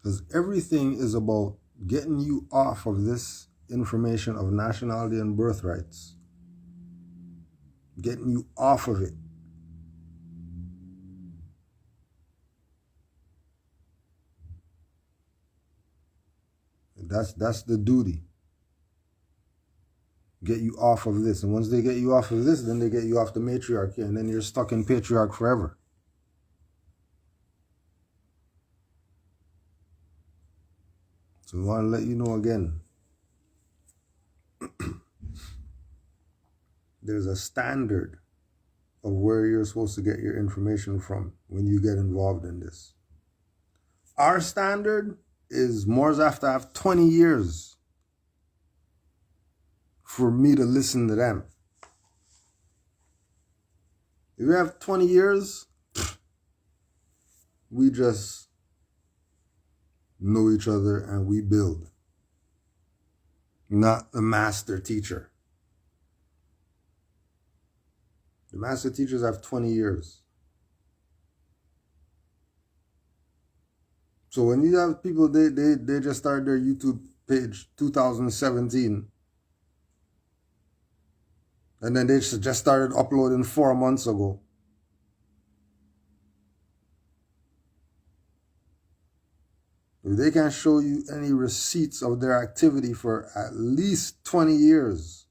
Because everything is about getting you off of this information of nationality and birthrights. Getting you off of it. That's the duty. Get you off of this. And once they get you off of this, then they get you off the matriarchy. And then you're stuck in patriarch forever. So we want to let you know again. There's a standard of where you're supposed to get your information from when you get involved in this. Our standard is Moors have to have 20 years for me to listen to them. If you have 20 years, we just know each other and we build. Not the master teacher. The master teachers have 20 years. So when you have people, they just started their YouTube page 2017. And then they just started uploading 4 months ago. If they can't show you any receipts of their activity for at least 20 years,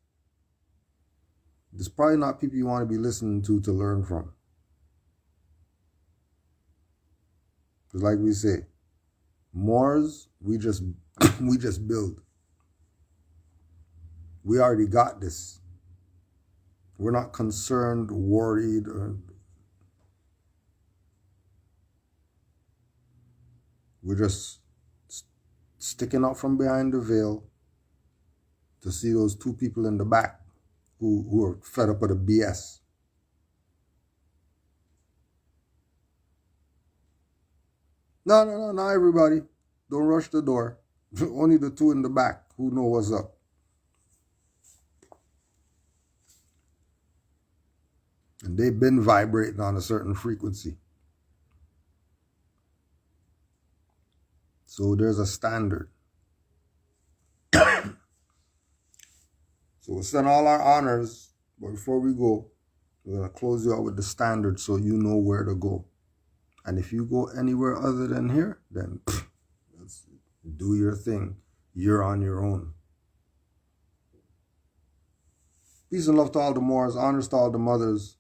there's probably not people you want to be listening to learn from. Because like we say, Moors, we just build. We already got this. We're not concerned, worried, we're just sticking out from behind the veil to see those two people in the back who are fed up with the BS. No, not everybody. Don't rush the door. Only the two in the back who know what's up. And they've been vibrating on a certain frequency. So there's a standard. So we'll send all our honors, but before we go, we're going to close you out with the standard so you know where to go. And if you go anywhere other than here, then do your thing. You're on your own. Peace and love to all the Moors. Honors to all the mothers.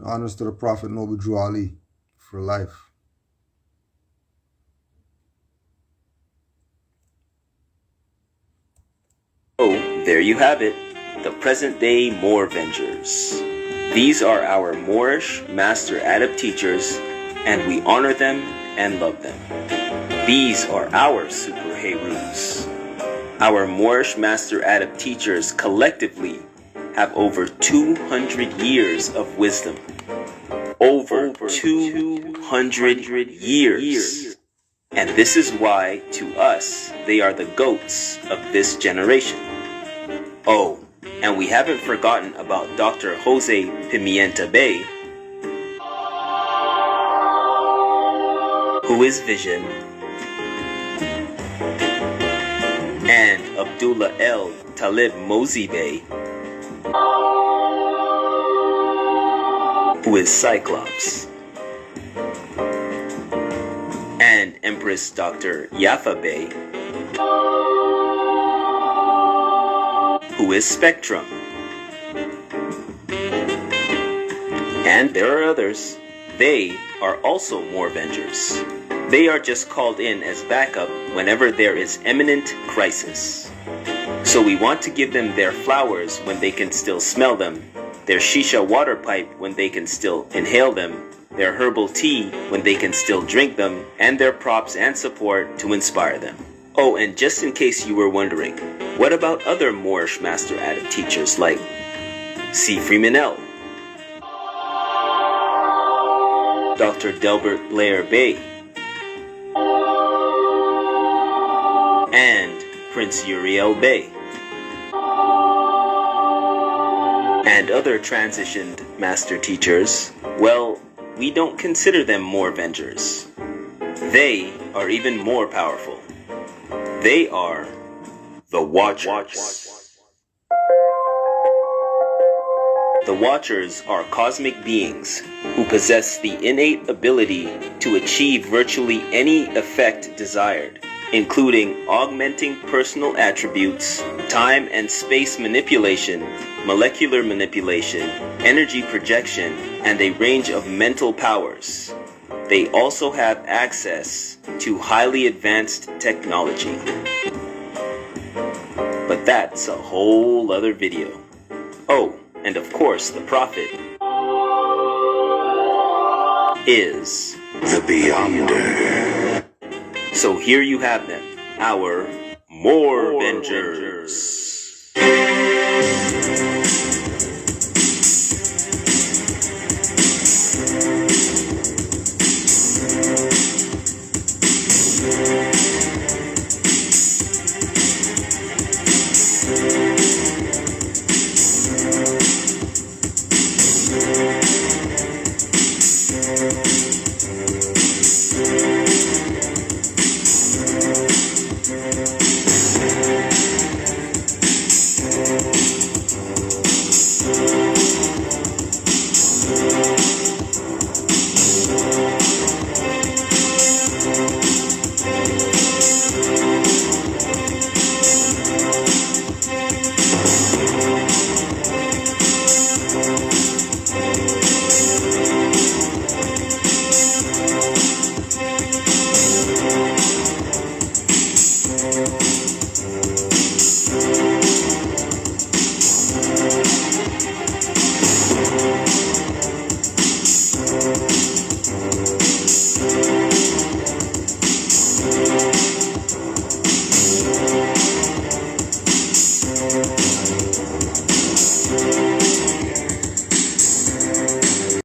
Honors to the Prophet Noble Drew Ali for life. Oh, there you have it. The present-day Moor Vengers. These are our Moorish Master Adab teachers, and we honor them and love them. These are our Super Herus. Our Moorish Master Adab teachers collectively have over 200 years of wisdom. Over 200 years. And this is why, to us, they are the goats of this generation. Oh, and we haven't forgotten about Dr. Jose Pimienta Bay, who is Vision, and Abdullah El Talib Mozi Bey, who is Cyclops, and Empress Dr. Yafa Bey, who is Spectrum. And there are others. They are also Moor Vengers. They are just called in as backup whenever there is imminent crisis. So we want to give them their flowers when they can still smell them, their shisha water pipe when they can still inhale them, their herbal tea when they can still drink them, and their props and support to inspire them. Oh, and just in case you were wondering, what about other Moorish Master Adab teachers like C. Freeman L., Dr. Delbert Blair Bey, and Prince Uriel Bey, and other transitioned master teachers? Well, we don't consider them Moor Vengers. They are even more powerful. They are the Watchers. The Watchers are cosmic beings who possess the innate ability to achieve virtually any effect desired, including augmenting personal attributes, time and space manipulation, molecular manipulation, energy projection, and a range of mental powers. They also have access to highly advanced technology. But that's a whole other video. Oh, and of course the Prophet is the Beyonder. So here you have them, our Moor Vengers.